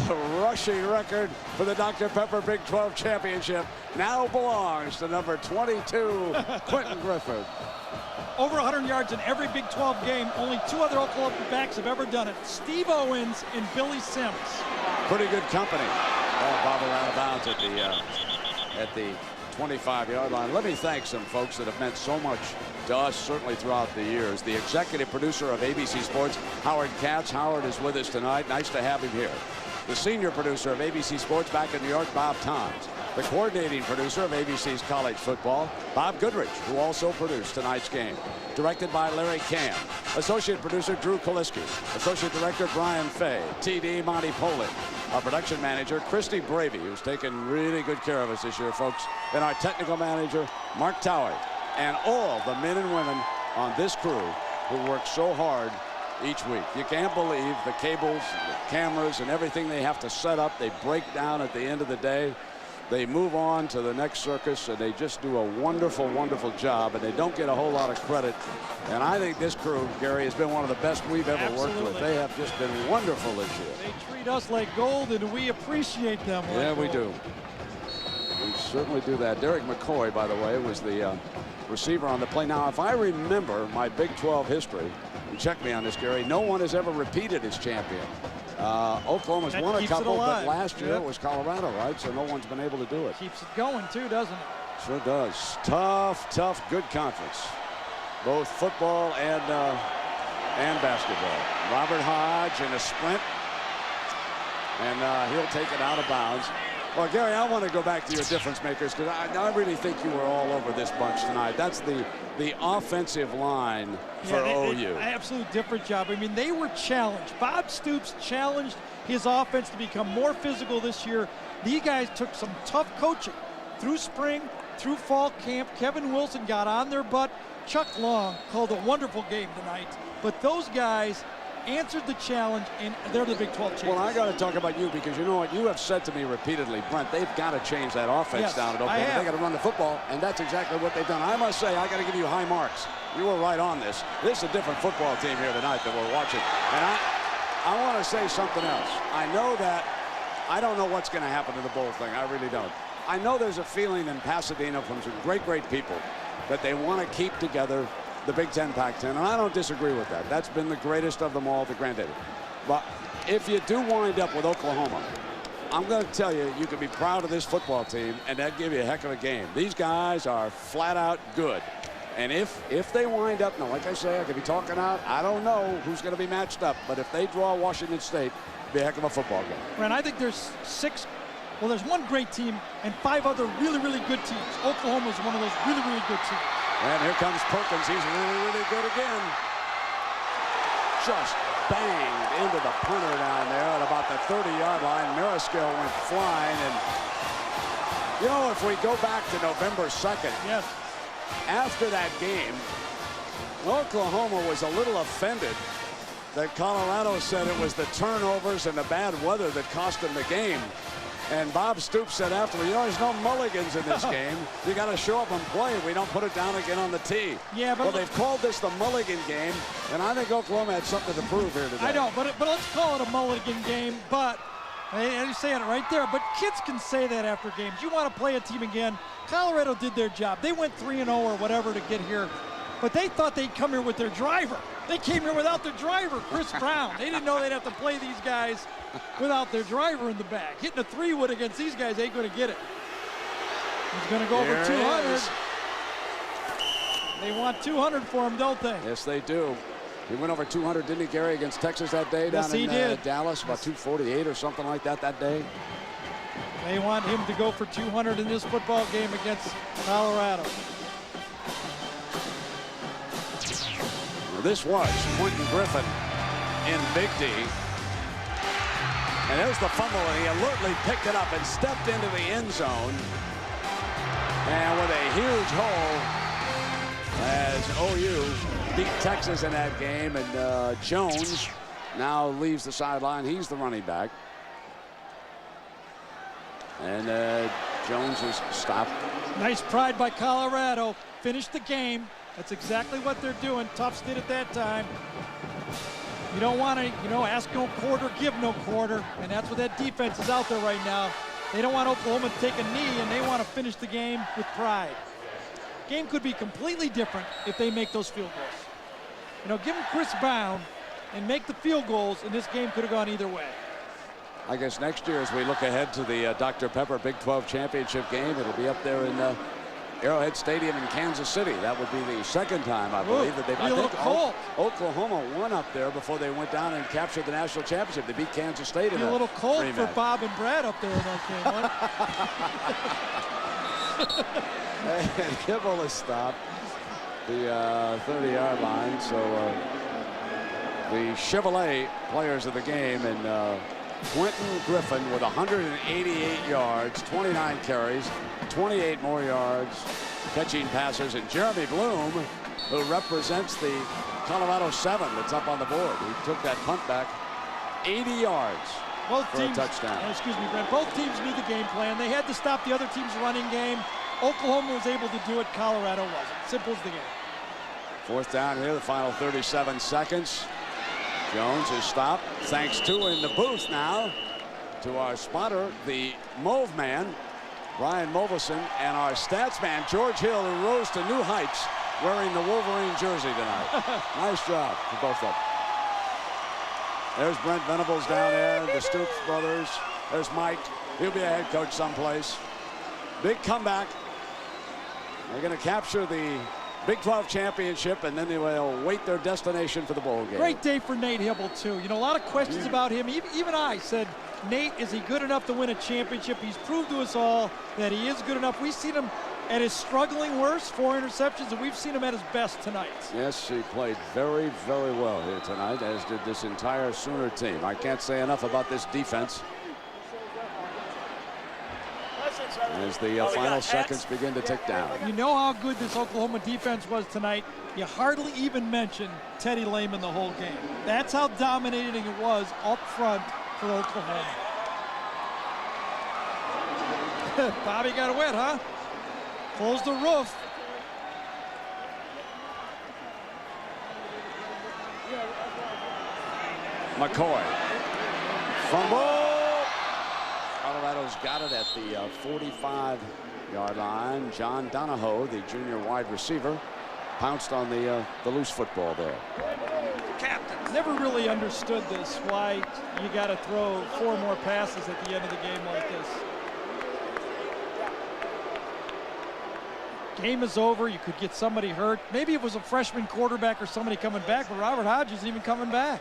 The rushing record for the Dr. Pepper Big 12 Championship now belongs to number 22, Quentin Griffin. Over 100 yards in every Big 12 game. Only 2 other Oklahoma backs have ever done it. Steve Owens and Billy Sims. Pretty good company. Ball bobbled out of bounds at the 25-yard line. Let me thank some folks that have meant so much to us, certainly throughout the years. The executive producer of ABC Sports, Howard Katz. Howard is with us tonight. Nice to have him here. The senior producer of ABC Sports back in New York, Bob Toms. The coordinating producer of ABC's college football, Bob Goodrich, who also produced tonight's game. Directed by Larry Cam. Associate producer, Drew Kaliski. Associate director, Brian Fay. TD, Monty Poland. Our production manager, Christy Bravey, who's taken really good care of us this year, folks. And our technical manager, Mark Towie. And all the men and women on this crew who work so hard each week. You can't believe the cables, the cameras, and everything they have to set up. They break down at the end of the day. They move on to the next circus, and they just do a wonderful, wonderful job, and they don't get a whole lot of credit. And I think this crew, Gary, has been one of the best we've ever worked with. They have just been wonderful this year. They treat us like gold, and we appreciate them like Yeah, we gold. do. We certainly do that. Derek McCoy, by the way, was the receiver on the play. Now, if I remember my Big 12 history, and check me on this, Gary, no one has ever repeated as champion. Oklahoma's That won a keeps it couple, but alive. last year Yep. it was Colorado, right? So no one's been able to do it. Keeps it going, too, doesn't it? Sure does. Tough, tough, good conference. Both football and basketball. Robert Hodge in a sprint. And he'll take it out of bounds. Well, Gary, I want to go back to your difference makers because I really think you were all over this bunch tonight. That's the offensive line for OU. Absolute different job. I mean, they were challenged. Bob Stoops challenged his offense to become more physical this year. These guys took some tough coaching through spring, through fall camp. Kevin Wilson got on their butt. Chuck Long called a wonderful game tonight. But those guys answered the challenge, and they're the Big 12 champions. Well, I got to talk about you because you know what you have said to me repeatedly, Brent. They've got to change that offense down at Oklahoma. They got to run the football, and that's exactly what they've done. I must say, I got to give you high marks. You were right on this. This is a different football team here tonight that we're watching, and I want to say something else. I know that I don't know what's going to happen to the bowl thing. I really don't. I know there's a feeling in Pasadena from some great people that they want to keep together the Big Ten, Pac-10, and I don't disagree with that. That's been the greatest of them all, the granddaddy. But if you do wind up with Oklahoma, I'm going to tell you, you can be proud of this football team, and that'd give you a heck of a game. These guys are flat out good. And if they wind up, now, like I say, I could be talking out. I don't know who's going to be matched up, but if they draw Washington State, it'd be a heck of a football game. Ren, I think there's there's one great team and 5 other really, really good teams. Oklahoma is one of those really, really good teams. And here comes Perkins. He's really, really good again. Just banged into the punter down there at about the 30-yard line. Mariscal went flying. And, you know, if we go back to November 2nd, yes, after that game, Oklahoma was a little offended that Colorado said it was the turnovers and the bad weather that cost them the game. And Bob Stoops said afterward, you know, there's no mulligans in this game. You got to show up and play. We don't put it down again on the tee. Yeah, but well, they've called this the mulligan game, and I think Oklahoma had something to prove here today. I know, but let's call it a mulligan game. But you're saying it right there. But kids can say that after games. You want to play a team again. Colorado did their job. They went 3-0 or whatever to get here. But they thought they'd come here with their driver. They came here without their driver, Chris Brown. They didn't know they'd have to play these guys without their driver in the back. Hitting a 3-wood against these guys ain't going to get it. He's going to go over 200. They want 200 for him, don't they? Yes, they do. He went over 200, didn't he, Gary, against Texas that day down in Dallas, about 248 or something like that day? They want him to go for 200 in this football game against Colorado. This was Quentin Griffin in Big D. And there's the fumble, and he alertly picked it up and stepped into the end zone. And with a huge hole as OU beat Texas in that game. And Jones now leaves the sideline. He's the running back. And Jones is stopped. Nice pride by Colorado. Finished the game. That's exactly what they're doing. Tufts did it that time. You don't want to, ask no quarter, give no quarter. And that's what that defense is out there right now. They don't want Oklahoma to take a knee, and they want to finish the game with pride. Game could be completely different if they make those field goals. Give them Chris Brown and make the field goals, and this game could have gone either way. I guess next year, as we look ahead to the Dr. Pepper Big 12 championship game, it'll be up there in Arrowhead Stadium in Kansas City. That would be the second time, I believe, that they've. I think Oklahoma won up there before they went down and captured the national championship. They beat Kansas State in a little cold rematch. for Bob and Brad up there in that game. And Kibble has stopped the 30-yard line. So the Chevrolet players of the game, and Quentin Griffin with 188 yards, 29 carries, 28 more yards, catching passes, and Jeremy Bloom, who represents the Colorado 7 that's up on the board. He took that punt back 80 yards both for teams, a touchdown. Excuse me, Brent. Both teams knew the game plan. They had to stop the other team's running game. Oklahoma was able to do it. Colorado wasn't. Simple as the game. Fourth down here, the final 37 seconds. Jones is stopped, thanks to in the booth now to our spotter, the Mauve man, Brian Movelson, and our stats man, George Hill, who rose to new heights wearing the Wolverine jersey tonight. Nice job for both of them. There's Brent Venables down there, the Stoops brothers. There's Mike. He'll be a head coach someplace. Big comeback. They're going to capture the Big 12 championship, and then they will await their destination for the bowl game. Great day for Nate Hibble, too. You know, a lot of questions about him. Even I said, Nate, is he good enough to win a championship? He's proved to us all that he is good enough. We've seen him at his struggling worst, 4 interceptions, and we've seen him at his best tonight. Yes, he played very, very well here tonight, as did this entire Sooner team. I can't say enough about this defense. As the final seconds begin to tick down. You know how good this Oklahoma defense was tonight. You hardly even mention Teddy Lehman the whole game. That's how dominating it was up front for Oklahoma. Bobby got a wet, huh? Close the roof. McCoy. Fumble. Colorado's got it at the 45-yard line. John Donahoe, the junior wide receiver, pounced on the loose football there. Captain. Never really understood this, why you got to throw 4 more passes at the end of the game like this. Game is over. You could get somebody hurt. Maybe it was a freshman quarterback or somebody coming back, but Robert Hodge isn't even coming back.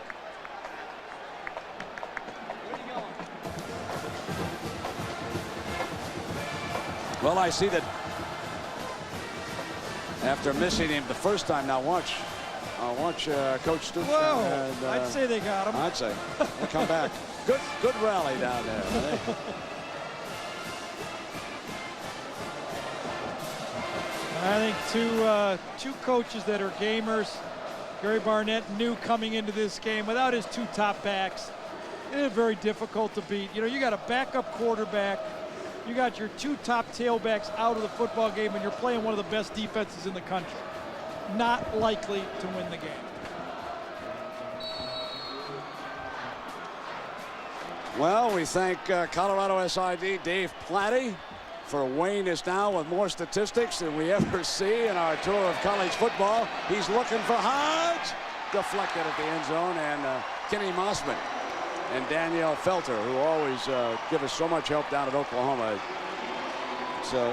Well, I see that after missing him the first time, now watch Coach Stoops. Whoa, and, I'd say they got him. I'd say they'll come back. Good rally down there. I think two coaches that are gamers. Gary Barnett knew coming into this game, without his 2 top backs, it is very difficult to beat. You know, you got a backup quarterback. You got your 2 top tailbacks out of the football game, and you're playing one of the best defenses in the country. Not likely to win the game. Well, we thank Colorado SID Dave Platty for weighing us down with more statistics than we ever see in our tour of college football. He's looking for Hodge. Deflected at the end zone, and Kenny Mossman and Danielle Felter, who always give us so much help down at Oklahoma.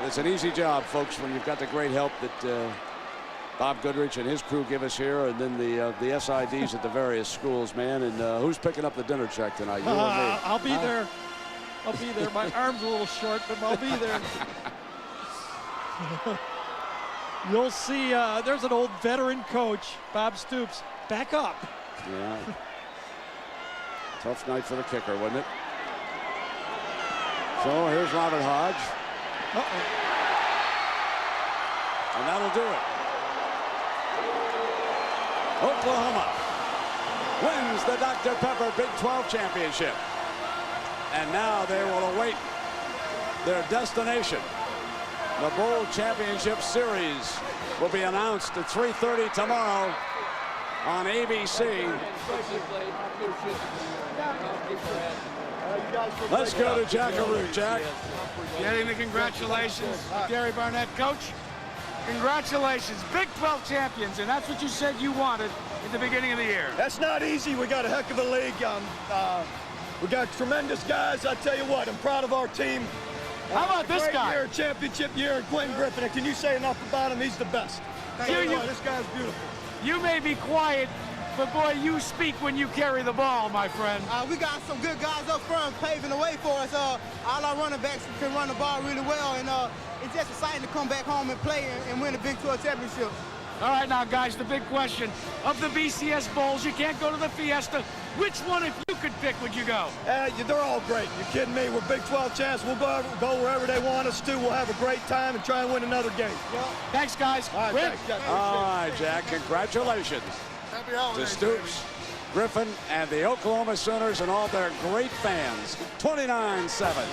It's an easy job, folks, when you've got the great help that Bob Goodrich and his crew give us here, and then the SIDs at the various schools, man. And who's picking up the dinner check tonight? You or me? I'll be there. I'll be there. My arm's a little short, but I'll be there. You'll see there's an old veteran coach, Bob Stoops, back up. Yeah. Tough night for the kicker, wasn't it? So here's Robert Hodge. And that'll do it. Oklahoma wins the Dr. Pepper Big 12 championship. And now they will await their destination. The Bowl Championship Series will be announced at 3:30 tomorrow on ABC. Let's go to Jackaroo, Jack. Getting the congratulations, Gary Barnett, coach. Congratulations, Big 12 champions, and that's what you said you wanted at the beginning of the year. That's not easy. We got a heck of a league. We got tremendous guys. I tell you what, I'm proud of our team. How about this guy? Year, championship year, and Quentin Griffin. And can you say enough about him? He's the best. This guy's beautiful. You may be quiet, but boy, you speak when you carry the ball, my friend. We got some good guys up front paving the way for us. All our running backs can run the ball really well, and it's just exciting to come back home and play and win the Big 12 championship. All right, now, guys, the big question. Of the BCS Bowls, you can't go to the Fiesta. Which one, if you could pick, would you go? They're all great. You're kidding me. We're Big 12 champs. We'll go wherever they want us to. We'll have a great time and try and win another game. Thanks, guys. All right, Rick? thanks, Jack. All right, Jack, congratulations to Stoops, Griffin, and the Oklahoma Sooners and all their great fans. 29-7.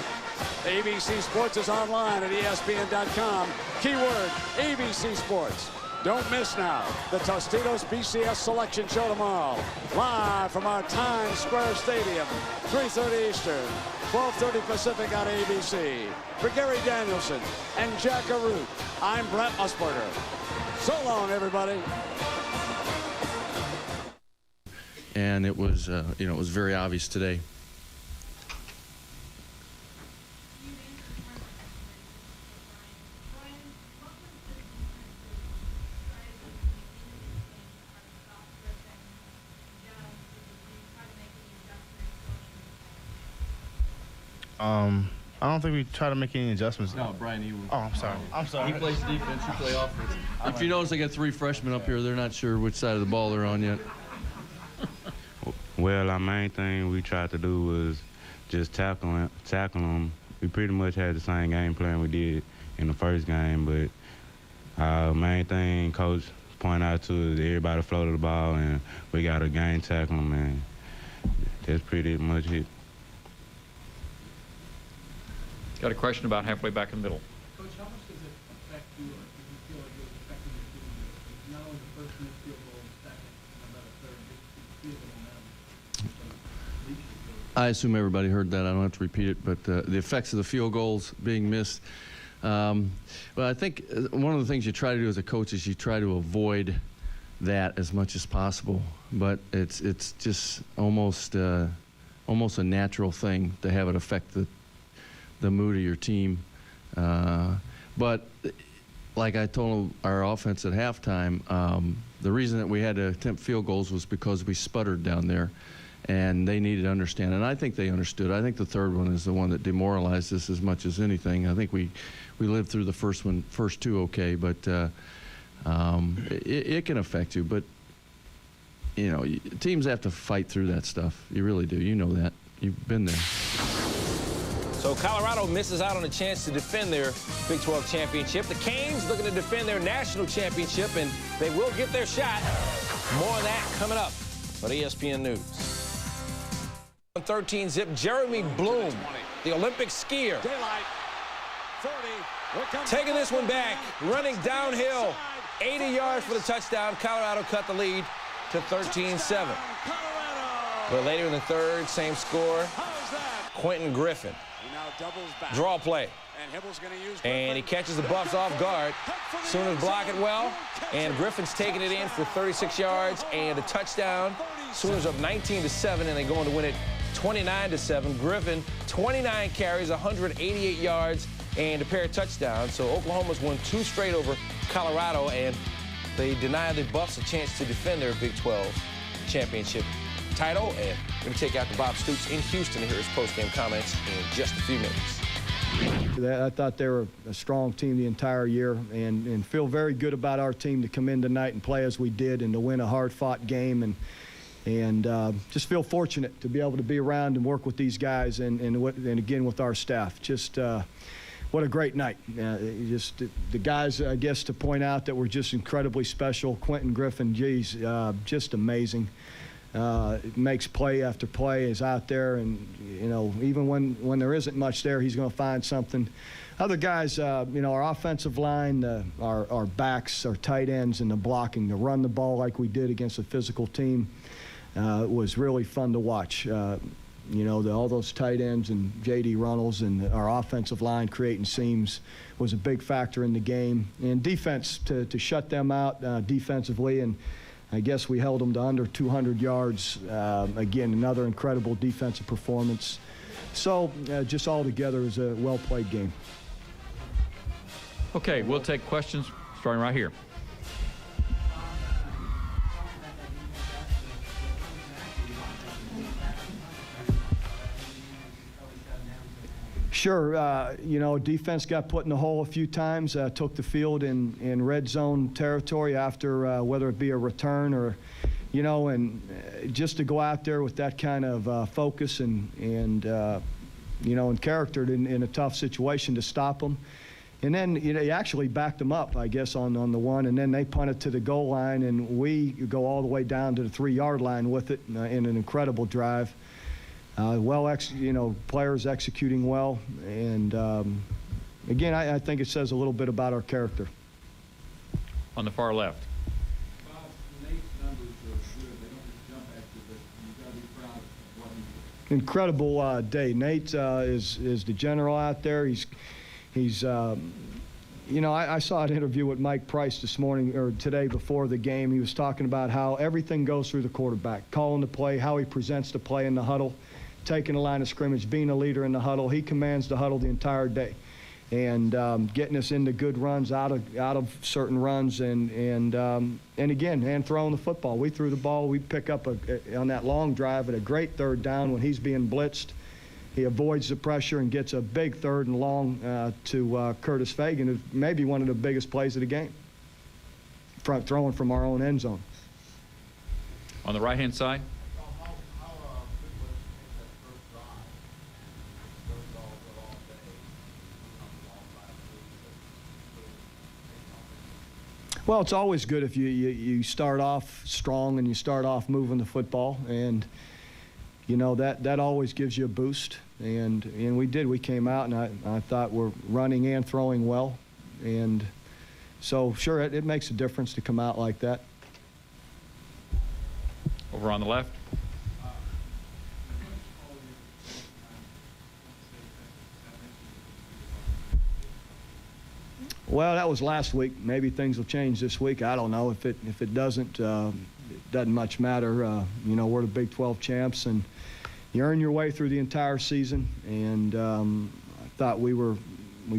ABC Sports is online at ESPN.com. Keyword ABC Sports. Don't miss now the Tostitos BCS Selection Show tomorrow. Live from our Times Square Stadium. 3:30 Eastern, 12:30 Pacific on ABC. For Gary Danielson and Jack Arute, I'm Brent Musburger. So long, everybody. And it was, it was very obvious today. I don't think we try to make any adjustments. No, Brian, he was. Oh, I'm sorry. I'm sorry. He plays defense, you play offense. If you notice, I got 3 freshmen up here. They're not sure which side of the ball they're on yet. Well, our main thing we tried to do was just tackle them. We pretty much had the same game plan we did in the first game, but our main thing Coach pointed out to is everybody floated the ball, and we got to game tackle them, and that's pretty much it. Got a question about halfway back in the middle. Coach, how much does it affect you, or do you feel like it was affecting your team? Not only the first missed field goal, the second, and about a third, you feel the momentum. I assume everybody heard that. I don't have to repeat it, but the effects of the field goals being missed. Well, I think one of the things you try to do as a coach is you try to avoid that as much as possible. But it's just almost a natural thing to have it affect the mood of your team. But like I told our offense at halftime, the reason that we had to attempt field goals was because we sputtered down there, and they needed to understand. And I think they understood. I think the third one is the one that demoralized us as much as anything. I think we lived through the first 2 okay, but it can affect you. But teams have to fight through that stuff. You really do. You know that. You've been there. So Colorado misses out on a chance to defend their Big 12 championship. The Canes looking to defend their national championship, and they will get their shot. More of that coming up on ESPN News. 13 zip, Jeremy Bloom, the Olympic skier. Daylight, 40. Taking this one back, running downhill, 80 yards for the touchdown. Colorado cut the lead to 13-7. But later in the third, same score, Quentin Griffin. Draw play. And he catches the Buffs off guard. Sooners block it well. And Griffin's taking it in for 36 yards and a touchdown. Sooners up 19-7, and they go on to win it 29-7. Griffin, 29 carries, 188 yards, and a pair of touchdowns. So Oklahoma's won 2 straight over Colorado, and they deny the Buffs a chance to defend their Big 12 championship title. And we're going to take out to Bob Stoops in Houston to hear his post-game comments in just a few minutes. I thought they were a strong team the entire year, and feel very good about our team to come in tonight and play as we did and to win a hard-fought game, and just feel fortunate to be able to be around and work with these guys and again with our staff. Just what a great night. Just the guys, I guess, to point out that were just incredibly special. Quentin Griffin, geez, just amazing. Makes play after play, is out there, and even when there isn't much there, he's going to find something. Other guys, our offensive line, our backs, our tight ends, and the blocking to run the ball like we did against a physical team was really fun to watch. All those tight ends and J.D. Runnels and our offensive line creating seams was a big factor in the game. And defense, to shut them out defensively, and I guess we held them to under 200 yards. Again, another incredible defensive performance. So just all together, it was a well-played game. Okay, we'll take questions starting right here. Sure. You know, defense got put in the hole a few times, took the field in red zone territory after whether it be a return or, you know, and just to go out there with that kind of focus and you know, and character in a tough situation to stop them. And then, you know, he actually backed them up, I guess, on the one, and then they punted to the goal line, and we go all the way down to the 3-yard line with it in an incredible drive. You know, players executing well, and again, I think it says a little bit about our character. On the far left. Incredible day. Nate is the general out there. He's you know, I saw an interview with Mike Price this morning or today before the game. He was talking about how everything goes through the quarterback, calling the play, how he presents the play in the huddle, taking the line of scrimmage, being a leader in the huddle. He commands the huddle the entire day, and getting us into good runs, out of certain runs, and again, throwing the football. We threw the ball. We pick up on that long drive at a great 3rd down when he's being blitzed. He avoids the pressure and gets a big 3rd and long to Curtis Fagan, who's maybe one of the biggest plays of the game, throwing from our own end zone. On the right-hand side. Well, it's always good if you start off strong and you start off moving the football, and you know that always gives you a boost. And we did. We came out, and I thought we're running and throwing well, and so sure it makes a difference to come out like that. Over on the left. Well, that was last week. Maybe things will change this week. I don't know. If it doesn't, it doesn't much matter. You know, we're the Big 12 champs, and you earn your way through the entire season. And I thought we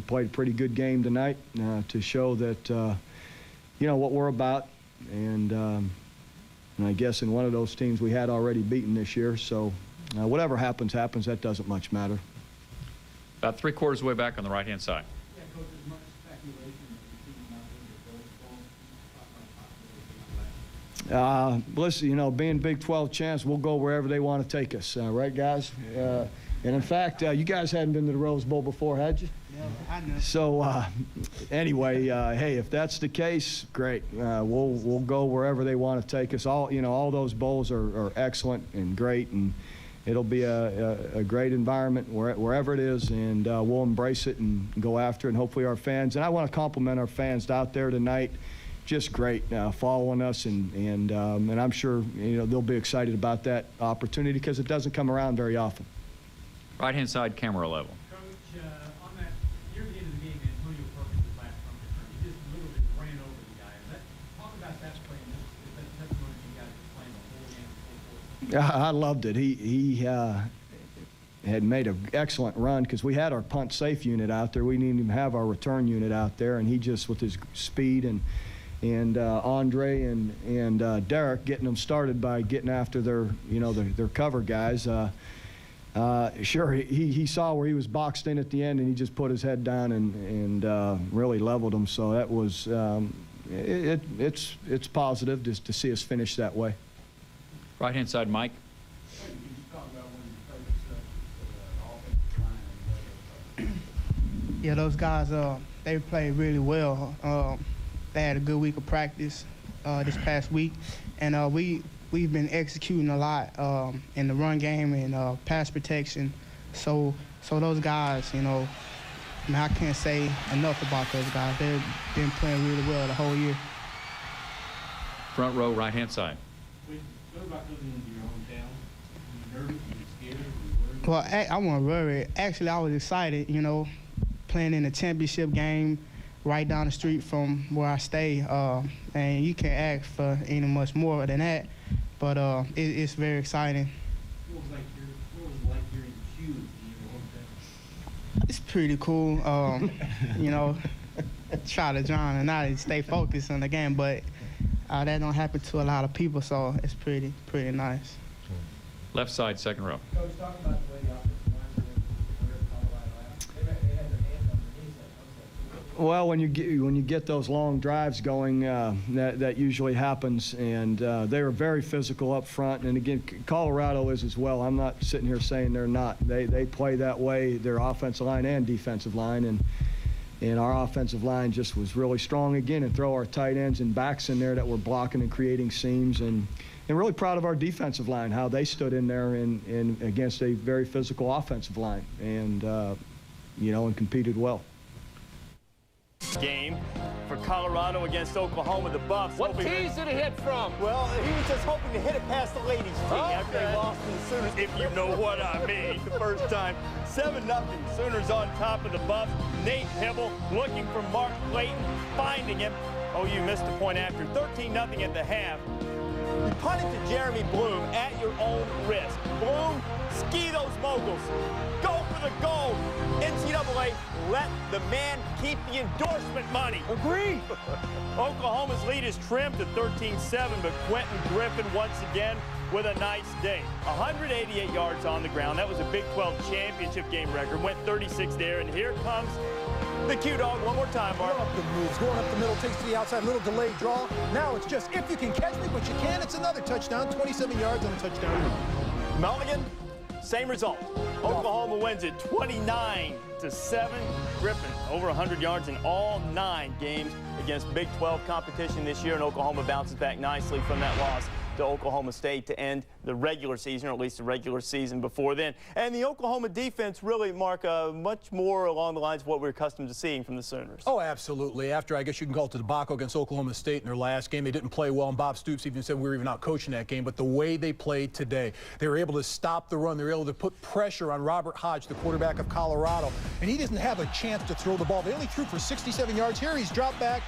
played a pretty good game tonight to show that you know what we're about. And I guess in one of those teams we had already beaten this year. So whatever happens, happens. That doesn't much matter. About 3/4 of the way back on the right-hand side. Listen, you know, being Big 12 champs, we'll go wherever they want to take us, right, guys? And in fact, you guys hadn't been to the Rose Bowl before, had you? No, I know. So anyway, hey, if that's the case, great. We'll go wherever they want to take us. All those bowls are excellent and great, and it'll be a great environment wherever it is, and we'll embrace it and go after it. And hopefully our fans, and I want to compliment our fans out there tonight. Just great following us, and I'm sure they'll be excited about that opportunity because it doesn't come around very often. Right-hand side, camera level. Coach, on that, near the end of the game, Antonio Perkins' last punt return, he just literally ran over the guy. Talk about that play, and that's testimony to you guys playing the whole game full force. I loved it. He had made an excellent run because we had our punt safe unit out there. We didn't even have our return unit out there, and he just, with his speed and Andre and Derek, getting them started by getting after their cover guys. Sure, he saw where he was boxed in at the end, and he just put his head down and really leveled them. So that was it's positive just to see us finish that way. Right-hand side, Mike. Yeah, those guys, they played really well. They had a good week of practice this past week, and we've been executing a lot in the run game and pass protection. So those guys, I can't say enough about those guys. They've been playing really well the whole year. Front row, right-hand side. What about coming into your hometown? Are you nervous? Are you scared? Are you worried? Well, I wasn't worried. Actually, I was excited, playing in a championship game right down the street from where I stay. And you can't ask for any much more than that. But it's very exciting. What was it like hearing cues in your hometown? It's pretty cool. Try to drown and not stay focused on the game, but that don't happen to a lot of people, so it's pretty nice. Left side, second row. Coach, talk about the way the offensive line Well, when you get those long drives going, that usually happens, and they are very physical up front. And again, Colorado is as well. I'm not sitting here saying they're not. They play that way, their offensive line and defensive line, and our offensive line just was really strong again, and throw our tight ends and backs in there that were blocking and creating seams, and really proud of our defensive line, how they stood in there and against a very physical offensive line, and and competed well. Game for Colorado against Oklahoma. The Buffs. What tees did he hit from? Well, he was just hoping to hit it past the ladies' tee after they lost to the Sooners, if you know what I mean, the first time. 7-0. Sooners on top of the Buffs. Nate Hibble looking for Mark Clayton, finding him. Oh, you missed the point after. 13-0 at the half. You punt it to Jeremy Bloom at your own risk. Bloom, ski those moguls. Go for the gold. NCAA, let the man keep the endorsement money. Agreed. Oklahoma's lead is trimmed to 13-7, but Quentin Griffin once again with a nice day. 188 yards on the ground. That was a Big 12 championship game record. Went 36 there, and here comes the Q-Dog one more time, Mark. Love the moves. Going up the middle, takes to the outside, little delayed draw. Now it's just, if you can catch me, but you can, it's another touchdown. 27 yards on a touchdown. Mulligan, same result. Oklahoma wins it 29-7. Griffin over 100 yards in all 9 games against Big 12 competition this year, and Oklahoma bounces back nicely from that loss to Oklahoma State to end the regular season, or at least the regular season before then. And the Oklahoma defense really, Mark, much more along the lines of what we're accustomed to seeing from the Sooners. Oh, absolutely. After, I guess you can call it the debacle against Oklahoma State in their last game, they didn't play well, and Bob Stoops even said we were even out coaching that game. But the way they played today, they were able to stop the run. They were able to put pressure on Robert Hodge, the quarterback of Colorado, and he didn't have a chance to throw the ball. They only threw for 67 yards. Here he's dropped back.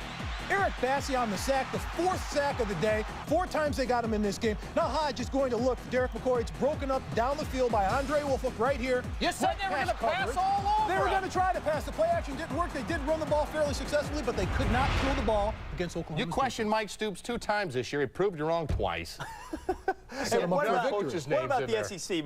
Eric Bassey on the sack, the 4th sack of the day. 4 times they got him in this game. Now Hodge is going to look for Derek McCoy. It's broken up down the field by Andre Wolfhook right here. You said they were going to pass all over. They were going to try to pass. The play action didn't work. They did run the ball fairly successfully, but they could not throw the ball against Oklahoma You questioned Mike Stoops 2 times this year. He proved you wrong twice. What about the SEC?